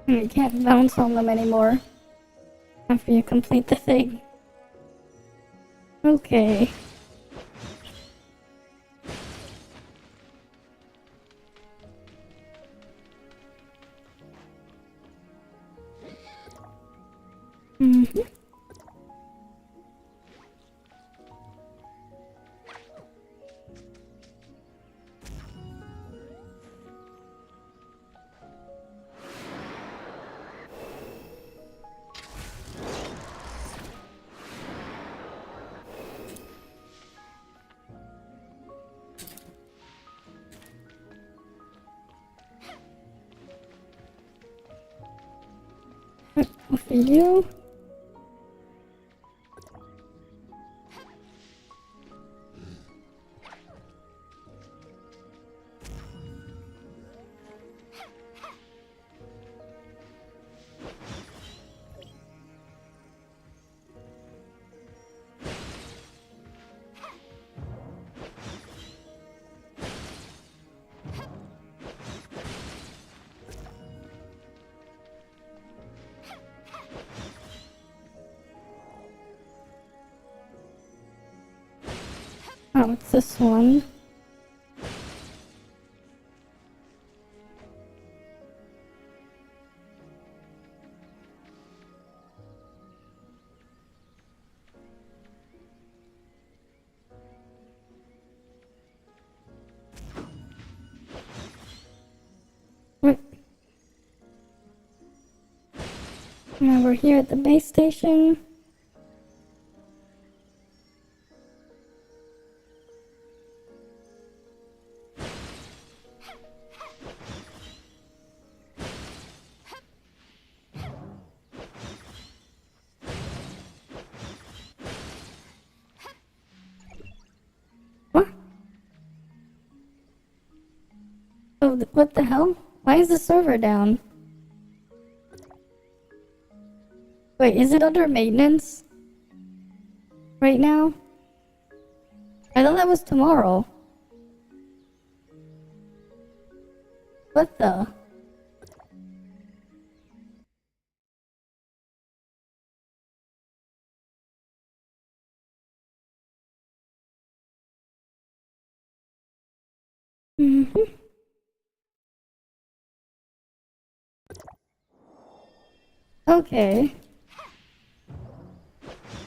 You can't bounce on them anymore after you complete the thing. Okay. For you. Oh, it's this one. Right. Now we're here at the base station. What? Oh, what the hell? Why is the server down? Wait, is it under maintenance? Right now? I thought that was tomorrow. What the? Mm-hmm. Okay.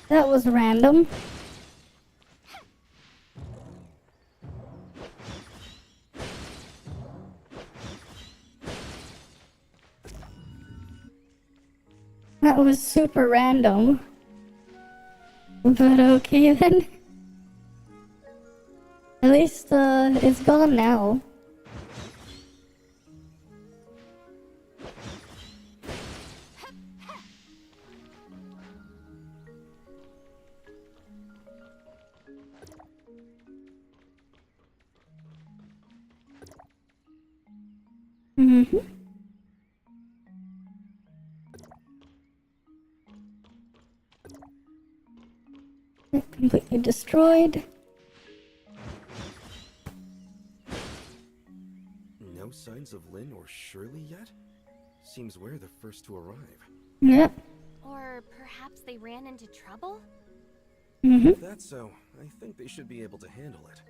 That was random. That was super random. But okay then. At least, it's gone now. Mm-hmm. Completely destroyed. No signs of Lynn or Shirley yet? Seems we're the first to arrive. Yep. Or perhaps they ran into trouble? Mm-hmm. If that's so, I think they should be able to handle it.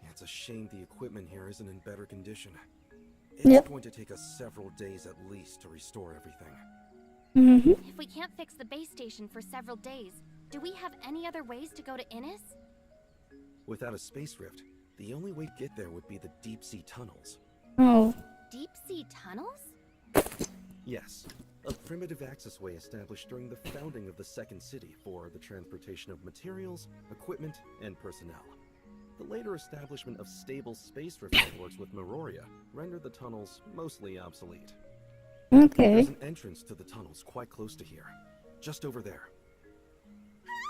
It's a shame the equipment here isn't in better condition. It's Yep. going to take us several days at least to restore everything. Mm-hmm. If we can't fix the base station for several days, do we have any other ways to go to Innis? Without a space rift, the only way to get there would be the deep-sea tunnels. Oh. Deep sea tunnels? Yes, a primitive access way established during the founding of the second city for the transportation of materials, equipment, and personnel. The later establishment of stable space rift networks with Meroria rendered the tunnels mostly obsolete. Okay. There's an entrance to the tunnels quite close to here, just over there.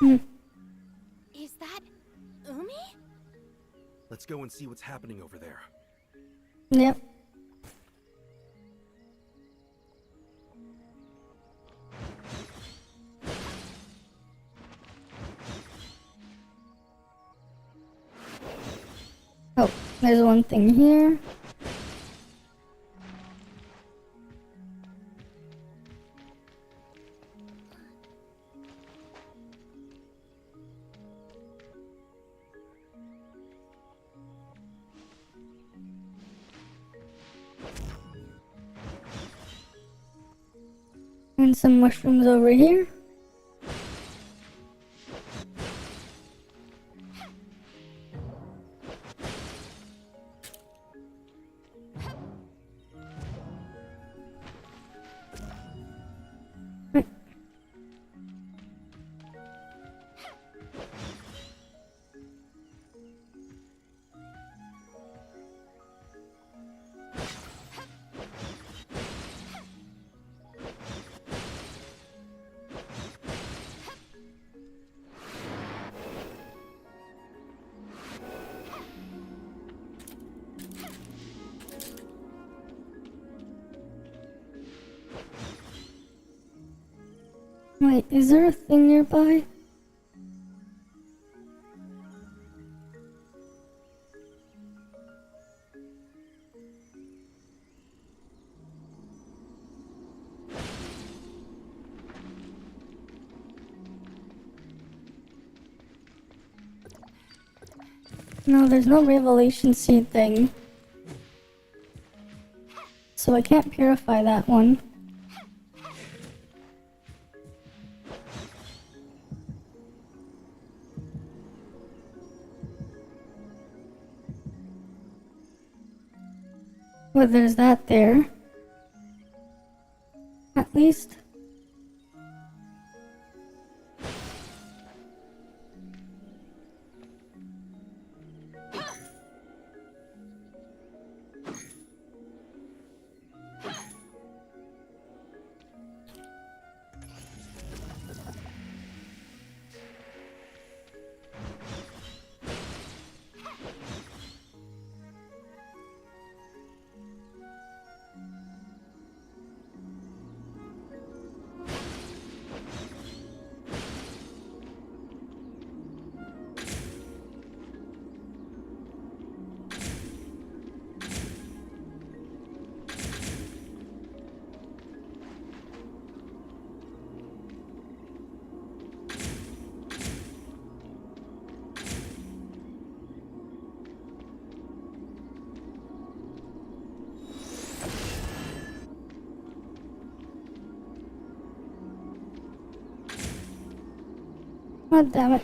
Is that Umi? Let's go and see what's happening over there. Yep. Oh, there's one thing here. And some mushrooms over here. Wait, is there a thing nearby? No, there's no revelation seed thing. So I can't purify that one. But there's that there. At least. God damn it.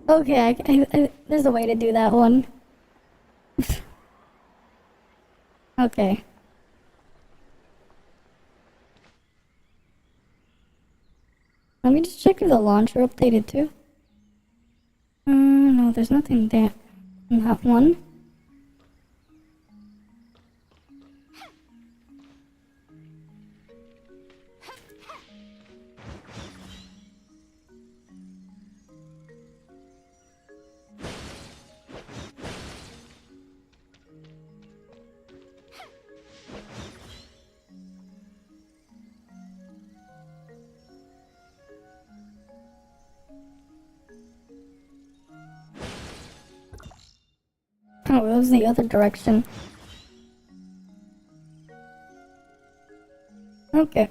Okay, there's a way to do that one. Okay. Let me just check if the launcher updated too. No, there's nothing there in that one. Oh, it was the other direction. Okay.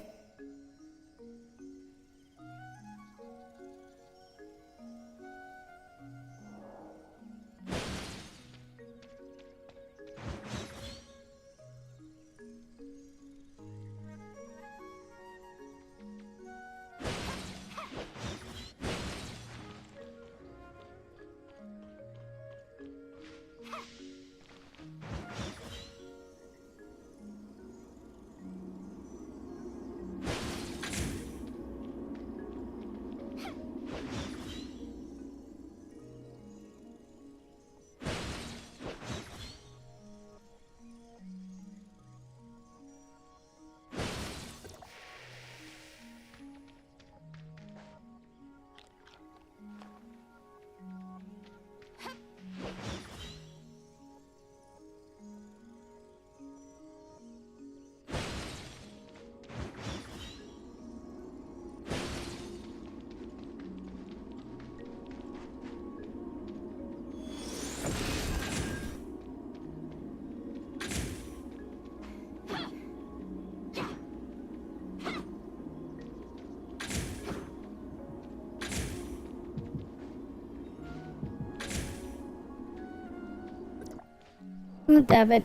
Oh, damn it.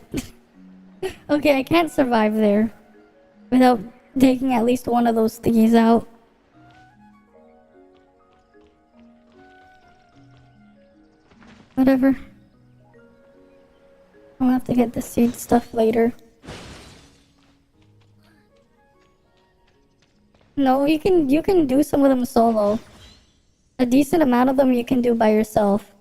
Okay, I can't survive there without taking at least one of those thingies out. Whatever. I'll have to get the seed stuff later. No, you can do some of them solo. A decent amount of them you can do by yourself.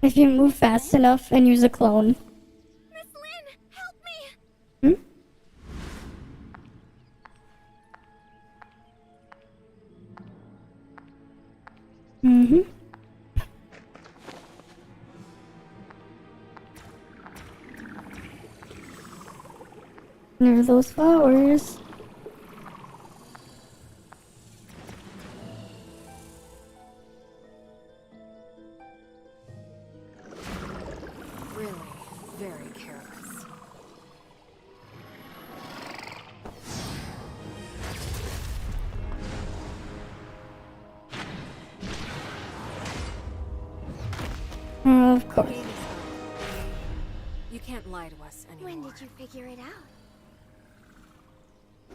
If you move fast enough and use a clone. Miss Lynn, help me! Hmm? Near those flowers. Really, very careless. Of course. You can't lie to us anymore. When did you figure it out?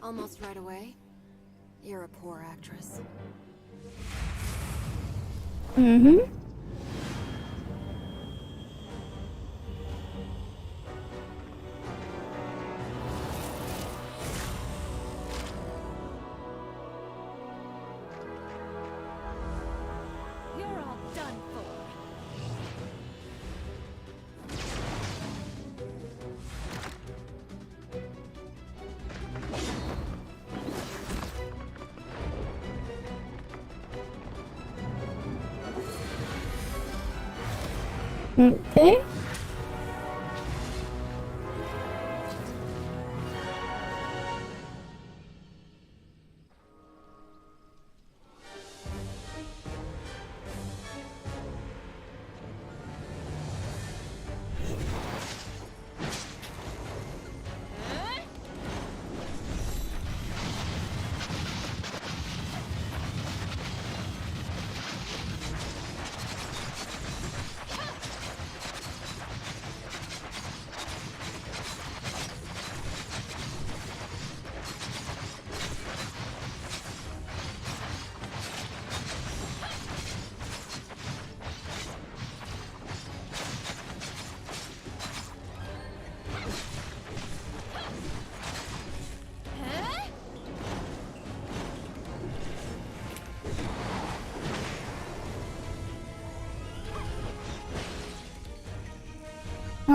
Almost right away? You're a poor actress. Mm-hmm. You're all done for. Okay.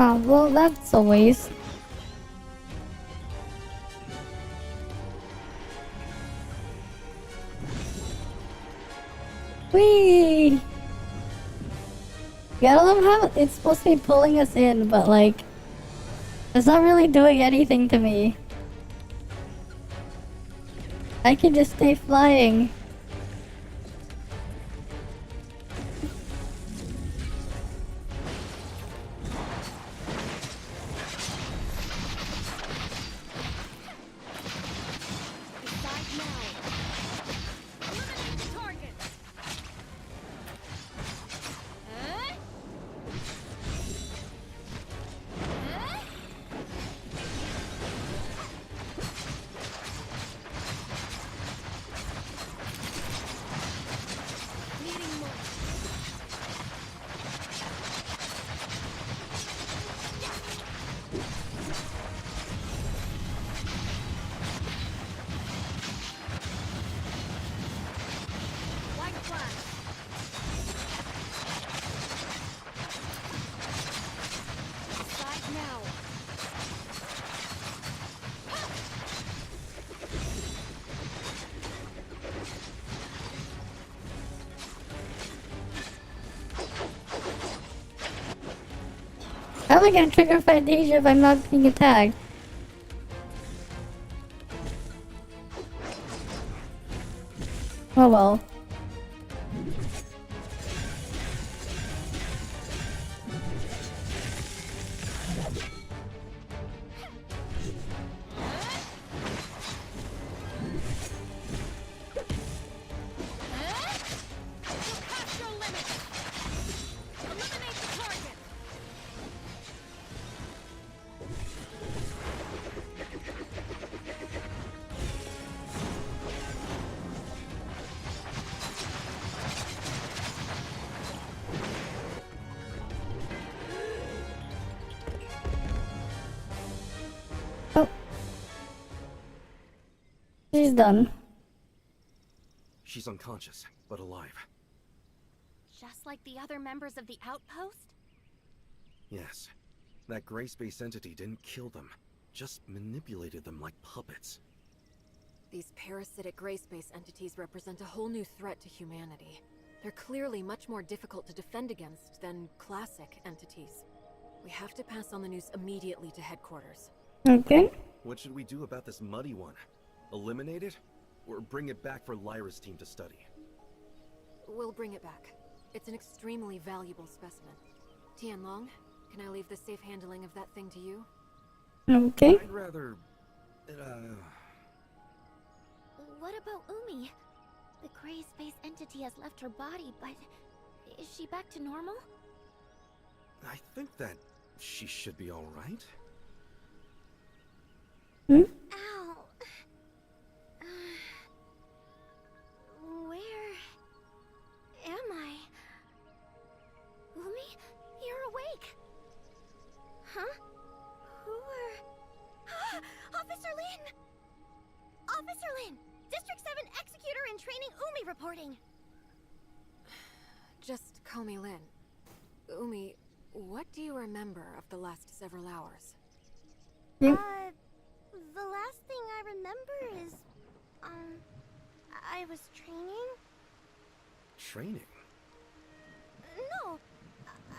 Oh, well, that's a waste. Whee! Gotta love how it's supposed to be pulling us in, but like, it's not really doing anything to me. I can just stay flying. Decide now. Eliminate the target. Needing more. White flag. Decide now. How am I gonna trigger Fantasia if I'm not being attacked? Oh well. You'll pass your limit. Eliminate the target. Oh. She's done. She's unconscious, but alive. Just like the other members of the outpost? Yes. That gray space entity didn't kill them, just manipulated them like puppets. These parasitic gray space entities represent a whole new threat to humanity. They're clearly much more difficult to defend against than classic entities. We have to pass on the news immediately to headquarters. Okay. What should we do about this muddy one? Eliminate it? Or bring it back for Lyra's team to study? We'll bring it back. It's an extremely valuable specimen. Tianlong, can I leave the safe handling of that thing to you? Okay. I'd rather... What about Umi? The gray space entity has left her body, but is she back to normal? I think that she should be alright. Hmm? Ow. Where am I? Umi, you're awake. Huh? Who are... Officer Lin! Officer Lin! District 7 Executor in Training Umi reporting. Just call me Lin. Umi, what do you remember of the last several hours? Yeah. The last thing I remember is, I was training? Training? No,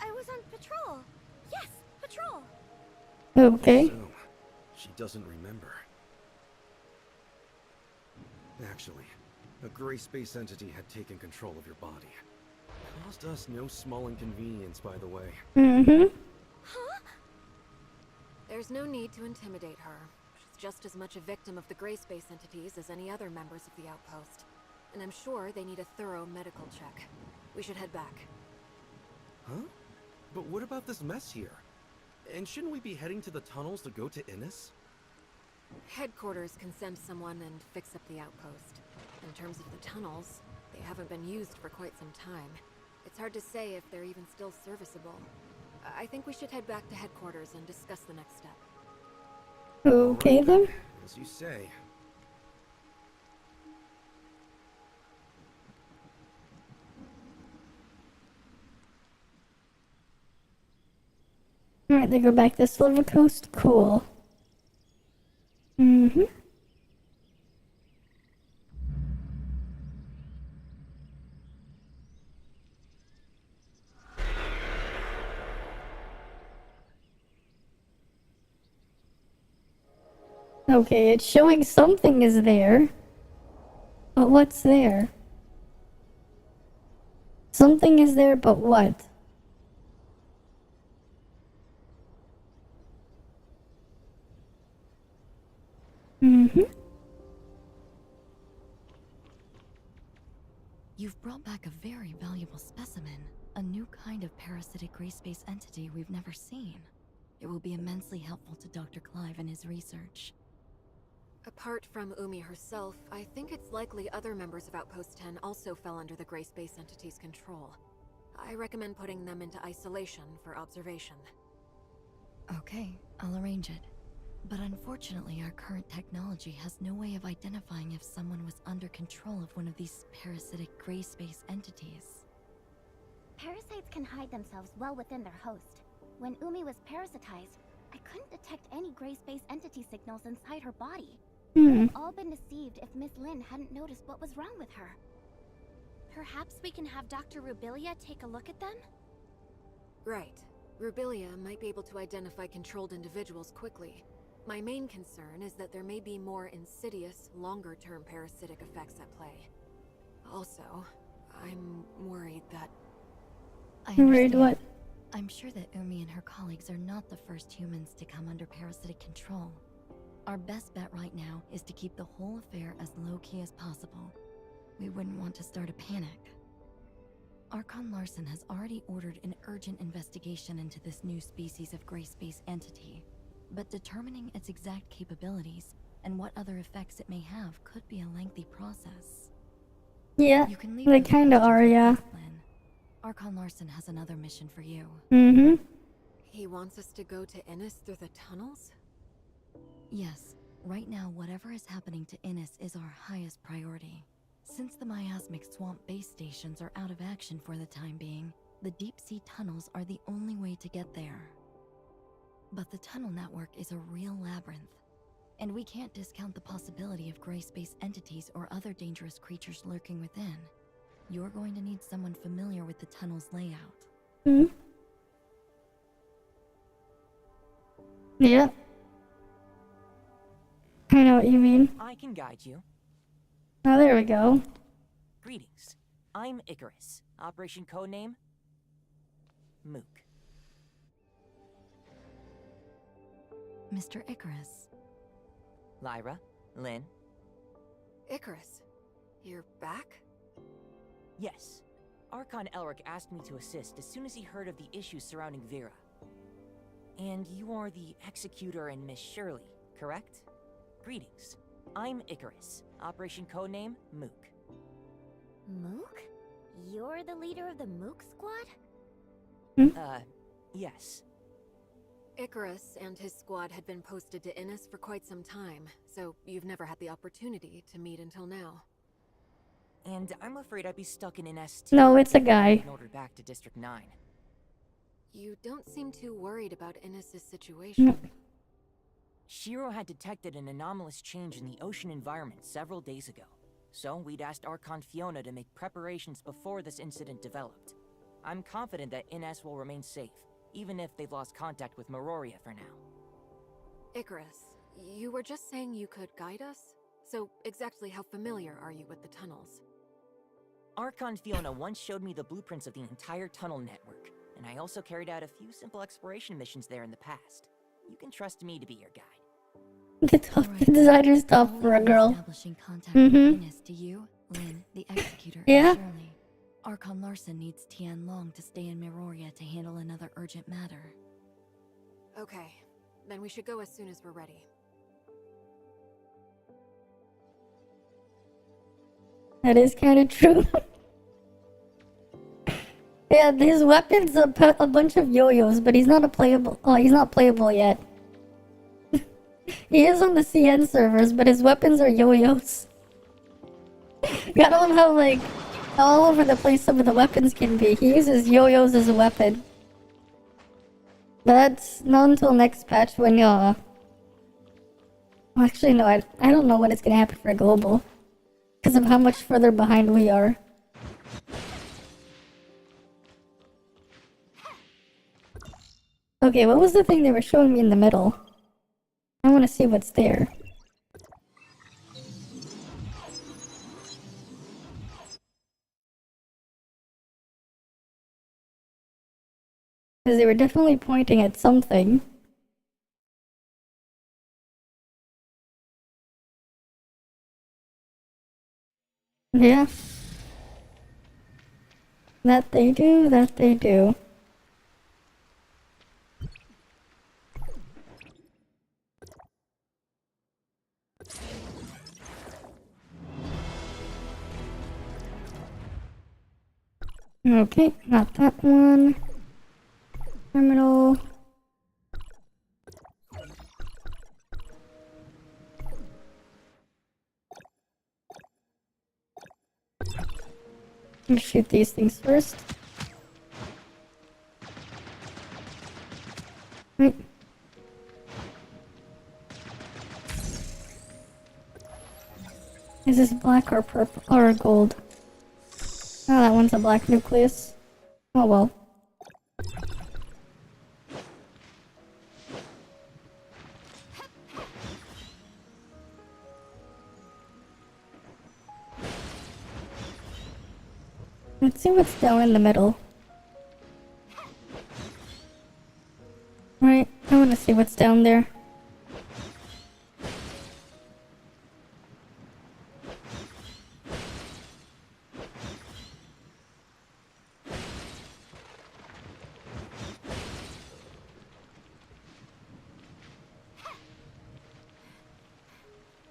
I was on patrol. Yes, patrol. Okay. So, she doesn't remember. Actually, a gray space entity had taken control of your body. Caused us no small inconvenience, by the way. Mm-hmm. Huh? There's no need to intimidate her. She's just as much a victim of the gray space entities as any other members of the outpost. And I'm sure they need a thorough medical check. We should head back. Huh? But what about this mess here? And shouldn't we be heading to the tunnels to go to Innis? Headquarters can send someone and fix up the outpost. In terms of the tunnels, they haven't been used for quite some time. It's hard to say if they're even still serviceable. I think we should head back to headquarters and discuss the next step. Okay then. As you say. Alright, they go back to Silver Coast. Cool. Mm-hmm. Okay, it's showing something is there. But what's there? Something is there, but what? Mm-hmm. You've brought back a very valuable specimen, a new kind of parasitic gray space entity we've never seen. It will be immensely helpful to Dr. Clive in his research. Apart from Umi herself, I think it's likely other members of Outpost 10 also fell under the gray space entity's control. I recommend putting them into isolation for observation. Okay, I'll arrange it. But unfortunately, our current technology has no way of identifying if someone was under control of one of these parasitic gray space entities. Parasites can hide themselves well within their host. When Umi was parasitized, I couldn't detect any gray space entity signals inside her body. Hmm. We've all been deceived if Miss Lin hadn't noticed what was wrong with her. Perhaps we can have Dr. Rubilia take a look at them? Right. Rubilia might be able to identify controlled individuals quickly. My main concern is that there may be more insidious, longer-term parasitic effects at play. Also, I'm worried that... I Worried understand. what? I'm sure that Umi and her colleagues are not the first humans to come under parasitic control. Our best bet right now is to keep the whole affair as low-key as possible. We wouldn't want to start a panic. Archon Larson has already ordered an urgent investigation into this new species of gray space entity. But determining its exact capabilities and what other effects it may have could be a lengthy process. Yeah, You can leave they those kinda questions are, with yeah. us, Lynn. Archon Larson has another mission for you. Mm-hmm. He wants us to go to Innis through the tunnels? Yes, right now whatever is happening to Innis is our highest priority. Since the miasmic swamp base stations are out of action for the time being, the deep-sea tunnels are the only way to get there. But the tunnel network is a real labyrinth, and we can't discount the possibility of gray space entities or other dangerous creatures lurking within. You're going to need someone familiar with the tunnel's layout. Hmm. Yeah. what you mean. I can guide you. Oh, there we go. Greetings. I'm Icarus. Operation codename? Mook. Mr. Icarus. Lyra, Lynn. Icarus, you're back? Yes. Archon Elric asked me to assist as soon as he heard of the issues surrounding Vera. And you are the Executor and Miss Shirley, correct? Greetings. I'm Icarus. Operation codename Mook. Mook? You're the leader of the Mook squad? Yes. Icarus and his squad had been posted to Innis for quite some time, so you've never had the opportunity to meet until now. And I'm afraid I'd be stuck in an ST. No, it's a guy. And ordered back to District 9. You don't seem too worried about Innis's situation. Shiro had detected an anomalous change in the ocean environment several days ago. So we'd asked Archon Fiona to make preparations before this incident developed. I'm confident that Innes will remain safe, even if they've lost contact with Meroria for now. Icarus, you were just saying you could guide us? So exactly how familiar are you with the tunnels? Archon Fiona once showed me the blueprints of the entire tunnel network, and I also carried out a few simple exploration missions there in the past. You can trust me to be your guide. The designer's tough for a girl. Establishing contact with Innis to you, Lynn, the Executor, Yeah. and Shirley. Archon Larson needs Tian Long to stay in Meroria to handle another urgent matter. Okay, then we should go as soon as we're ready. That is kind of true. Yeah, his weapon's a bunch of yo-yos, but he's not a playable. Oh, he's not playable yet. He is on the CN servers, but his weapons are yo-yos. Gotta love how, like, all over the place some of the weapons can be. He uses yo-yos as a weapon. But that's not until next patch when actually, no, I don't know when it's gonna happen for global. Because of how much further behind we are. Okay, what was the thing they were showing me in the middle? I want to see what's there. Because they were definitely pointing at something. Yeah. That they do, that they do. Okay, not that one. Terminal. Let me shoot these things first. Right. Is this black or purple or gold? Oh, that one's a black nucleus. Oh well. Let's see what's down in the middle. Right, I want to see what's down there.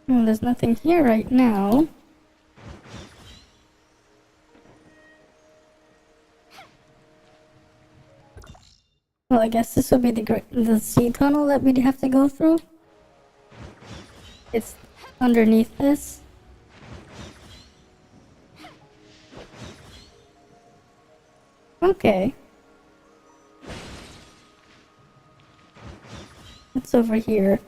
Well, there's nothing here right now. Well, I guess this would be the sea tunnel that we'd have to go through. It's underneath this. Okay. It's over here.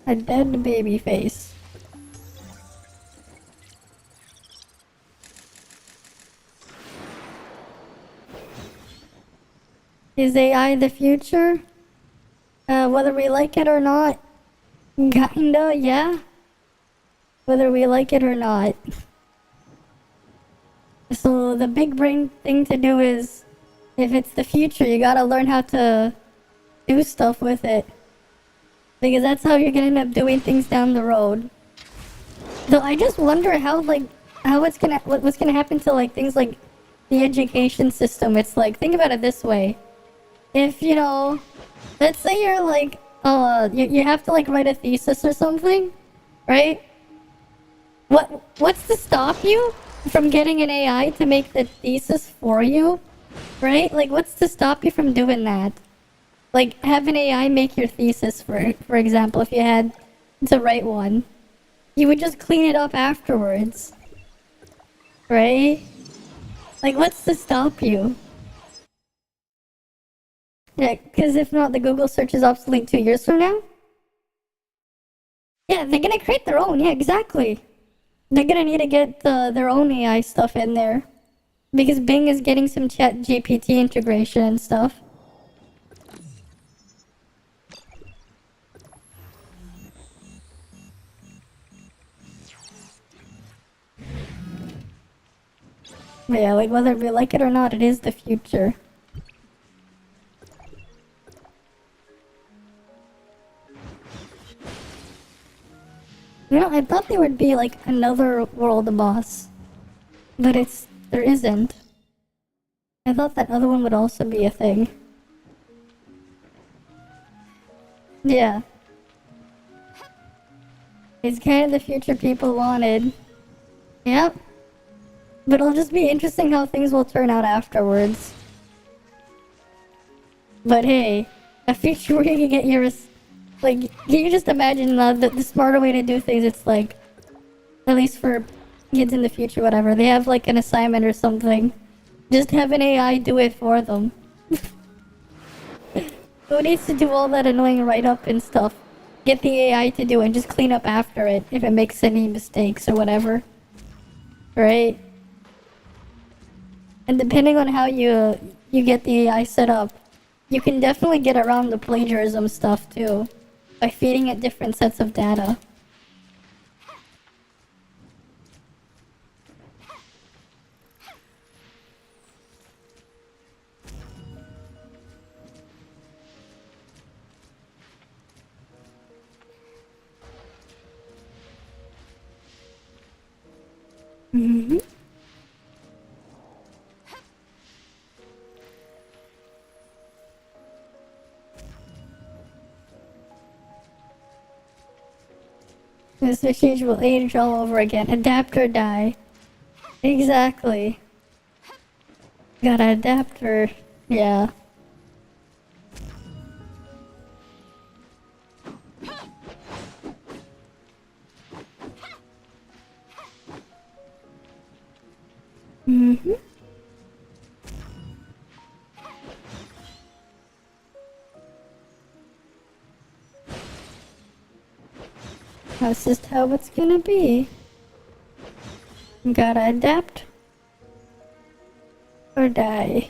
A dead baby face. Is AI the future? Whether we like it or not, kinda, yeah. Whether we like it or not. So the big brain thing to do is, if it's the future, you gotta learn how to do stuff with it. Because that's how you're gonna end up doing things down the road. So I just wonder how, like, what's gonna happen to, like, things like the education system. It's like, think about it this way. If, you know, let's say you're like, you have to, like, write a thesis or something, right? What's to stop you from getting an AI to make the thesis for you, right? Like, what's to stop you from doing that? Like, have an AI make your thesis, for example, if you had to write one. You would just clean it up afterwards, right? Like, what's to stop you? Yeah, because if not, the Google search is obsolete 2 years from now? Yeah, they're gonna create their own, yeah, exactly. They're gonna need to get their own AI stuff in there. Because Bing is getting some chat GPT integration and stuff. But yeah, like, whether we like it or not, it is the future. You know, I thought there would be, like, another world boss. But there isn't. I thought that other one would also be a thing. Yeah. It's kind of the future people wanted. Yep. But it'll just be interesting how things will turn out afterwards. But hey, a future where you can get your... Like, can you just imagine the smarter way to do things? It's like, at least for kids in the future, whatever, they have like an assignment or something. Just have an AI do it for them. Who needs to do all that annoying write-up and stuff? Get the AI to do it and just clean up after it if it makes any mistakes or whatever. Right? And depending on how you get the AI set up, you can definitely get around the plagiarism stuff too, by feeding it different sets of data. Mm-hmm. This machine will age all over again. Adapt or die. Exactly. Gotta adapt or... yeah. Mm-hmm. That's just how it's gonna be. Gotta adapt or die.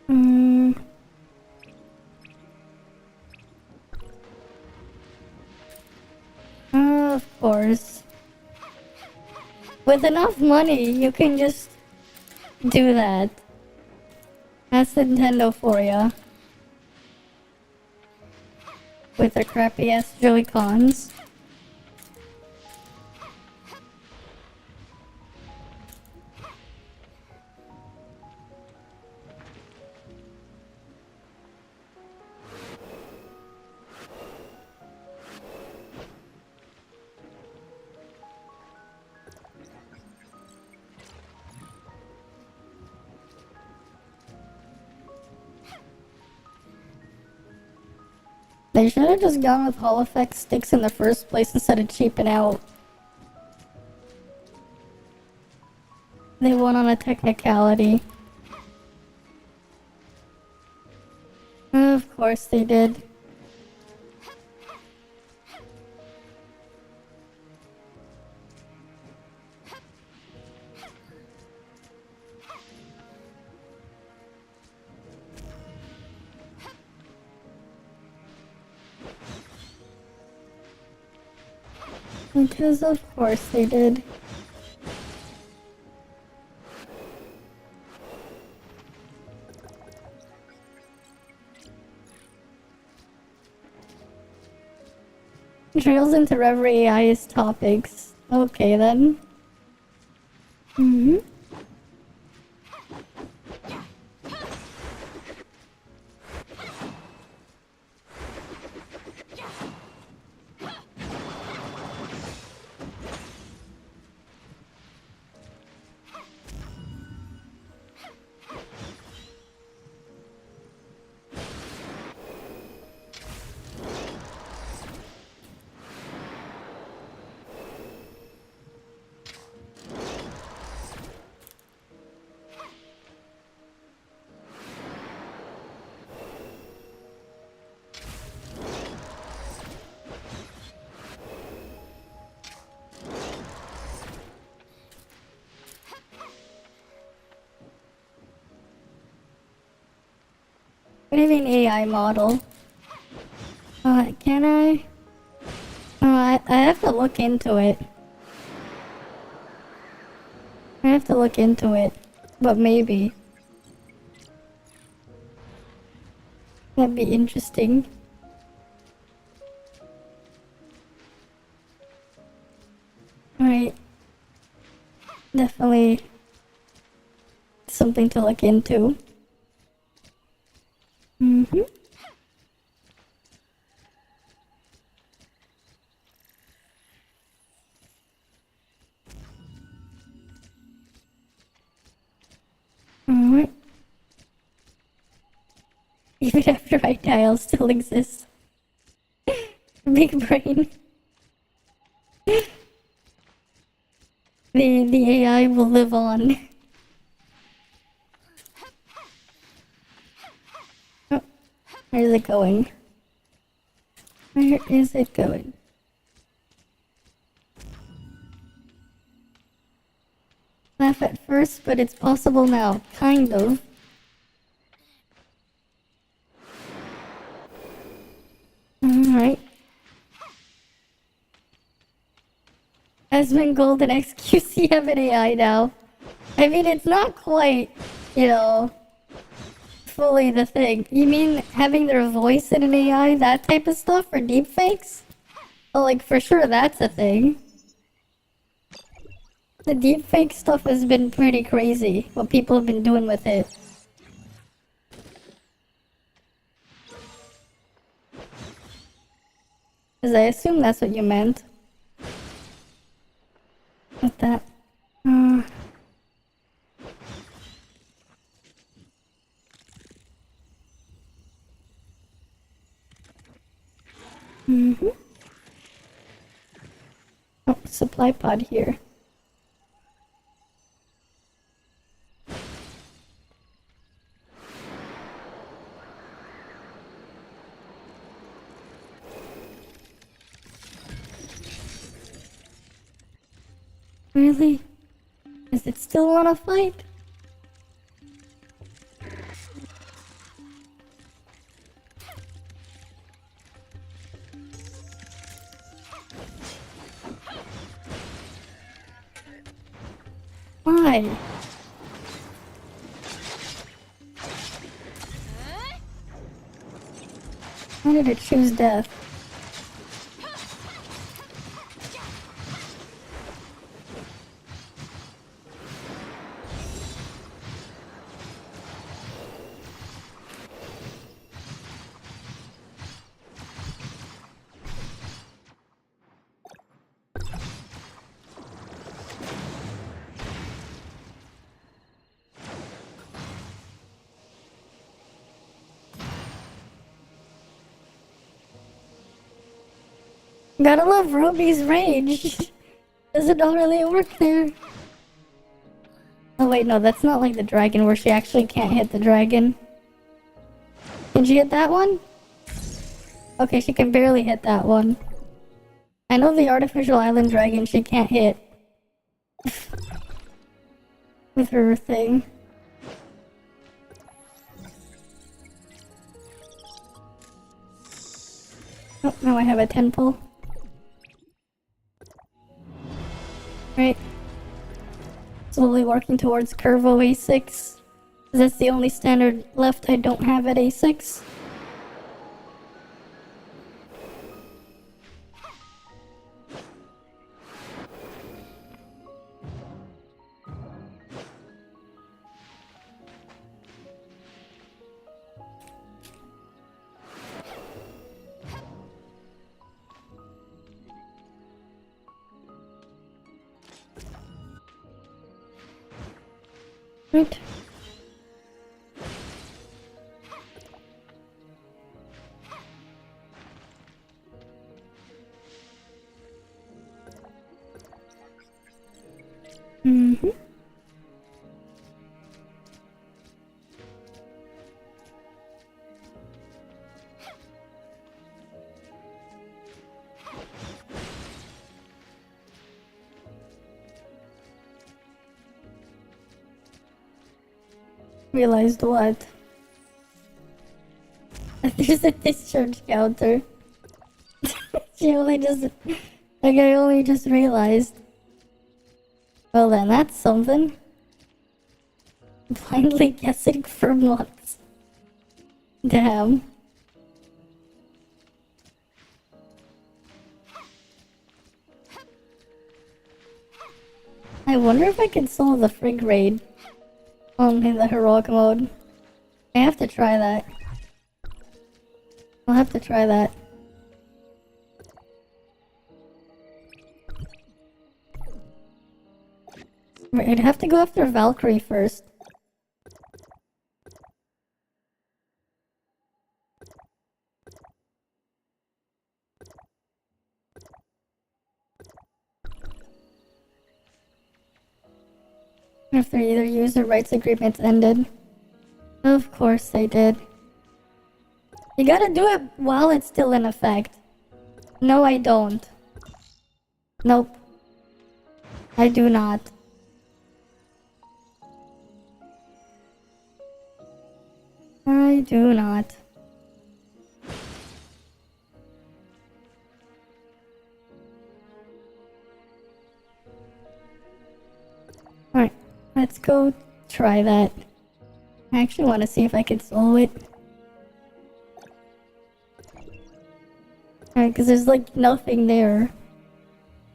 Mm. Of course. With enough money, you can just do that. That's Nintendo for ya. With their crappy ass Joy-Cons. They should have just gone with Hall Effect sticks in the first place instead of cheaping out. They won on a technicality. Of course they did. Because of course they did. Drills into every AI's topics. Okay then. Mm-hmm. What do you mean AI model? Can I? I have to look into it. I have to look into it. But maybe. That'd be interesting. Alright. Definitely something to look into. Mm-hmm. Alright. Even after I die, I'll still exist. Big brain. The AI will live on. Oh, where is it going? Where is it going? Laugh at first, but it's possible now. Kind of. Alright. Esmond Gold and XQC have an AI now. I mean, it's not quite, you know, fully the thing. You mean having their voice in an AI, that type of stuff, for deepfakes? Well, like, for sure that's a thing. The deepfake stuff has been pretty crazy, what people have been doing with it. Because I assume that's what you meant. With that. Mm-hmm. Oh, supply pod here. Really? Does it still want to fight? Why? Why did it choose death? Gotta love Ruby's rage. Does it not really work there? Oh wait, no, that's not like the dragon where she actually can't hit the dragon. Can she hit that one? Okay, she can barely hit that one. I know the artificial island dragon she can't hit. With her thing. Oh, now I have a 10 pull. Right. Slowly working towards Curvo A6. That's the only standard left I don't have at A6. Right. Mm-hmm. Realized what? There's a discharge counter. She only just... Like, I only just realized. Well then, that's something. Blindly guessing for months. Damn. I wonder if I can solve the frig raid. In the heroic mode. I have to try that. I'll have to try that. Right, I'd have to go after Valkyrie first. After either user rights agreements ended. Of course they did. You gotta do it while it's still in effect. No, I don't. Nope. I do not. I do not. Alright, let's go try that. I actually want to see if I can solve it. Alright, because there's like nothing there.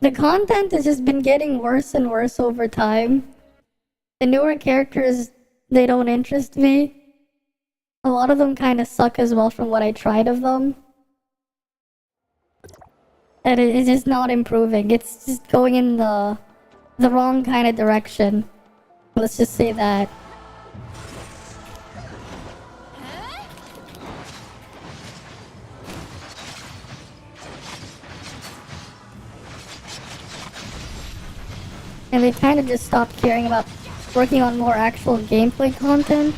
The content has just been getting worse and worse over time. The newer characters, they don't interest me. A lot of them kind of suck as well from what I tried of them. And it's just not improving. It's just going in the wrong kind of direction. Let's just say that. And they kind of just stopped caring about working on more actual gameplay content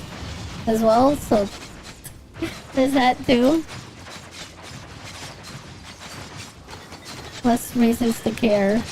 as well, so there's that too. Less reasons to care.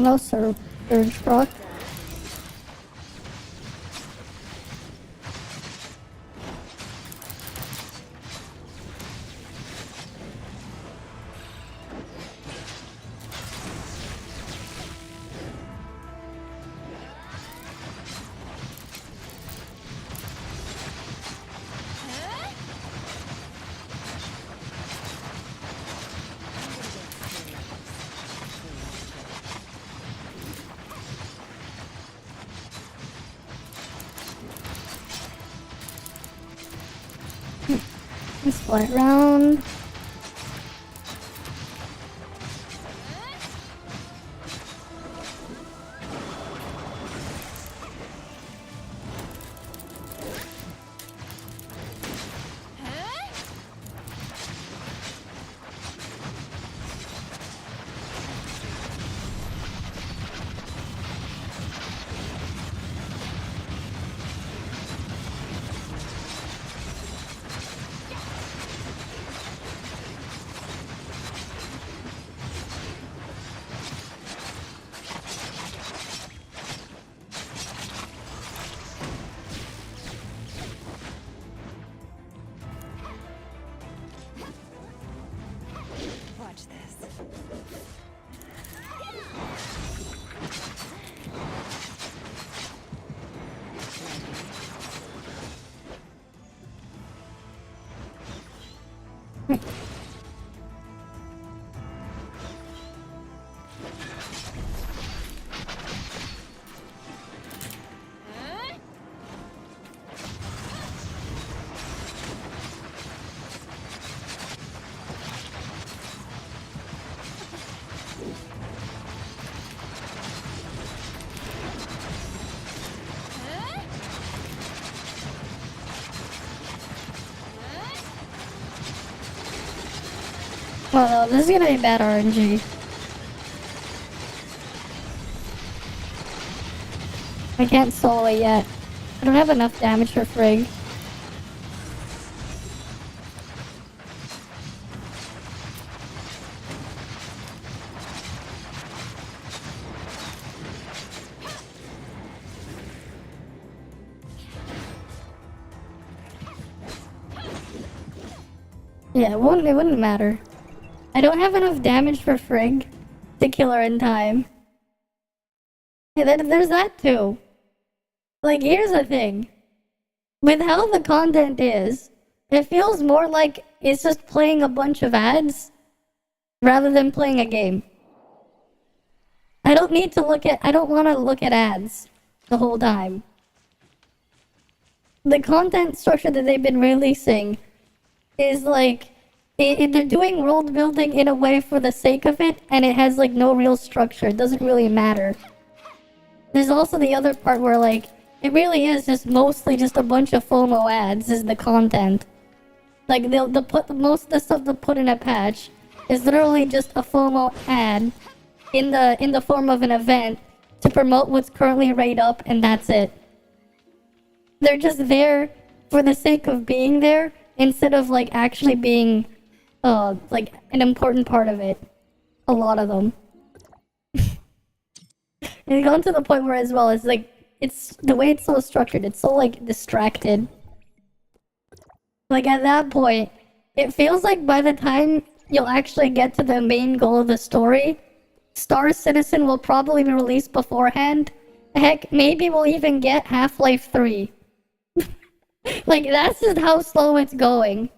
no surge proc. Let's fly around. Watch this. Well, no, this is gonna be bad RNG. I can't solo it yet. I don't have enough damage for Frigg. Yeah, it wouldn't matter. I don't have enough damage for Frigg to kill her in time. Yeah, there's that too. Like, here's the thing. With how the content is, it feels more like it's just playing a bunch of ads rather than playing a game. I don't want to look at ads the whole time. The content structure that they've been releasing is like, they're doing world building in a way for the sake of it, and it has like no real structure. It doesn't really matter. There's also the other part where like, it really is just mostly just a bunch of FOMO ads is the content. Like they'll put most of the stuff they'll put in a patch is literally just a FOMO ad in the form of an event to promote what's currently right up, and that's it. They're just there for the sake of being there instead of like actually being like an important part of it. A lot of them. It's gone to the point where as well it's like it's the way it's so structured, it's so like distracted. Like at that point, it feels like by the time you'll actually get to the main goal of the story, Star Citizen will probably be released beforehand. Heck, maybe we'll even get Half-Life 3. Like, that's just how slow it's going.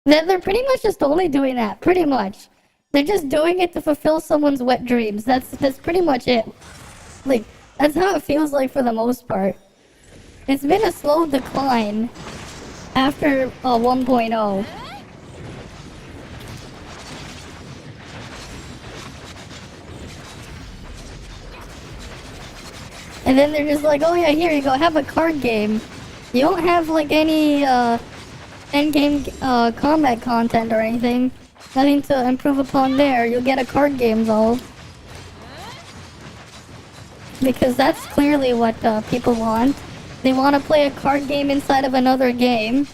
They're pretty much just only doing that, pretty much. They're just doing it to fulfill someone's wet dreams. That's pretty much it. Like, that's how it feels like for the most part. It's been a slow decline after 1.0. And then they're just like, oh yeah, here you go, have a card game. You don't have like any endgame combat content or anything. Nothing to improve upon there. You'll get a card game though. Because that's clearly what people want. They want to play a card game inside of another game.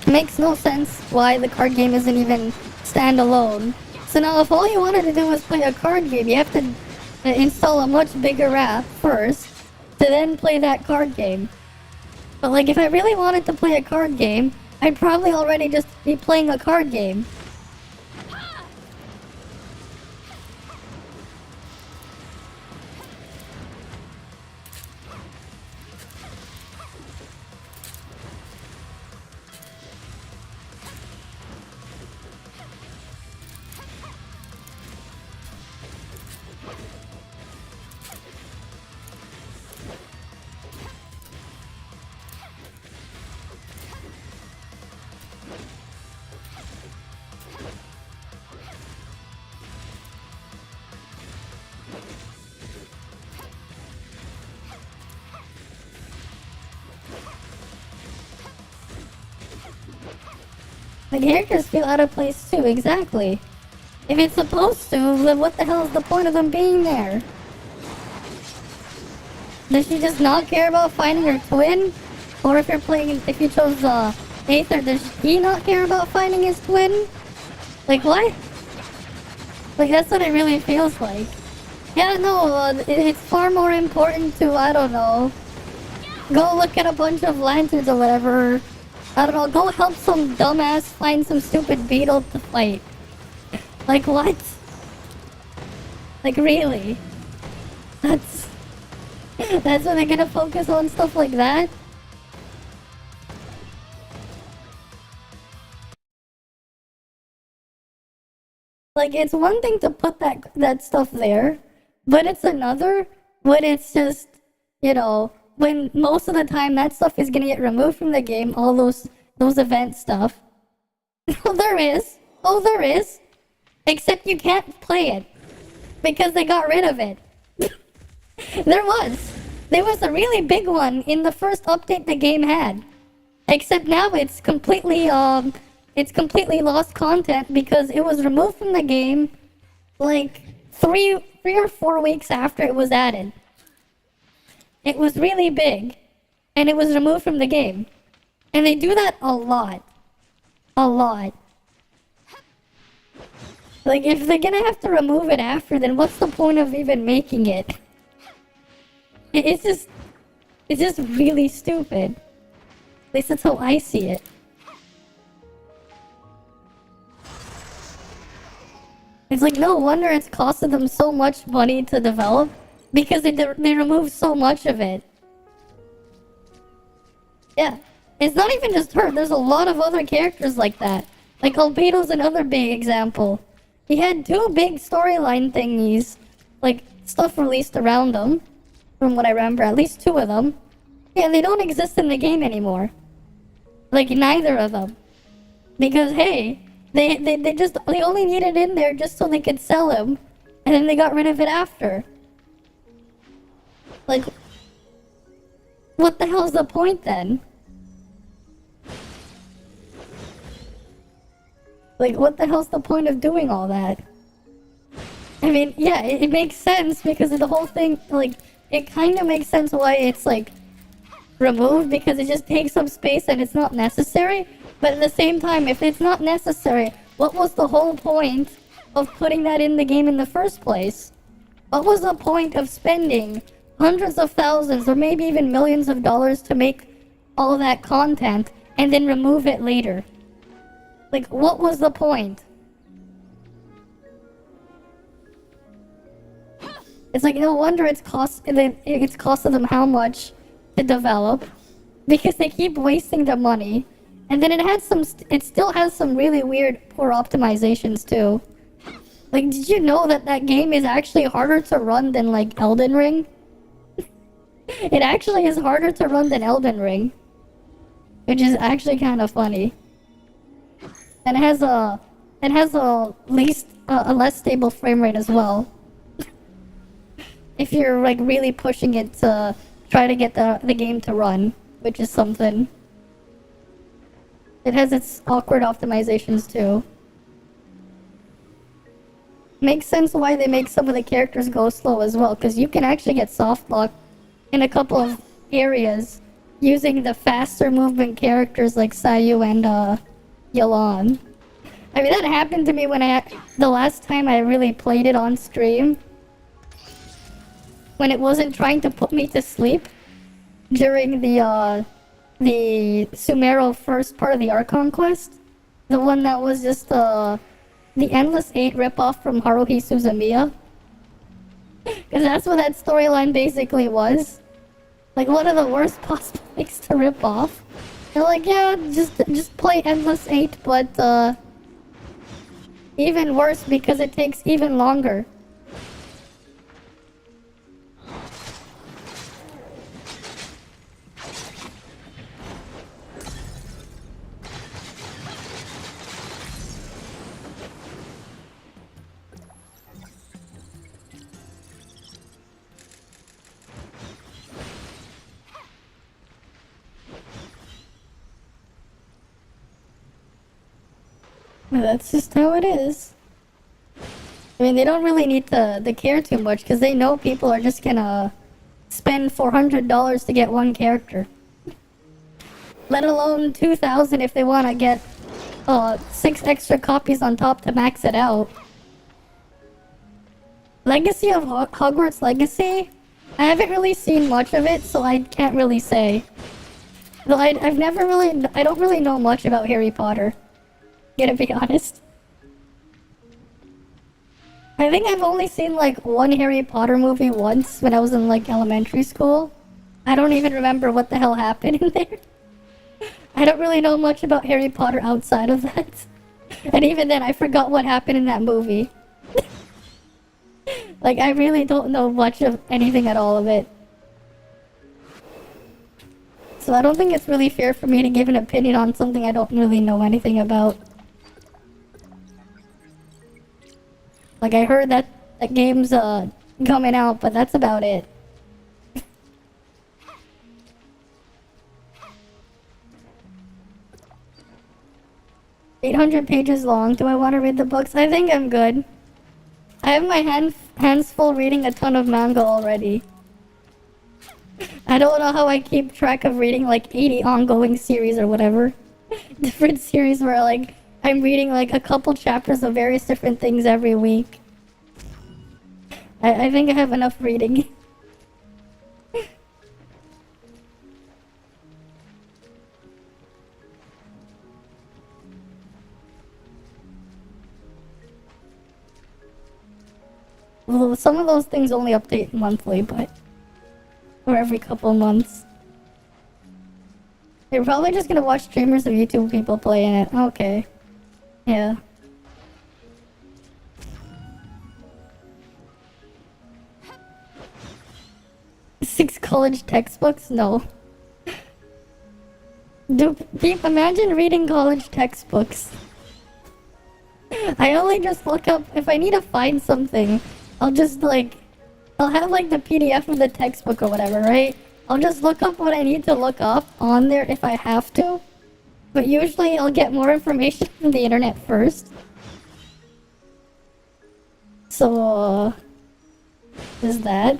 It makes no sense why the card game isn't even standalone. So now if all you wanted to do was play a card game, you have to install a much bigger app first to then play that card game. But like if I really wanted to play a card game, I'd probably already just be playing a card game. The characters feel out of place too, exactly. If it's supposed to, then what the hell is the point of them being there? Does she just not care about finding her twin? Or if you chose Aether, does he not care about finding his twin? Like what? Like that's what it really feels like. Yeah, no, it's far more important to, I don't know, go look at a bunch of lanterns or whatever. I don't know, go help some dumbass find some stupid beetle to fight. Like what? Like really? That's what they're gonna focus on, stuff like that? Like it's one thing to put that stuff there, but it's another when it's just, you know, when most of the time that stuff is gonna get removed from the game, all those event stuff. Oh, there is. Oh, there is. Except you can't play it because they got rid of it. There was a really big one in the first update the game had. Except now it's completely lost content because it was removed from the game like 3 or 4 weeks after it was added. It was really big, and it was removed from the game. And they do that a lot. A lot. Like, if they're gonna have to remove it after, then what's the point of even making it? It's just really stupid. At least that's how I see it. It's like, no wonder it's costed them so much money to develop. Because they removed so much of it. Yeah. It's not even just her. There's a lot of other characters like that. Like Albedo's another big example. He had 2 big storyline thingies. Like, stuff released around him. From what I remember. At least 2 of them. Yeah, they don't exist in the game anymore. Like, neither of them. Because, hey, they only needed in there just so they could sell him. And then they got rid of it after. Like, what the hell's the point then? Like, what the hell's the point of doing all that? I mean, yeah, it makes sense because of the whole thing, like, it kind of makes sense why it's, like, removed because it just takes up space and it's not necessary. But at the same time, if it's not necessary, what was the whole point of putting that in the game in the first place? What was the point of spending hundreds of thousands or maybe even millions of dollars to make all of that content and then remove it later? Like, what was the point? It's like, no wonder it's costed them how much to develop because they keep wasting their money. And then it still has some really weird poor optimizations too. Like, did you know that game is actually harder to run than like Elden Ring? It actually is harder to run than Elden Ring. Which is actually kind of funny. And it has a less stable frame rate as well. If you're like really pushing it to try to get the game to run, which is something. It has its awkward optimizations too. Makes sense why they make some of the characters go slow as well, because you can actually get soft lock in a couple of areas using the faster movement characters like Sayu and Yelan. I mean, that happened to me when the last time I really played it on stream. When it wasn't trying to put me to sleep during the Sumero first part of the Archon quest. The one that was just the Endless 8 ripoff from Haruhi Suzumiya. Because that's what that storyline basically was. Like, one of the worst possible things to rip off. They're like, yeah, just play Endless 8, but even worse because it takes even longer. That's just how it is. I mean, they don't really need to care too much because they know people are just gonna spend $400 to get one character. Let alone $2,000 if they want to get 6 extra copies on top to max it out. Legacy of Hogwarts Legacy? I haven't really seen much of it, so I can't really say. Though I don't really know much about Harry Potter. Gonna be honest. I think I've only seen like one Harry Potter movie once when I was in like elementary school. I don't even remember what the hell happened in there. I don't really know much about Harry Potter outside of that. And even then I forgot what happened in that movie. Like I really don't know much of anything at all of it. So I don't think it's really fair for me to give an opinion on something I don't really know anything about. Like, I heard that game's coming out, but that's about it. $800 pages long. Do I want to read the books? I think I'm good. I have my hands full reading a ton of manga already. I don't know how I keep track of reading like 80 ongoing series or whatever. Different series where like I'm reading like a couple chapters of various different things every week. I think I have enough reading. Well, some of those things only update monthly, but... or every couple months. They're probably just gonna watch streamers of YouTube people playing it. Okay. Yeah. Six college textbooks? No. Imagine reading college textbooks. I only just look up, if I need to find something, I'll just like, I'll have like the PDF of the textbook or whatever, right? I'll just look up what I need to look up on there if I have to. But usually I'll get more information from the internet first. So, is that?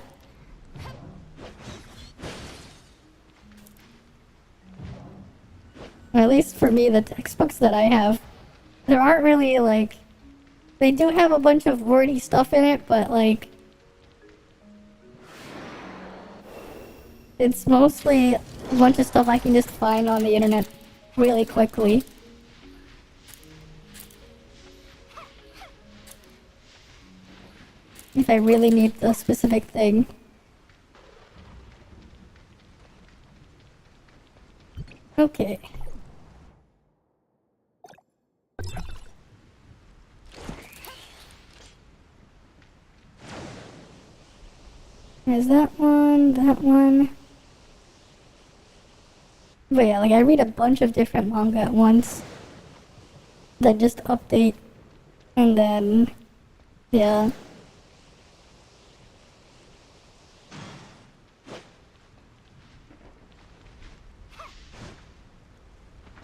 Or at least for me, the textbooks that I have, there aren't really like, they do have a bunch of wordy stuff in it, but like, it's mostly a bunch of stuff I can just find on the internet really quickly. If I really need the specific thing. Okay. There's that one, that one. But yeah, like I read a bunch of different manga at once. That just update. And then, yeah.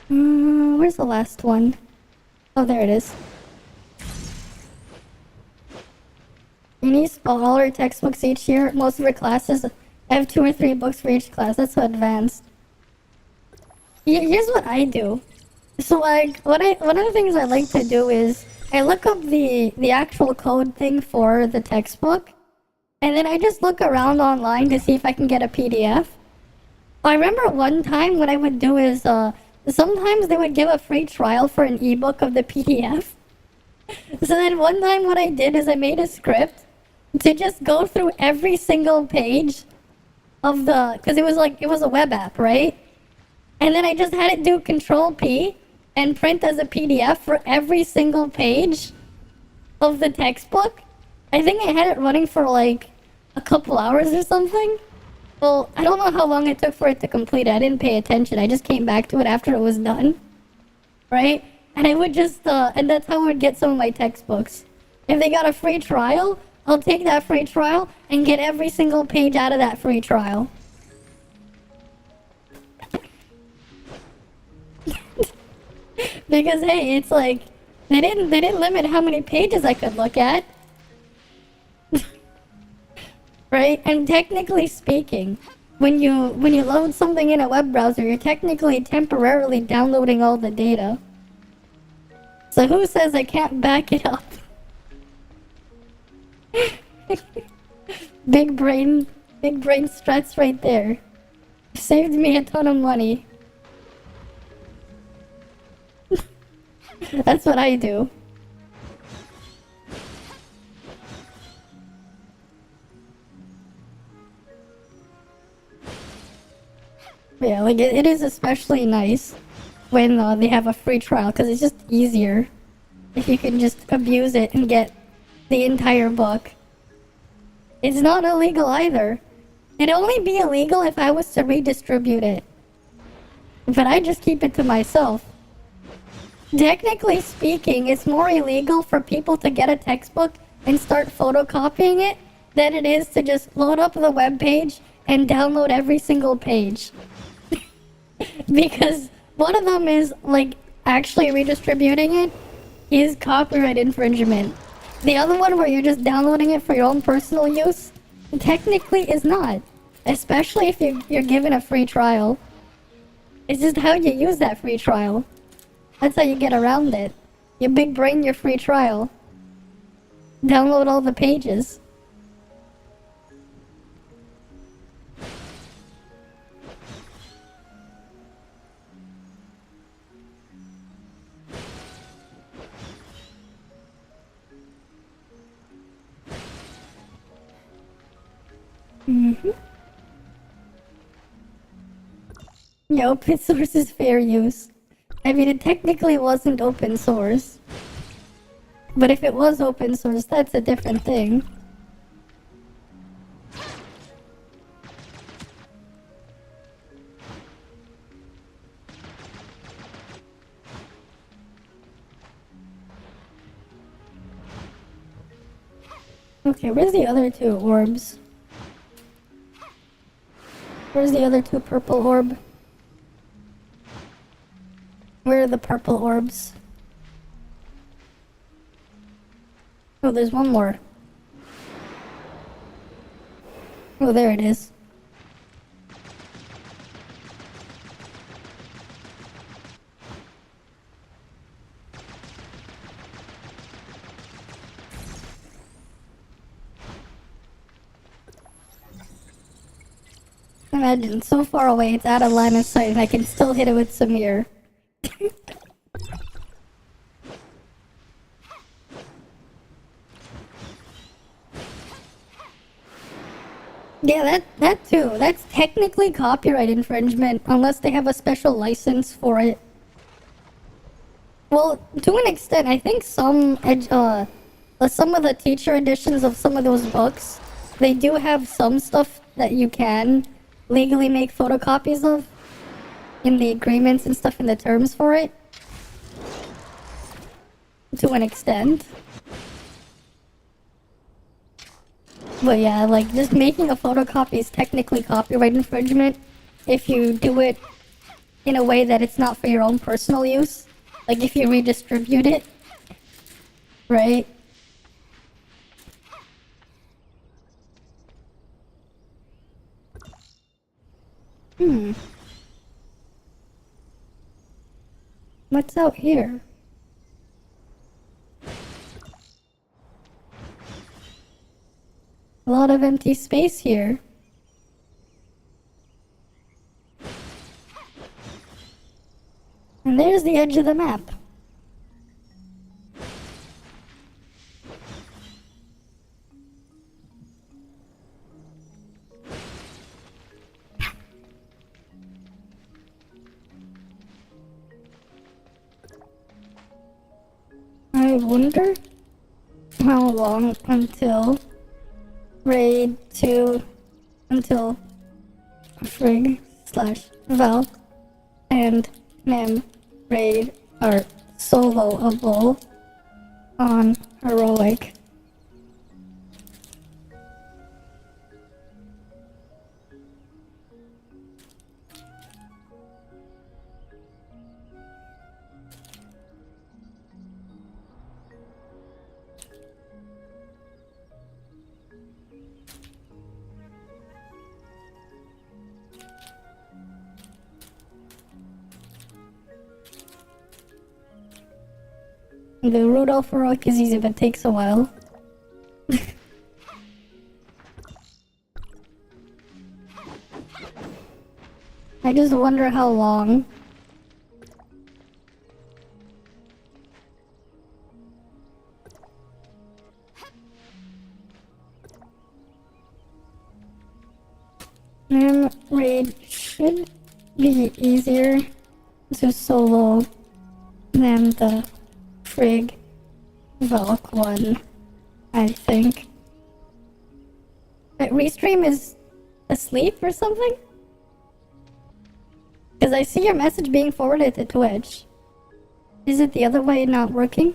Where's the last one? Oh, there it is. You need all our textbooks each year. Most of our classes, I have 2 or 3 books for each class. That's so advanced. Here's what I do. So like, one of the things I like to do is I look up the actual code thing for the textbook, and then I just look around online to see if I can get a PDF. I remember one time what I would do is sometimes they would give a free trial for an ebook of the PDF. So then one time what I did is I made a script to just go through every single page of the, because it was a web app, right? And then I just had it do Control P and print as a PDF for every single page of the textbook. I think I had it running for like a couple hours or something. Well, I don't know how long it took for it to complete. I didn't pay attention. I just came back to it after it was done. Right? And I would just, and that's how I would get some of my textbooks. If they got a free trial, I'll take that free trial and get every single page out of that free trial. Because hey, it's like they didn't limit how many pages I could look at. Right? And technically speaking, when you load something in a web browser, you're technically temporarily downloading all the data. So who says I can't back it up? Big brain strats right there. Saved me a ton of money. That's what I do. Yeah, like it is especially nice when they have a free trial, because it's just easier if you can just abuse it and get the entire book. It's not illegal either. It'd only be illegal if I was to redistribute it. But I just keep it to myself. Technically speaking, it's more illegal for people to get a textbook and start photocopying it than it is to just load up the web page and download every single page. Because one of them is, like, actually redistributing it is copyright infringement. The other one, where you're just downloading it for your own personal use, technically is not. Especially if you're given a free trial. It's just how you use that free trial. That's how you get around it. You big brain your free trial. Download all the pages. Yeah, open source is fair use. I mean, it technically wasn't open source. But if it was open source, that's a different thing. Okay, where's the other two orbs? Where's the other two purple orb? Where are the purple orbs? Oh, there's one more. Oh, there it is. Imagine, so far away, it's out of line of sight, and I can still hit it with Samir. Yeah, that too. That's technically copyright infringement, unless they have a special license for it. Well, to an extent, I think some of the teacher editions of some of those books, they do have some stuff that you can legally make photocopies of in the agreements and stuff in the terms for it. To an extent. But yeah, like, just making a photocopy is technically copyright infringement if you do it in a way that it's not for your own personal use. Like, if you redistribute it. Right? What's out here? A lot of empty space here. And there's the edge of the map. I wonder how long until raid 2 until Frig / Val and Mem raid are soloable on heroic. The Rudolph heroic is easy, but takes a while. I just wonder how long. Raid should be easier to solo than the Frig Valk one, I think. Restream is asleep or something? Because I see your message being forwarded to Twitch. Is it the other way not working?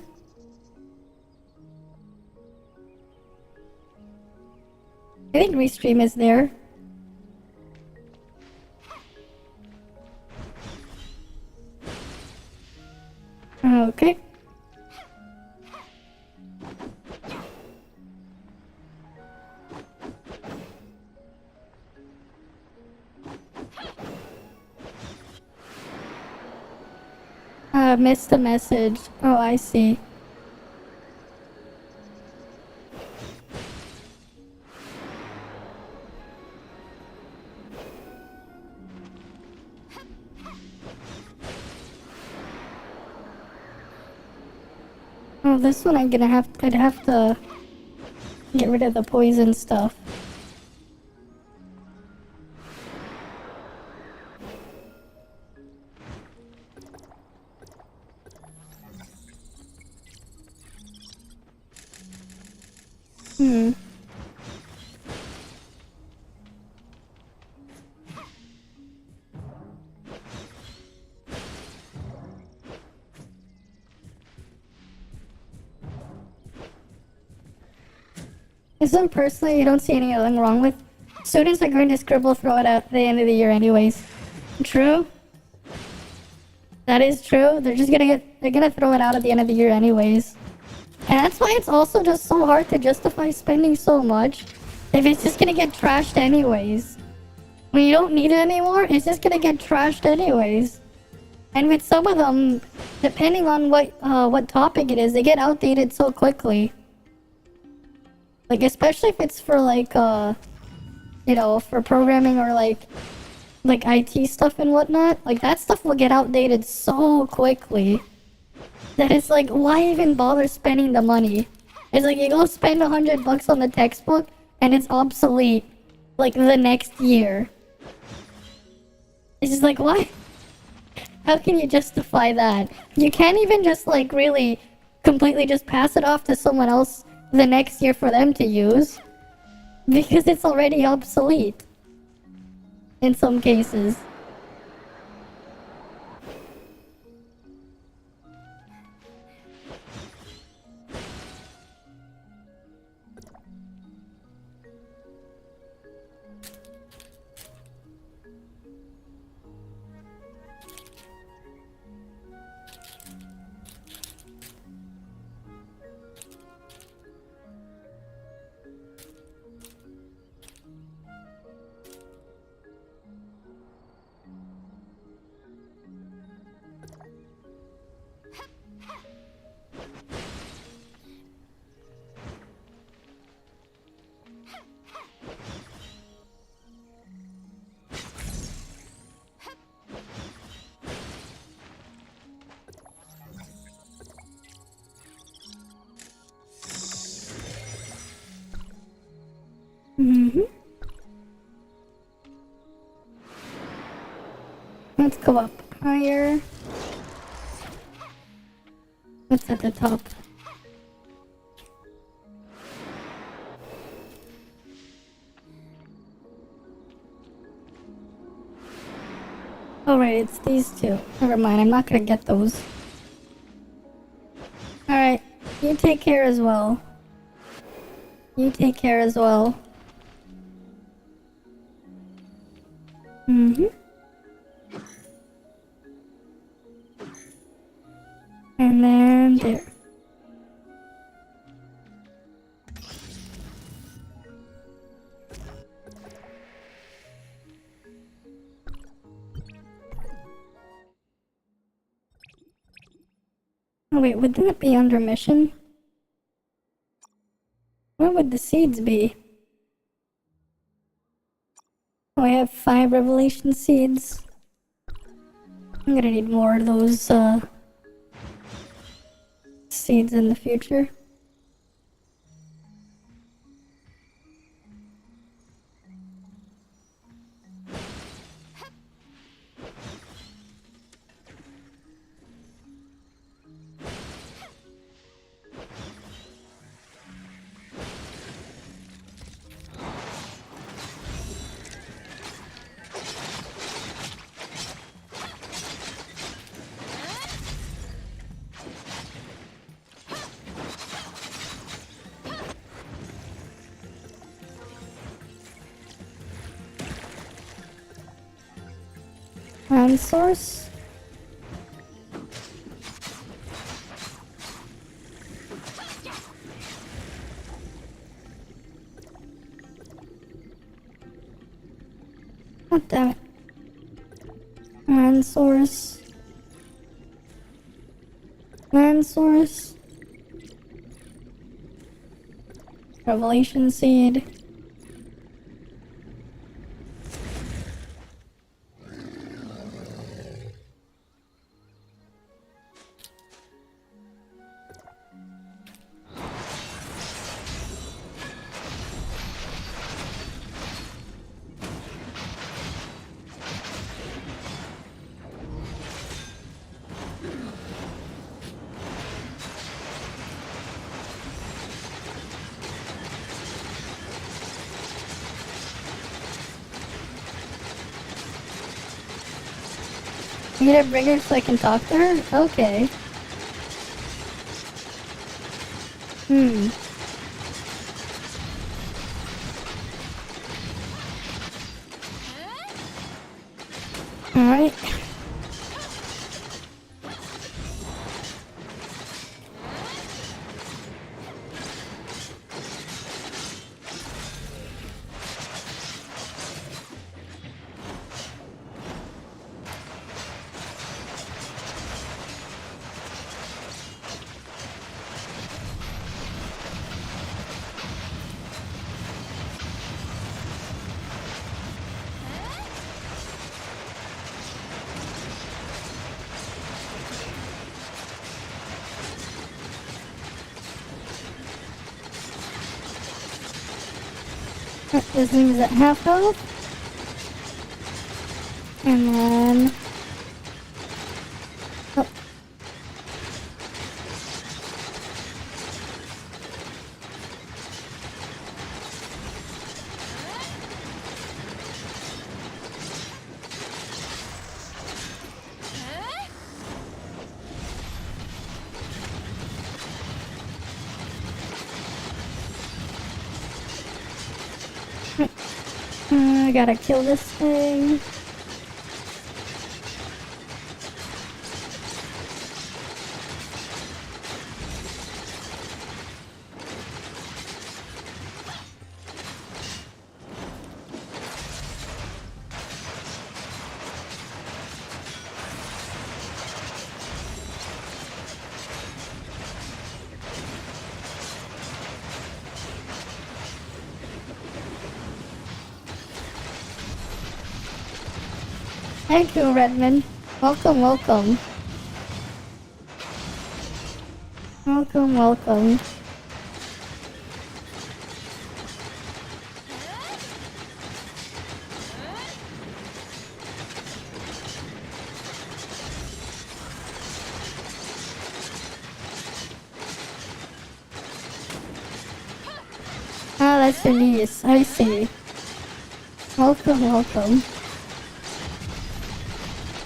I think Restream is there. Okay. Missed the message. Oh, I see. Oh, this one I'd have to get rid of the poison stuff. Isn't personally you don't see anything wrong with. Students are going to scribble throw it at the end of the year anyways. True? That is true. They're gonna throw it out at the end of the year anyways. And that's why it's also just so hard to justify spending so much if it's just gonna get trashed anyways. When you don't need it anymore, it's just gonna get trashed anyways. And with some of them, depending on what topic it is, they get outdated so quickly. Like, especially if it's for like, you know, for programming or like IT stuff and whatnot. Like, that stuff will get outdated so quickly that it's like, why even bother spending the money? It's like, you go spend $100 on the textbook and it's obsolete like the next year. It's just like, why? How can you justify that? You can't even just like really completely just pass it off to someone else the next year for them to use, because it's already obsolete in some cases. Let's go up higher. What's at the top? Oh right, it's these two. Never mind, I'm not gonna get those. Alright, you take care as well. You take care as well. Mm-hmm. And then there. Oh wait, wouldn't it be under mission? Where would the seeds be? Oh, I have 5 revelation seeds. I'm gonna need more of those, seeds in the future. Land source. God damn it. Land source. Land source. Revelation seed. You need to bring her so I can talk to her? Okay. Alright. This thing is at half health. And then... Oh. I gotta kill this thing. Thank you, Redmond. Welcome, welcome. Welcome, welcome. that's your niece. I see. Welcome, welcome.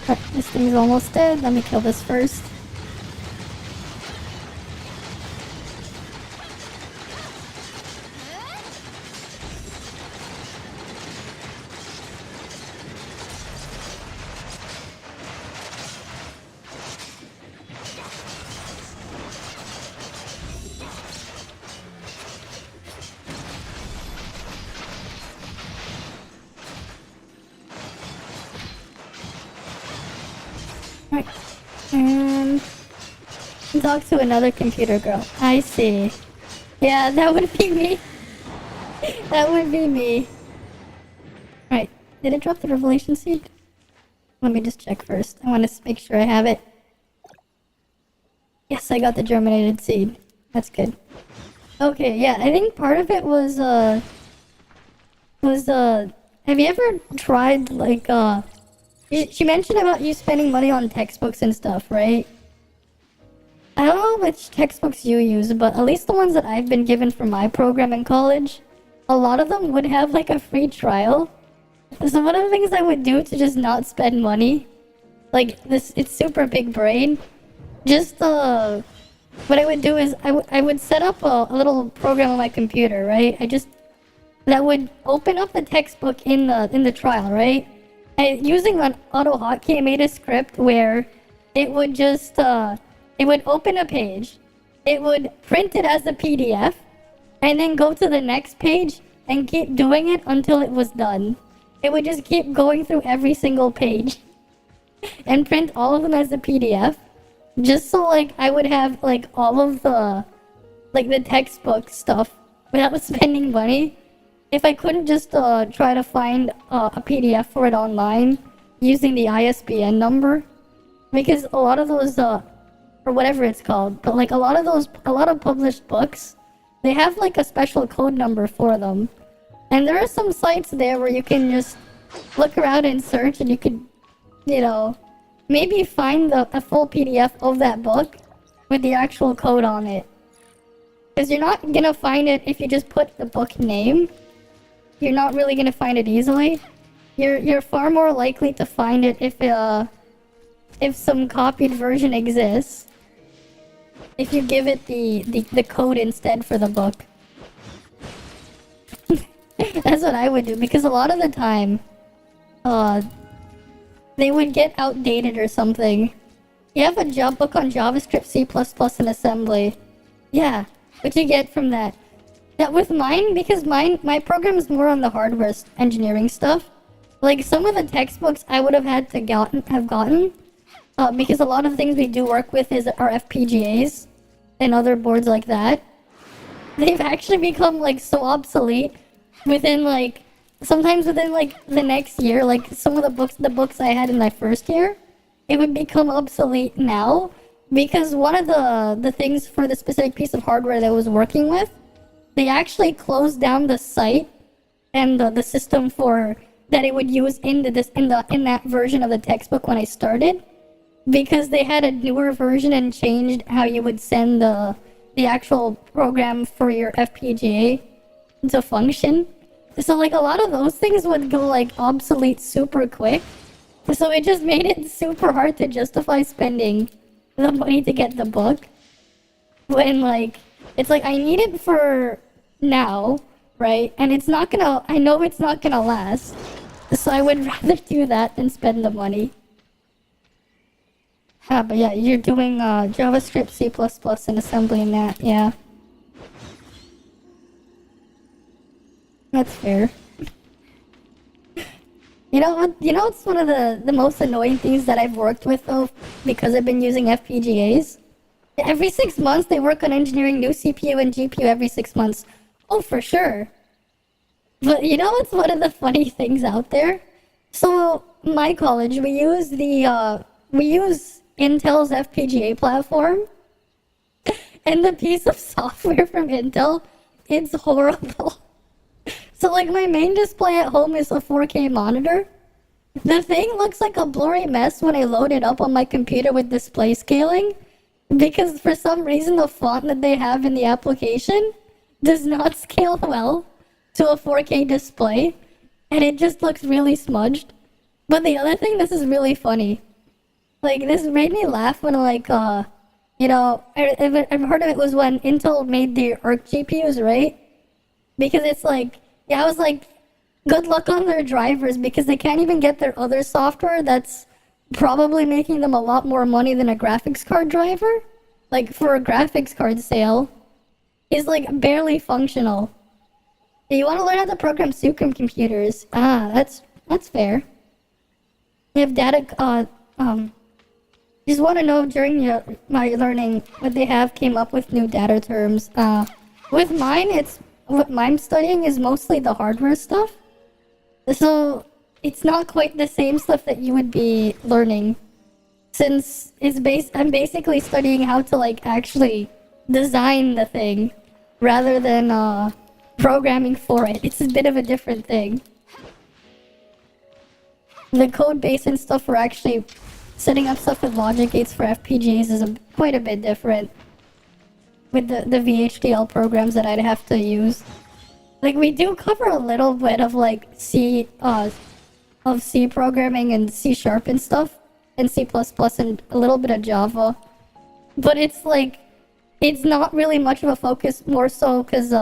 Alright, this thing's almost dead. Let me kill this first. Right. And talk to another computer girl. I see. Yeah, that would be me. That would be me. Right. Did it drop the revelation seed? Let me just check first. I want to make sure I have it. Yes, I got the germinated seed. That's good. Okay, yeah, I think part of it was, have you ever tried, like, she mentioned about you spending money on textbooks and stuff, right? I don't know which textbooks you use, but at least the ones that I've been given for my program in college, a lot of them would have like a free trial. So one of the things I would do to just not spend money, like this, it's super big brain. Just what I would do is I would set up a little program on my computer, right? That would open up the textbook in the trial, right? Using an auto hotkey, I made a script where it would just, it would open a page, it would print it as a PDF, and then go to the next page and keep doing it until it was done. It would just keep going through every single page and print all of them as a PDF, just so like I would have like all of the, like the textbook stuff without spending money. If I couldn't just try to find a PDF for it online using the ISBN number, because a lot of those, or whatever it's called, but like a lot of published books, they have like a special code number for them. And there are some sites there where you can just look around and search and you could, you know, maybe find a full PDF of that book with the actual code on it. Because you're not gonna find it if you just put the book name. You're not really gonna find it easily. You're far more likely to find it if some copied version exists. If you give it the code instead for the book. That's what I would do, because a lot of the time, they would get outdated or something. You have a job book on JavaScript, C++, and assembly. Yeah, what you get from that. Yeah, with mine, because my program is more on the hardware engineering stuff. Like, some of the textbooks I would have had to have gotten, because a lot of things we do work with are FPGAs and other boards like that. They've actually become, like, so obsolete within, like, sometimes within, like, the next year. Like, some of the books I had in my first year, it would become obsolete now, because one of the things for the specific piece of hardware that I was working with, they actually closed down the site and the system for that it would use in that version of the textbook when I started, because they had a newer version and changed how you would send the actual program for your FPGA to function. So like a lot of those things would go like obsolete super quick. So it just made it super hard to justify spending the money to get the book. When like, it's like I need it for now, right? And it's not gonna, I know it's not gonna last. So I would rather do that than spend the money. But yeah, you're doing JavaScript, C++, and assembly in that, yeah. That's fair. You know what's one of the most annoying things that I've worked with though, because I've been using FPGAs? Every 6 months they work on engineering new CPU and GPU every 6 months. Oh, for sure. But you know what's one of the funny things out there? So, my college, we use Intel's FPGA platform. And the piece of software from Intel, it's horrible. So like my main display at home is a 4K monitor. The thing looks like a blurry mess when I load it up on my computer with display scaling, because for some reason the font that they have in the application does not scale well to a 4K display, and it just looks really smudged. But the other thing, this is really funny. Like, this made me laugh when, like, you know, I've heard of it was when Intel made the ARC GPUs, right? Because it's like, yeah, I was like, good luck on their drivers because they can't even get their other software that's probably making them a lot more money than a graphics card driver. Like, for a graphics card sale, is like barely functional. You want to learn how to program supercomputers? Ah, that's fair. You have data, just want to know during my learning what they have came up with new data terms. With mine, what I'm studying is mostly the hardware stuff. So it's not quite the same stuff that you would be learning, since I'm basically studying how to like actually design the thing rather than programming for it. It's a bit of a different thing. The code base and stuff for actually setting up stuff with logic gates for FPGAs is quite a bit different with the VHDL programs that I'd have to use. Like, we do cover a little bit of like C programming and C# and stuff, and C++ and a little bit of Java, but it's like, it's not really much of a focus, more so because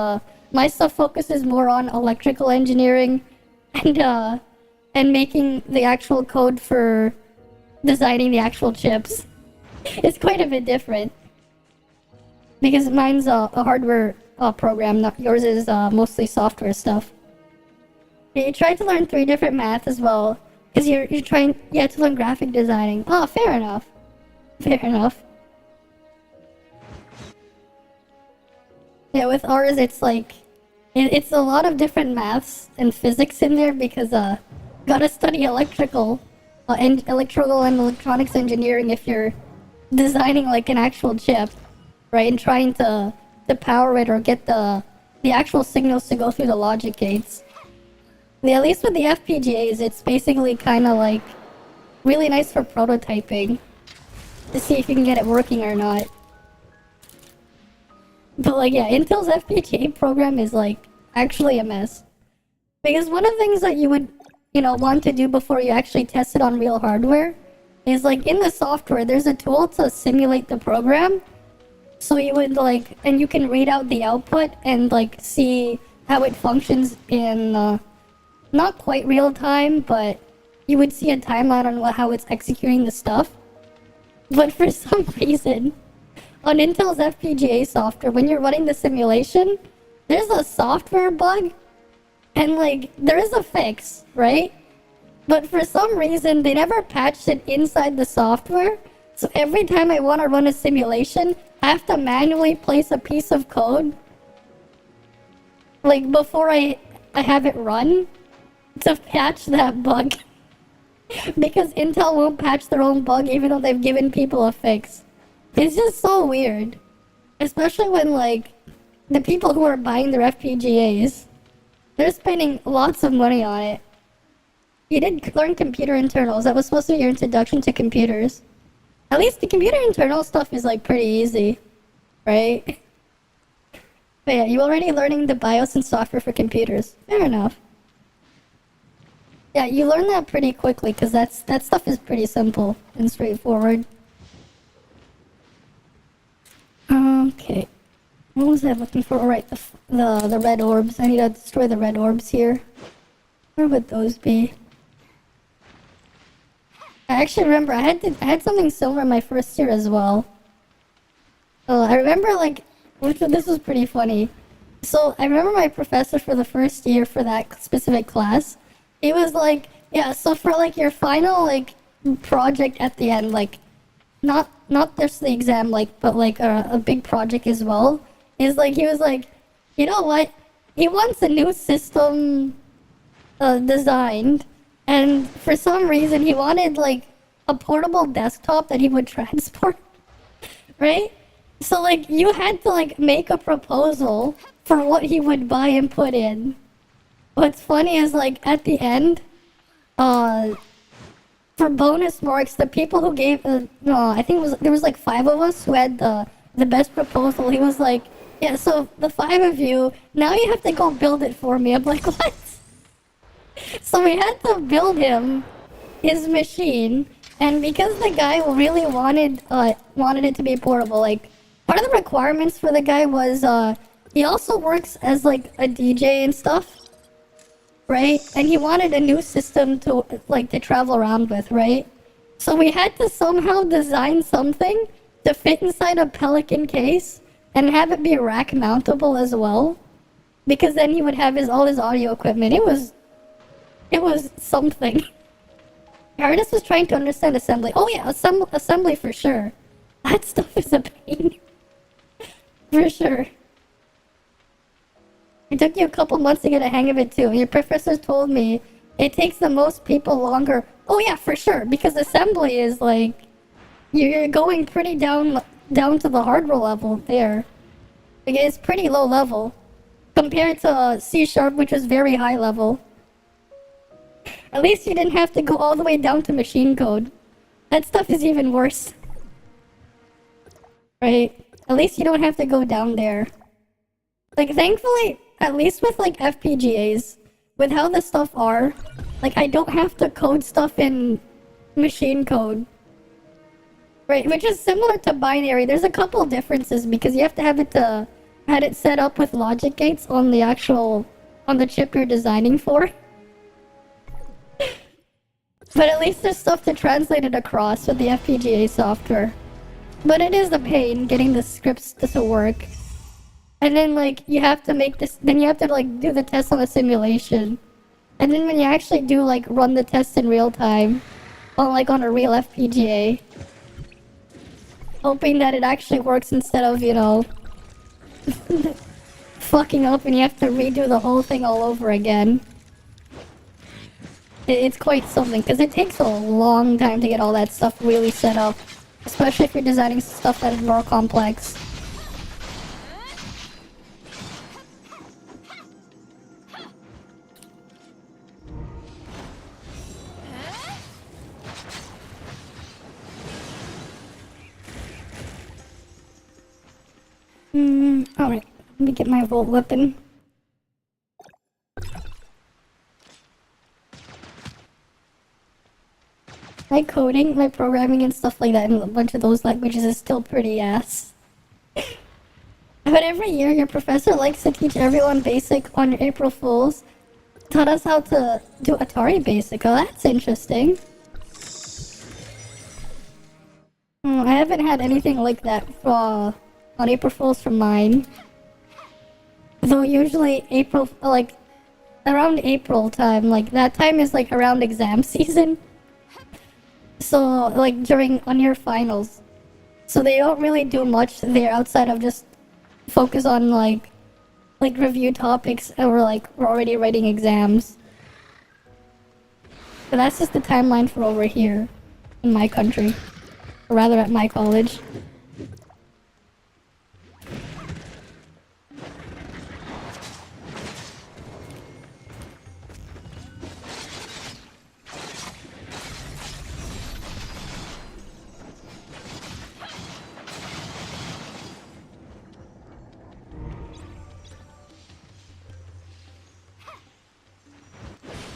my stuff focuses more on electrical engineering and making the actual code for designing the actual chips. It's quite a bit different because mine's a hardware program, not yours is mostly software stuff. You try to learn 3 different math as well because you have to learn graphic designing. Oh, fair enough. Fair enough. Yeah, with ours it's like it's a lot of different maths and physics in there because gotta study electrical and electronics engineering if you're designing like an actual chip, right? And trying to power it or get the actual signals to go through the logic gates. Yeah, at least with the FPGAs, it's basically kind of like really nice for prototyping to see if you can get it working or not. But like, yeah, Intel's FPGA program is like actually a mess. Because one of the things that you would, you know, want to do before you actually test it on real hardware is like in the software, there's a tool to simulate the program. So you would like, and you can read out the output and like see how it functions in not quite real time, but you would see a timeline on how it's executing the stuff. But for some reason, on Intel's FPGA software, when you're running the simulation, there's a software bug, and like, there is a fix, right? But for some reason, they never patched it inside the software, so every time I want to run a simulation, I have to manually place a piece of code, like, before I have it run, to patch that bug. Because Intel won't patch their own bug even though they've given people a fix. It's just so weird. Especially when, like, the people who are buying their FPGAs, they're spending lots of money on it. You did learn computer internals. That was supposed to be your introduction to computers. At least the computer internal stuff is, like, pretty easy. Right? But yeah, you're already learning the BIOS and software for computers. Fair enough. Yeah, you learn that pretty quickly, because that stuff is pretty simple and straightforward. Okay. What was I looking for? Alright, the red orbs. I need to destroy the red orbs here. Where would those be? I actually remember I had something similar my first year as well. I remember, like, this was pretty funny. So I remember my professor for the first year for that specific class. It was like, yeah, so for like your final like project at the end, like not just the exam, like, but like a big project as well, is like, he was like, you know what, he wants a new system designed, and for some reason he wanted like a portable desktop that he would transport, right? So like you had to like make a proposal for what he would buy and put in. What's funny is, like, at the end, for bonus marks, the people who gave, I think there was like 5 of us who had the best proposal. He was like, Yeah, so the 5 of you, now you have to go build it for me. I'm like, what? So we had to build him his machine, and because the guy really wanted it to be portable, like, part of the requirements for the guy was, he also works as, like, a DJ and stuff, right? And he wanted a new system to, like, to travel around with, right? So we had to somehow design something to fit inside a Pelican case and have it be rack mountable as well, because then he would have all his audio equipment. It was something. The artist was trying to understand assembly. Oh yeah, assembly for sure. That stuff is a pain. For sure. It took you a couple months to get a hang of it too. Your professor told me it takes the most people longer. Oh yeah, for sure, because assembly is like, you're going pretty down to the hardware level there. Like, it's pretty low level compared to C#, which was very high level. At least you didn't have to go all the way down to machine code. That stuff is even worse. Right? At least you don't have to go down there. Like, thankfully, at least with, like, FPGAs, with how the stuff are, like, I don't have to code stuff in machine code. Right? Which is similar to binary. There's a couple differences, because you have to have it set up with logic gates on the chip you're designing for. But at least there's stuff to translate it across with the FPGA software. But it is a pain getting the scripts to work. And then, like, you have to make this... Then you have to, like, do the test on a simulation. And then when you actually do, like, run the test in real time, on a real FPGA, hoping that it actually works instead of, you know, fucking up and you have to redo the whole thing all over again. It's quite something, because it takes a long time to get all that stuff really set up. Especially if you're designing stuff that is more complex. Alright, let me get my Volt weapon. My coding, my programming and stuff like that in a bunch of those languages is still pretty ass. But every year your professor likes to teach everyone basic on April Fools. Taught us how to do Atari Basic. Oh, that's interesting. I haven't had anything like that on April Fools from mine. Though usually April, like, around April time, like, that time is like around exam season. So, like, on your finals. So they don't really do much there outside of just focus on, like review topics, or, like, we're already writing exams. But that's just the timeline for over here, in my country. Or rather, at my college.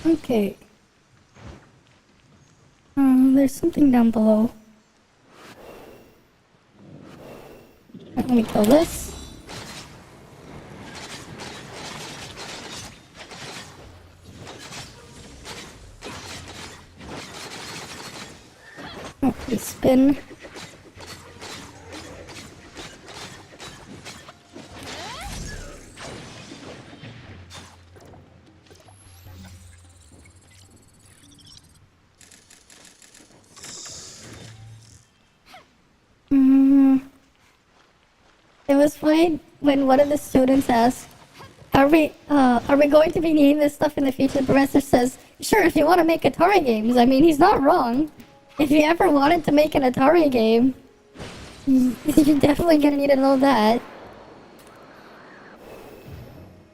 Okay. There's something down below. Let me kill this. Okay, spin. It was funny when one of the students asked, are we going to be needing this stuff in the future? The professor says, sure, if you want to make Atari games. I mean, he's not wrong. If you ever wanted to make an Atari game, you're definitely gonna need to know that.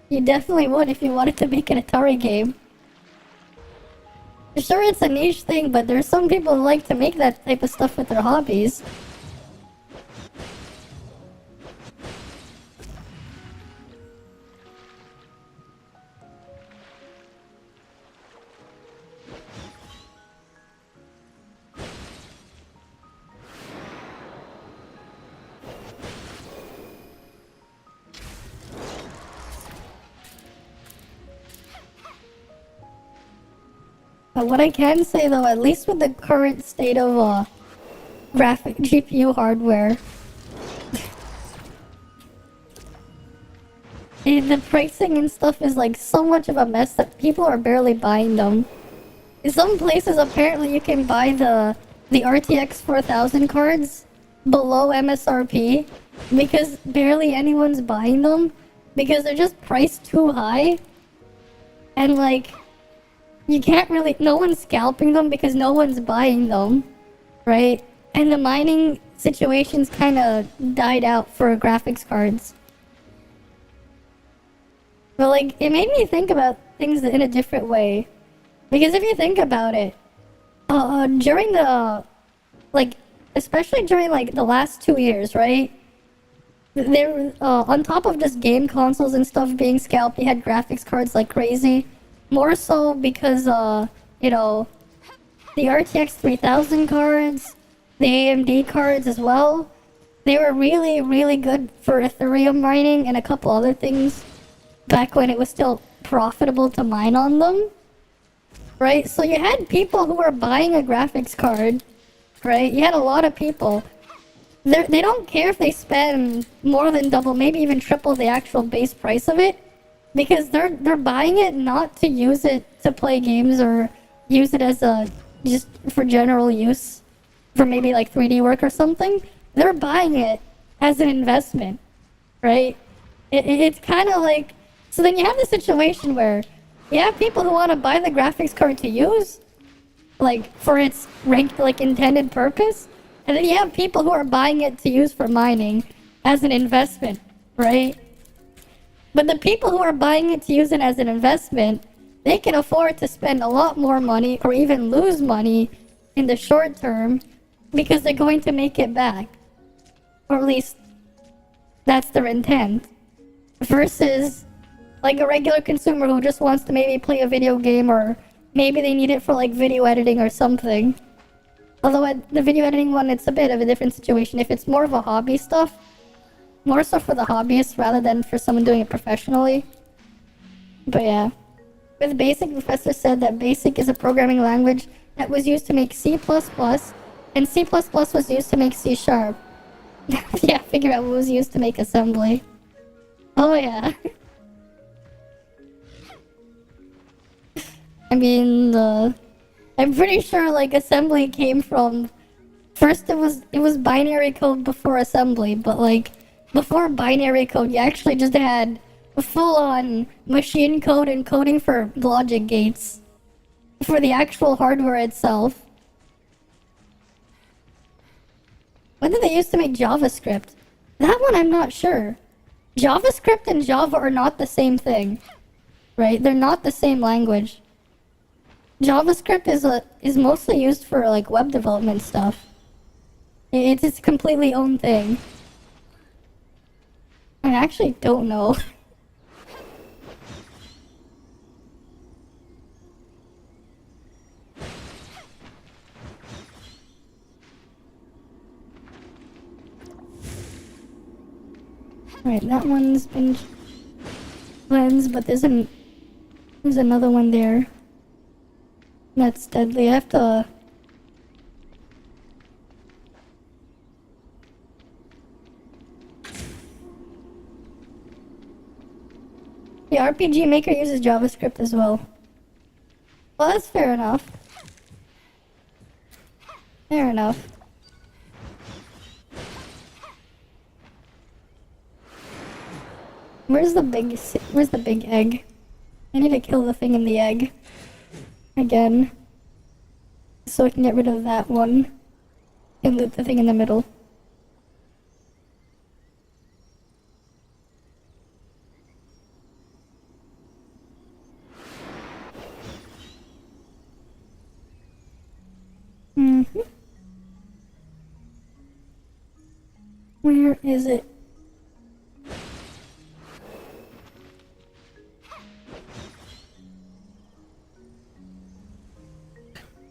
You definitely would if you wanted to make an Atari game. Sure, it's a niche thing, but there's some people who like to make that type of stuff with their hobbies. What I can say though, at least with the current state of graphic GPU hardware, the pricing and stuff is like so much of a mess that people are barely buying them. In some places, apparently, you can buy the RTX 4000 cards below MSRP because barely anyone's buying them because they're just priced too high. And like, you can't really, no one's scalping them because no one's buying them, right? And the mining situation's kind of died out for graphics cards. But like, it made me think about things in a different way. Because if you think about it, during the, like, especially during like the last 2 years, right? There, on top of just game consoles and stuff being scalped, you had graphics cards like crazy. More so because, you know, the RTX 3000 cards, the AMD cards as well, they were really, really good for Ethereum mining and a couple other things back when it was still profitable to mine on them. Right? So you had people who were buying a graphics card, right? You had a lot of people. They don't care if they spend more than double, maybe even triple the actual base price of it, because they're buying it not to use it to play games or use it as a just for general use, for maybe like 3D work or something. They're buying it as an investment, right? It's kind of like, so then you have the situation where you have people who want to buy the graphics card to use, like, for its like, intended purpose. And then you have people who are buying it to use for mining as an investment, right? But the people who are buying it to use it as an investment, they can afford to spend a lot more money or even lose money in the short term because they're going to make it back. Or at least, that's their intent. Versus like a regular consumer who just wants to maybe play a video game, or maybe they need it for like video editing or something. Although the video editing one, it's a bit of a different situation. If it's more of a hobby stuff, more so for the hobbyists rather than for someone doing it professionally. But yeah. With BASIC, Professor said that BASIC is a programming language that was used to make C++, and C++ was used to make C#. Yeah, figure out what was used to make assembly. Oh yeah. I mean, I'm pretty sure like assembly came from, first it was binary code before assembly, but like before binary code you actually just had full-on machine code and coding for logic gates for the actual hardware itself. When did they used to make JavaScript? That one I'm not sure. JavaScript and Java are not the same thing, right? They're not the same language. JavaScript is mostly used for like web development stuff. It's its completely own thing. I actually don't know. Alright, that one's been cleansed, but there's another one there. That's deadly. I have to... The RPG Maker uses JavaScript as well. Well, that's fair enough. Fair enough. Where's the big egg? I need to kill the thing in the egg. Again. So I can get rid of that one. And loot the thing in the middle. Where is it?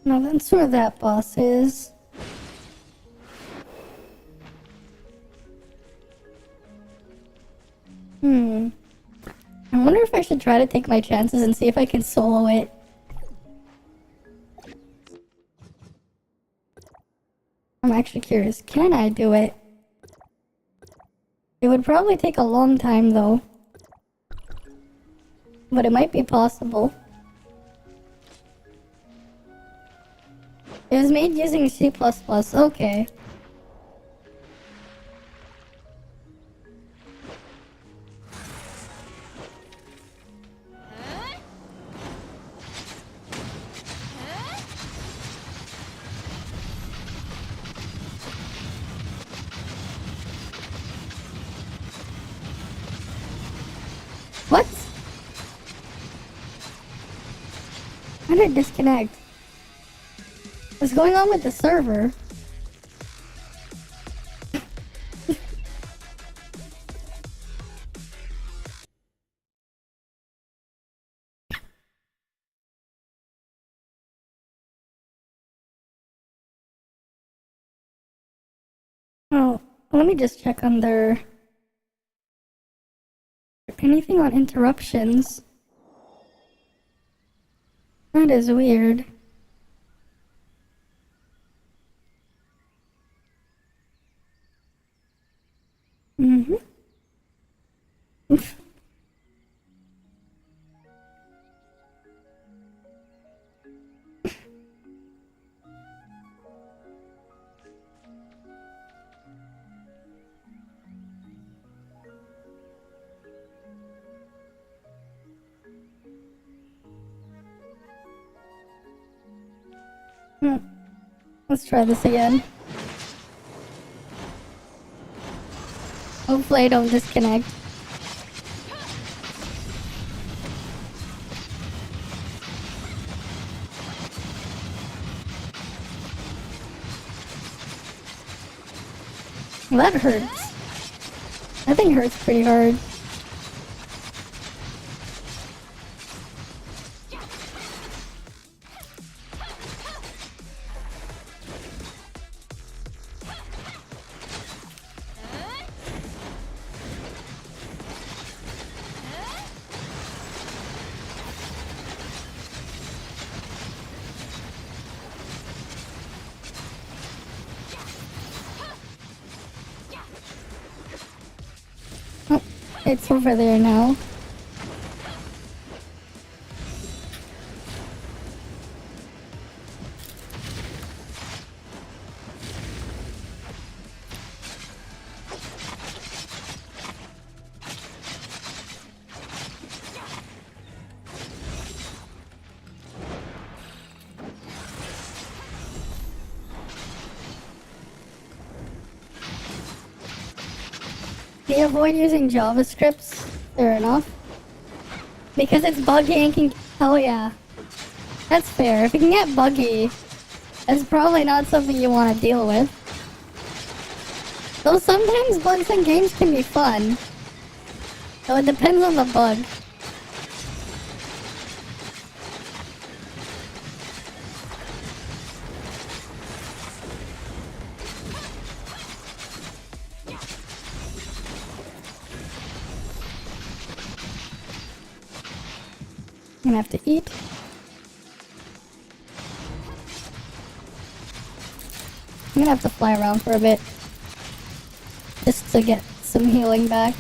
No, that's where that boss is. I wonder if I should try to take my chances and see if I can solo it. actually curious. Can I do it? It would probably take a long time though. But it might be possible. It was made using C++. Okay. What? How did it disconnect? What's going on with the server? Oh, let me just check on their... Anything on interruptions? That is weird. Mm-hmm. Let's try this again. Hopefully I don't disconnect. Well, that hurts. That thing hurts pretty hard. Oh, it's over there now. Do you avoid using JavaScripts? Fair enough. Because it's buggy and can... Oh yeah. That's fair. If it can get buggy, it's probably not something you want to deal with. Though sometimes bugs in games can be fun. So it depends on the bug. I'm gonna have to eat. I'm gonna have to fly around for a bit. Just to get some healing back.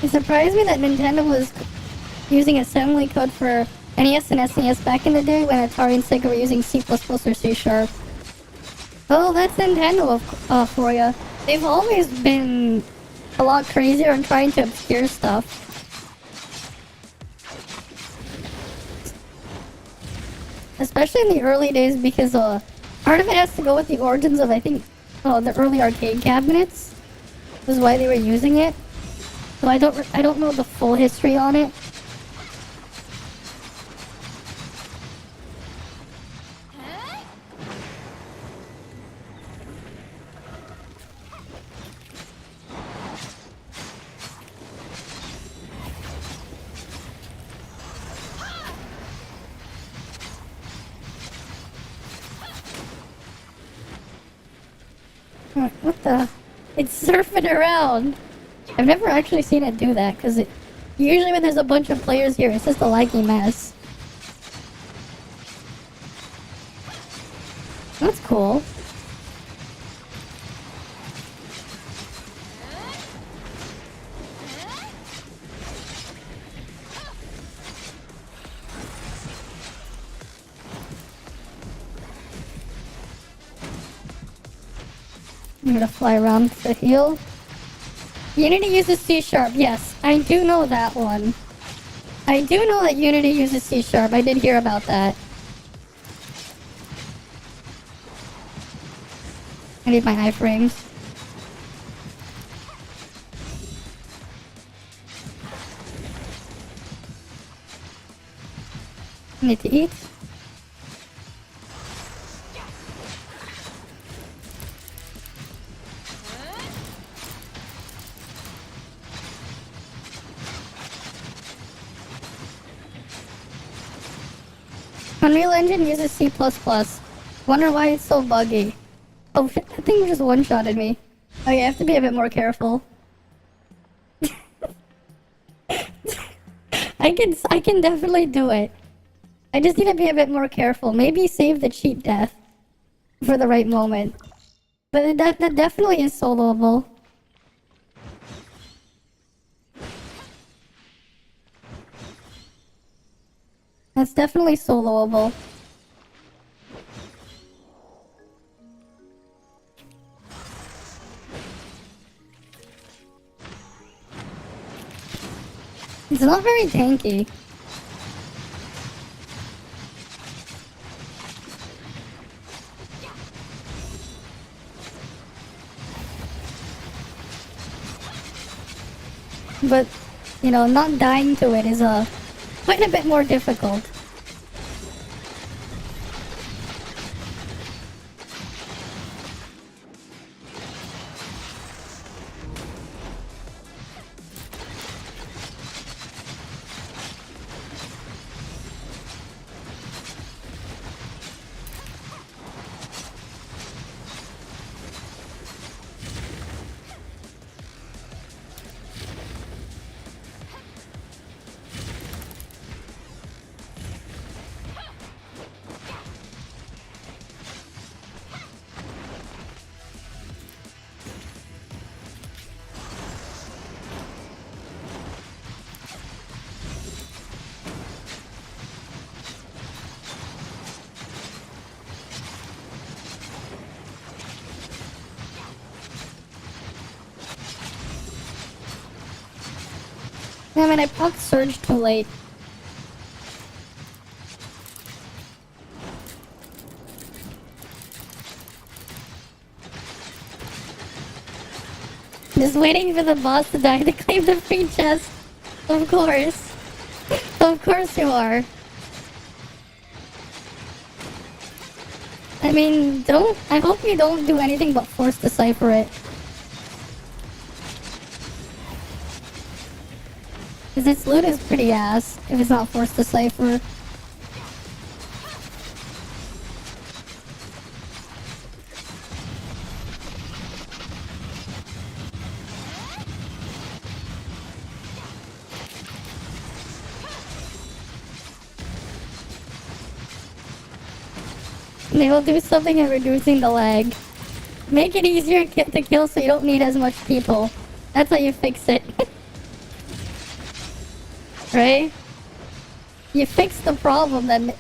It surprised me that Nintendo was using assembly code for NES and SNES back in the day when Atari and Sega were using C++ or C#. Oh, that's Nintendo for ya. They've always been a lot crazier and trying to obscure stuff. Especially in the early days, because part of it has to go with the origins of, I think, the early arcade cabinets. This is why they were using it. So I don't know the full history on it. What the? It's surfing around. I've never actually seen it do that, because usually when there's a bunch of players here, it's just a laggy mess. That's cool. I'm gonna fly around to heal. Unity uses C#, yes. I do know that one. I do know that Unity uses C#. I did hear about that. I need my iframes. I need to eat. Unreal Engine uses C++. Wonder why it's so buggy. Oh shit, that thing just one-shotted me. Oh yeah, I have to be a bit more careful. I can definitely do it. I just need to be a bit more careful. Maybe save the cheat death for the right moment. But that definitely is soloable. That's definitely soloable. It's not very tanky. But, you know, not dying to it is quite a bit more difficult. Damn it, I proc Surge too late. Just waiting for the boss to die to claim the free chest. Of course. Of course you are. I mean, I hope you don't do anything but force decipher it. Because its loot is pretty ass if it's not forced to cipher. They will do something in reducing the lag. Make it easier to kill so you don't need as much people. That's how you fix it. right? You fix the problem, then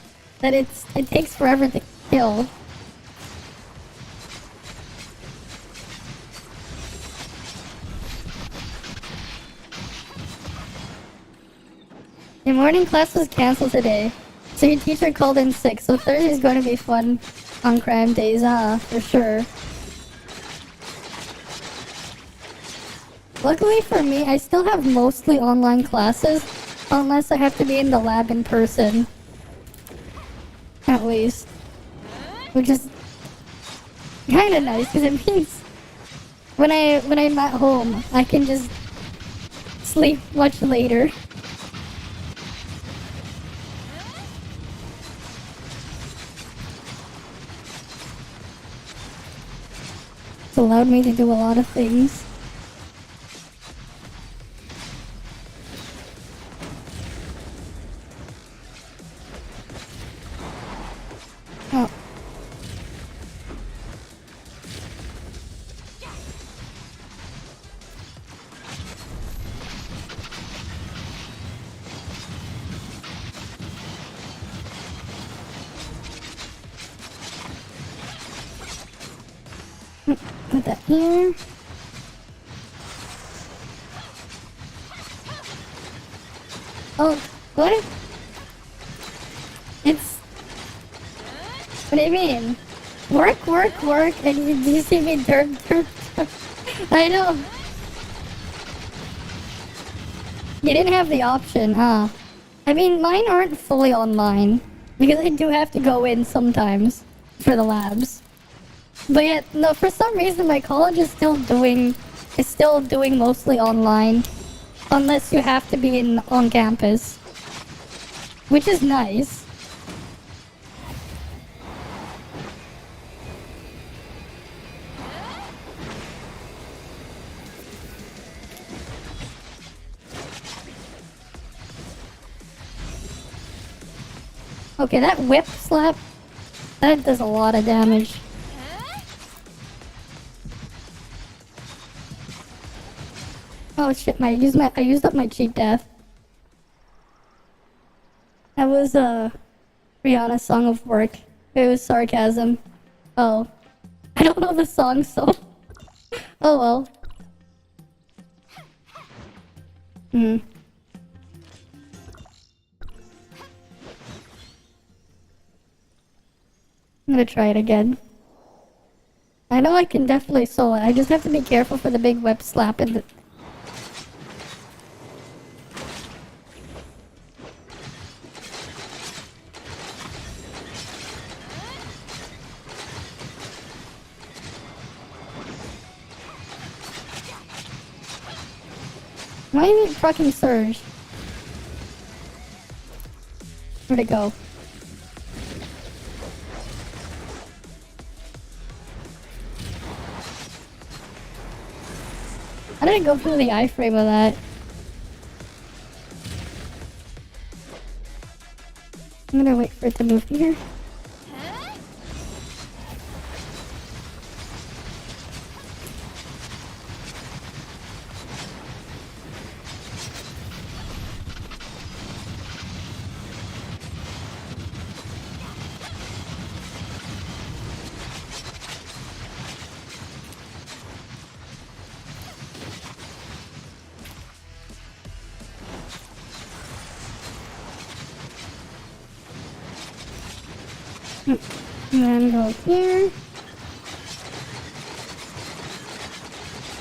it takes forever to kill. Your morning class was cancelled today, so your teacher called in sick, so Thursday's going to be fun on cram days, for sure. Luckily for me, I still have mostly online classes, unless I have to be in the lab in person. At least. Which is kinda nice, because it means when I'm at home, I can just sleep much later. It's allowed me to do a lot of things. Oh. Put that here. Oh, what? It's... What do you mean? Work, and you see me derp. I know. You didn't have the option, huh? I mean, mine aren't fully online, because I do have to go in sometimes for the labs. But yet, no, for some reason my college is still doing mostly online. Unless you have to be on campus. Which is nice. Okay, that whip slap, that does a lot of damage. Oh shit, I used up my cheat death. That was Rihanna's Song of Work. It was sarcasm. Oh. I don't know the song, so oh well. I'm gonna try it again. I know I can definitely solo it. I just have to be careful for the big whip slap and the... Why are you fucking surge? Where'd it go? I didn't go through the iframe of that. I'm gonna wait for it to move here. And then go here.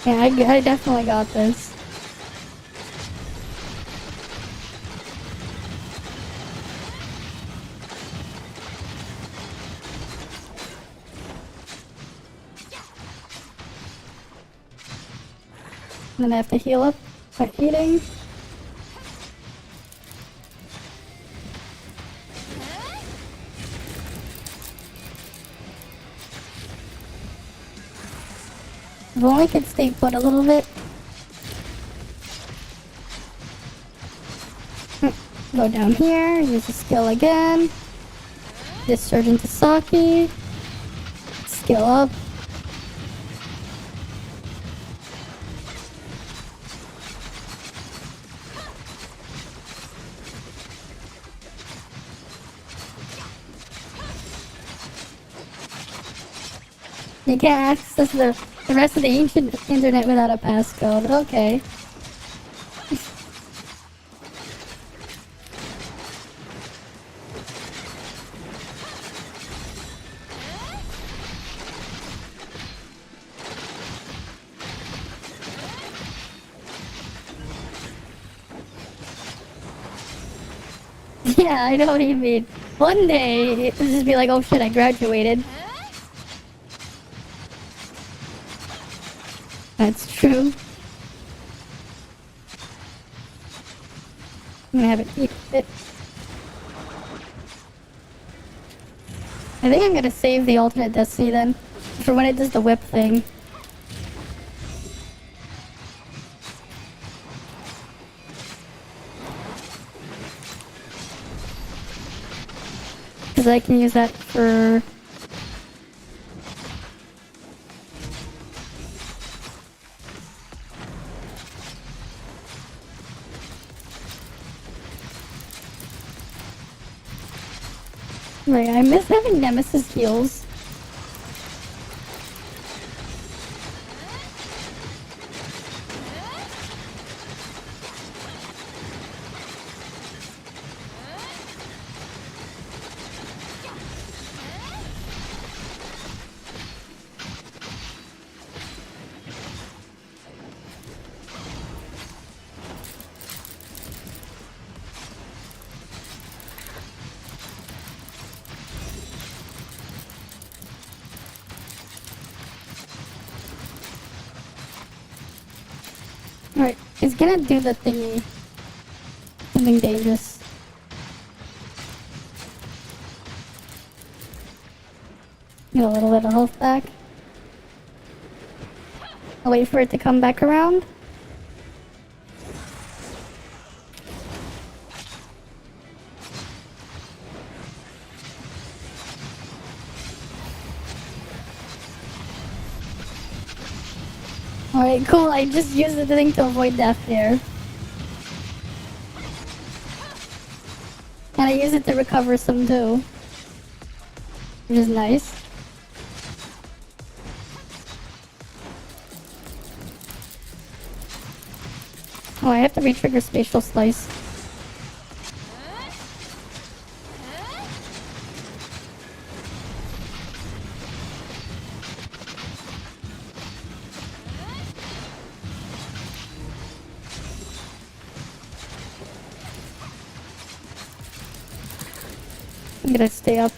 Yeah, I definitely got this. Then I have to heal up by eating. If only I could stay put a little bit. Go down here, use the skill again. Discharge into Saki. Skill up. You can't access the rest of the ancient internet without a passcode. Okay. Yeah, I know what you mean. One day, it'll just be like, oh shit, I graduated. That's true. I'm gonna have it eat it. I think I'm gonna save the alternate destiny then, for when it does the whip thing. Because I can use that for... Right, I miss having Nemesis heals. Alright, it's gonna do the thingy. Something dangerous. Get a little bit of health back. I'll wait for it to come back around. Alright, cool. I just used the thing to avoid death there. And I use it to recover some too. Which is nice. Oh, I have to re-trigger Spatial Slice. I'm gonna stay up.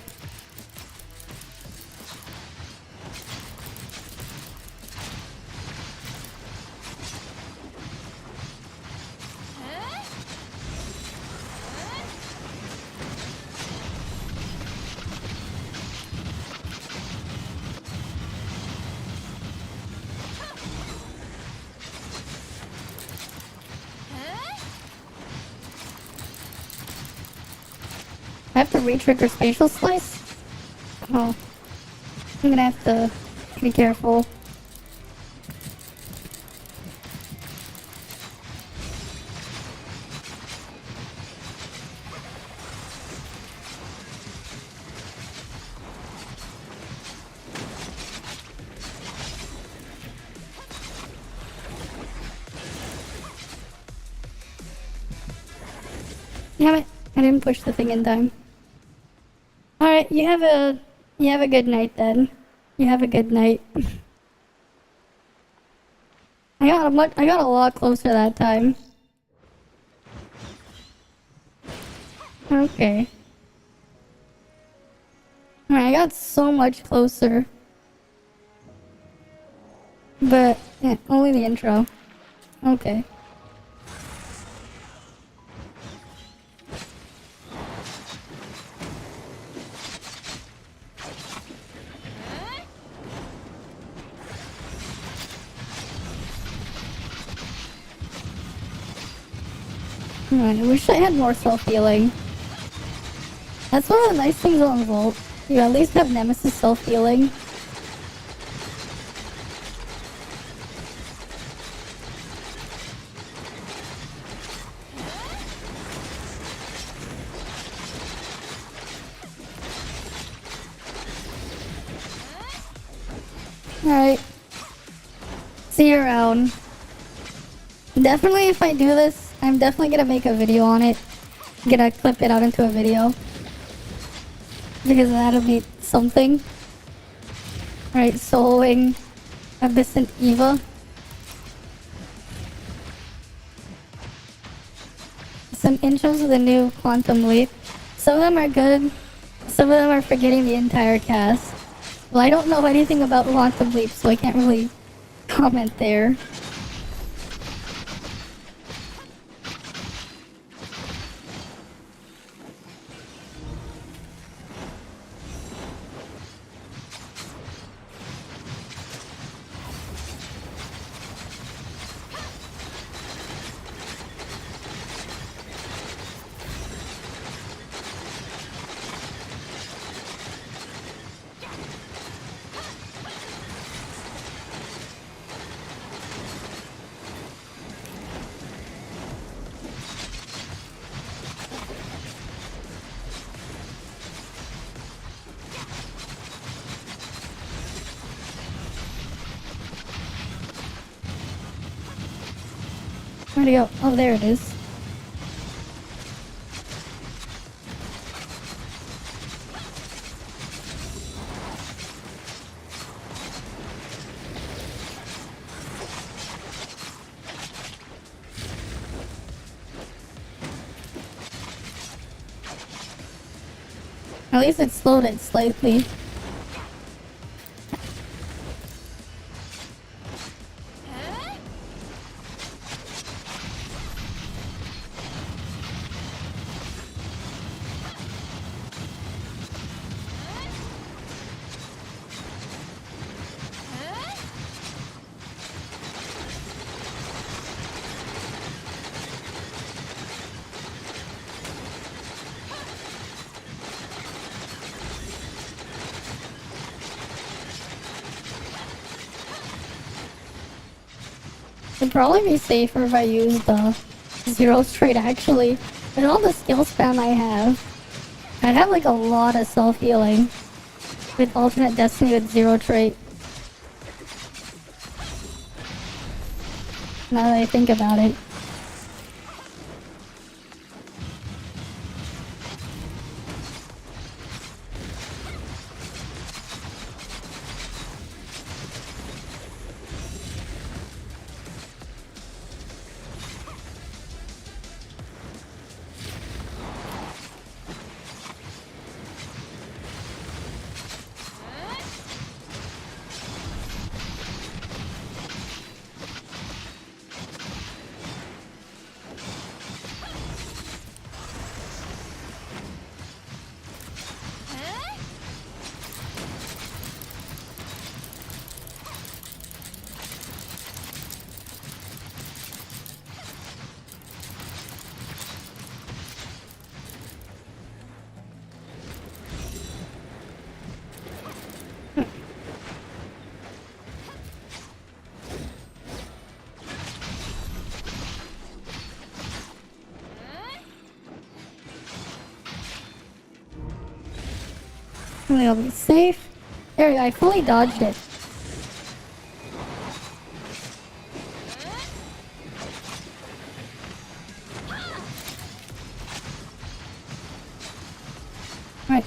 I have to re-trigger Spatial Slice? Oh. I'm gonna have to be careful. Damn it, I didn't push the thing in time. Alright, you have a good night then. You have a good night. I got a lot closer that time. Okay. Alright, I got so much closer. But, yeah, only the intro. Okay. Alright, I wish I had more self-healing. That's one of the nice things on Volt. You at least have Nemesis self-healing. Alright. See you around. Definitely, if I do this, I'm definitely gonna make a video on it. I'm gonna clip it out into a video. Because that'll be something. Alright, soloing Abyssant Eva. Some intros of the new Quantum Leap. Some of them are good. Some of them are forgetting the entire cast. Well, I don't know anything about Quantum Leap, so I can't really comment there. Where'd it go? Oh, there it is. At least it slowed it slightly. It'd probably be safer if I used the zero straight actually. With all the skill spam I have, I'd have like a lot of self-healing with alternate destiny with zero trait. Now that I think about it. I think I'll be safe. There we go, I fully dodged it. Right.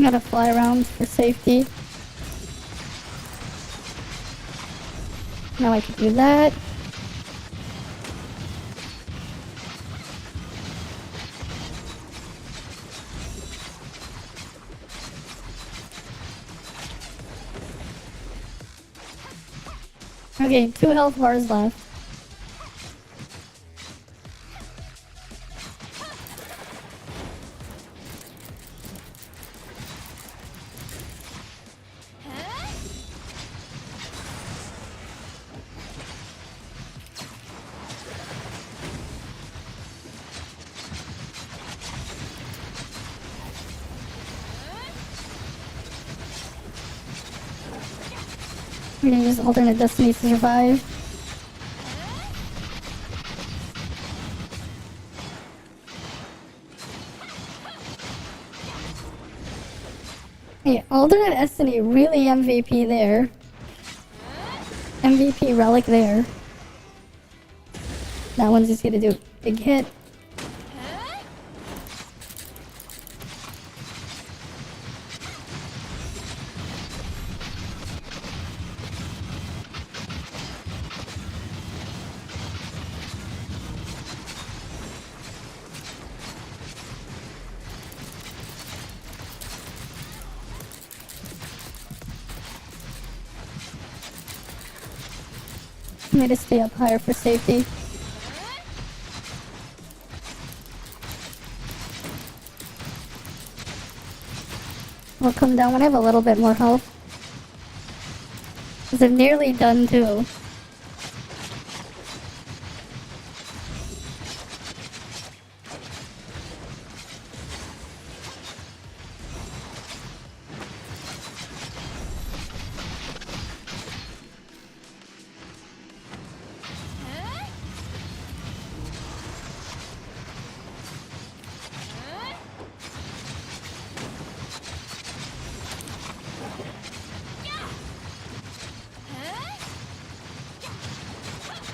Gotta fly around for safety. Now I can do that. Okay, 2 health bars left. We're gonna use alternate destinies to survive. Hey, alternate destiny, really MVP there. MVP relic there. That one's just gonna do a big hit. I'm gonna stay up higher for safety. I'll come down when I have a little bit more health. Because I'm nearly done too.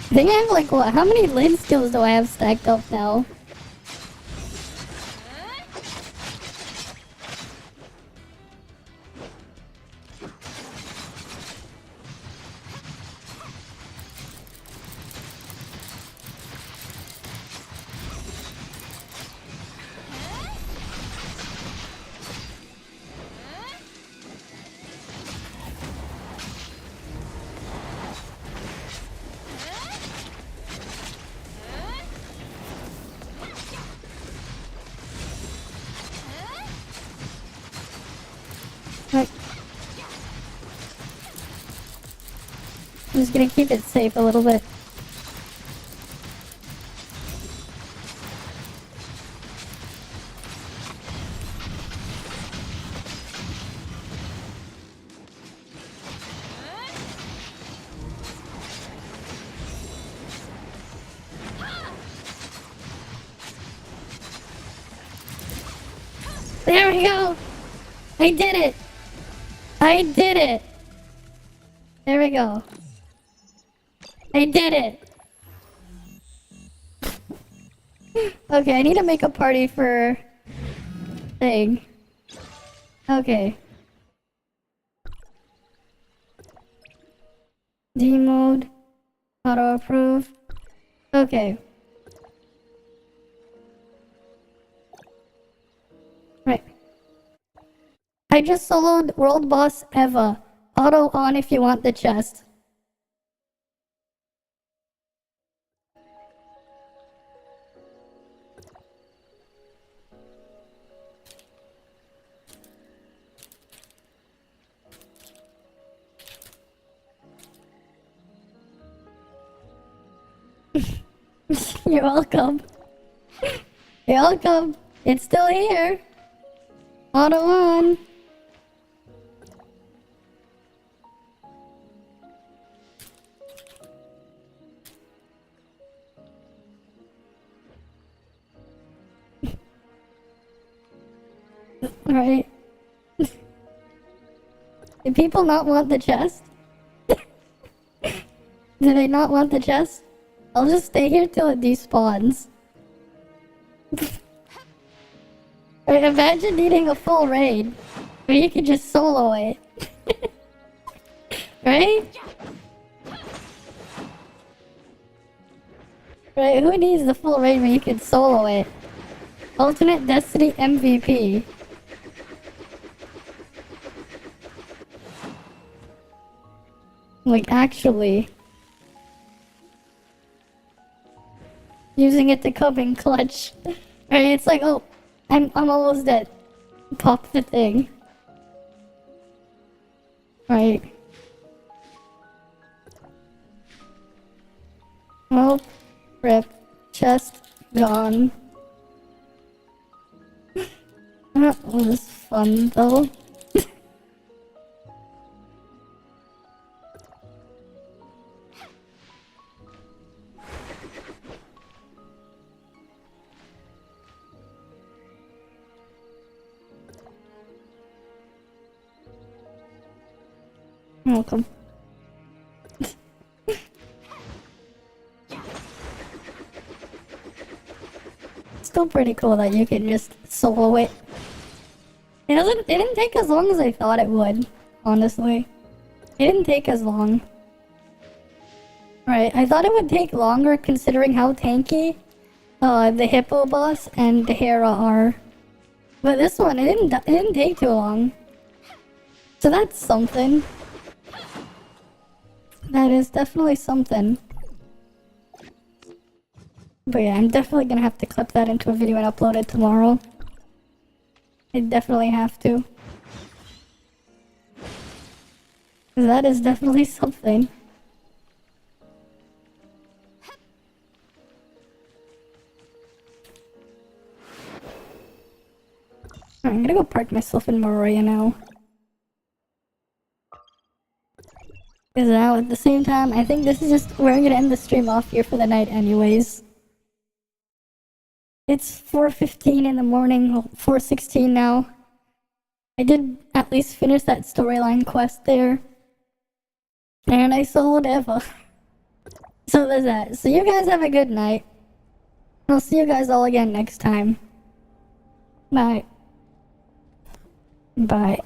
I think I have like, what, how many lid skills do I have stacked up now? Right. I'm just gonna keep it safe a little bit. There we go! I did it! I did it! There we go. I did it! Okay, I need to make a party for... thing. Okay. D mode. Auto approve. Okay. Right. I just soloed World Boss Eva. Auto on if you want the chest. You're welcome. You're welcome. It's still here. Auto on. Alright. Do people not want the chest? Do they not want the chest? I'll just stay here till it despawns. Right, imagine needing a full raid. Or you could just solo it. Right? Right, who needs the full raid when you can solo it? Alternate Destiny MVP. Like, actually. Using it to come in clutch. Right, it's like, oh, I'm almost dead. Pop the thing. Right. Oh, rip. Chest gone. That was fun though. Welcome. Still pretty cool that you can just solo it. It didn't take as long as I thought it would, honestly. It didn't take as long. Right, I thought it would take longer considering how tanky the Hippo boss and the Hera are. But this one, it didn't take too long. So that's something. That is definitely something. But yeah, I'm definitely gonna have to clip that into a video and upload it tomorrow. I definitely have to. 'Cause that is definitely something. I'm gonna go park myself in Moria now. Because now at the same time, I think this is just, we're gonna end the stream off here for the night anyways. It's 4:15 in the morning, well, 4:16 now. I did at least finish that storyline quest there. And I sold Eva. So there's that. So you guys have a good night. I'll see you guys all again next time. Bye. Bye.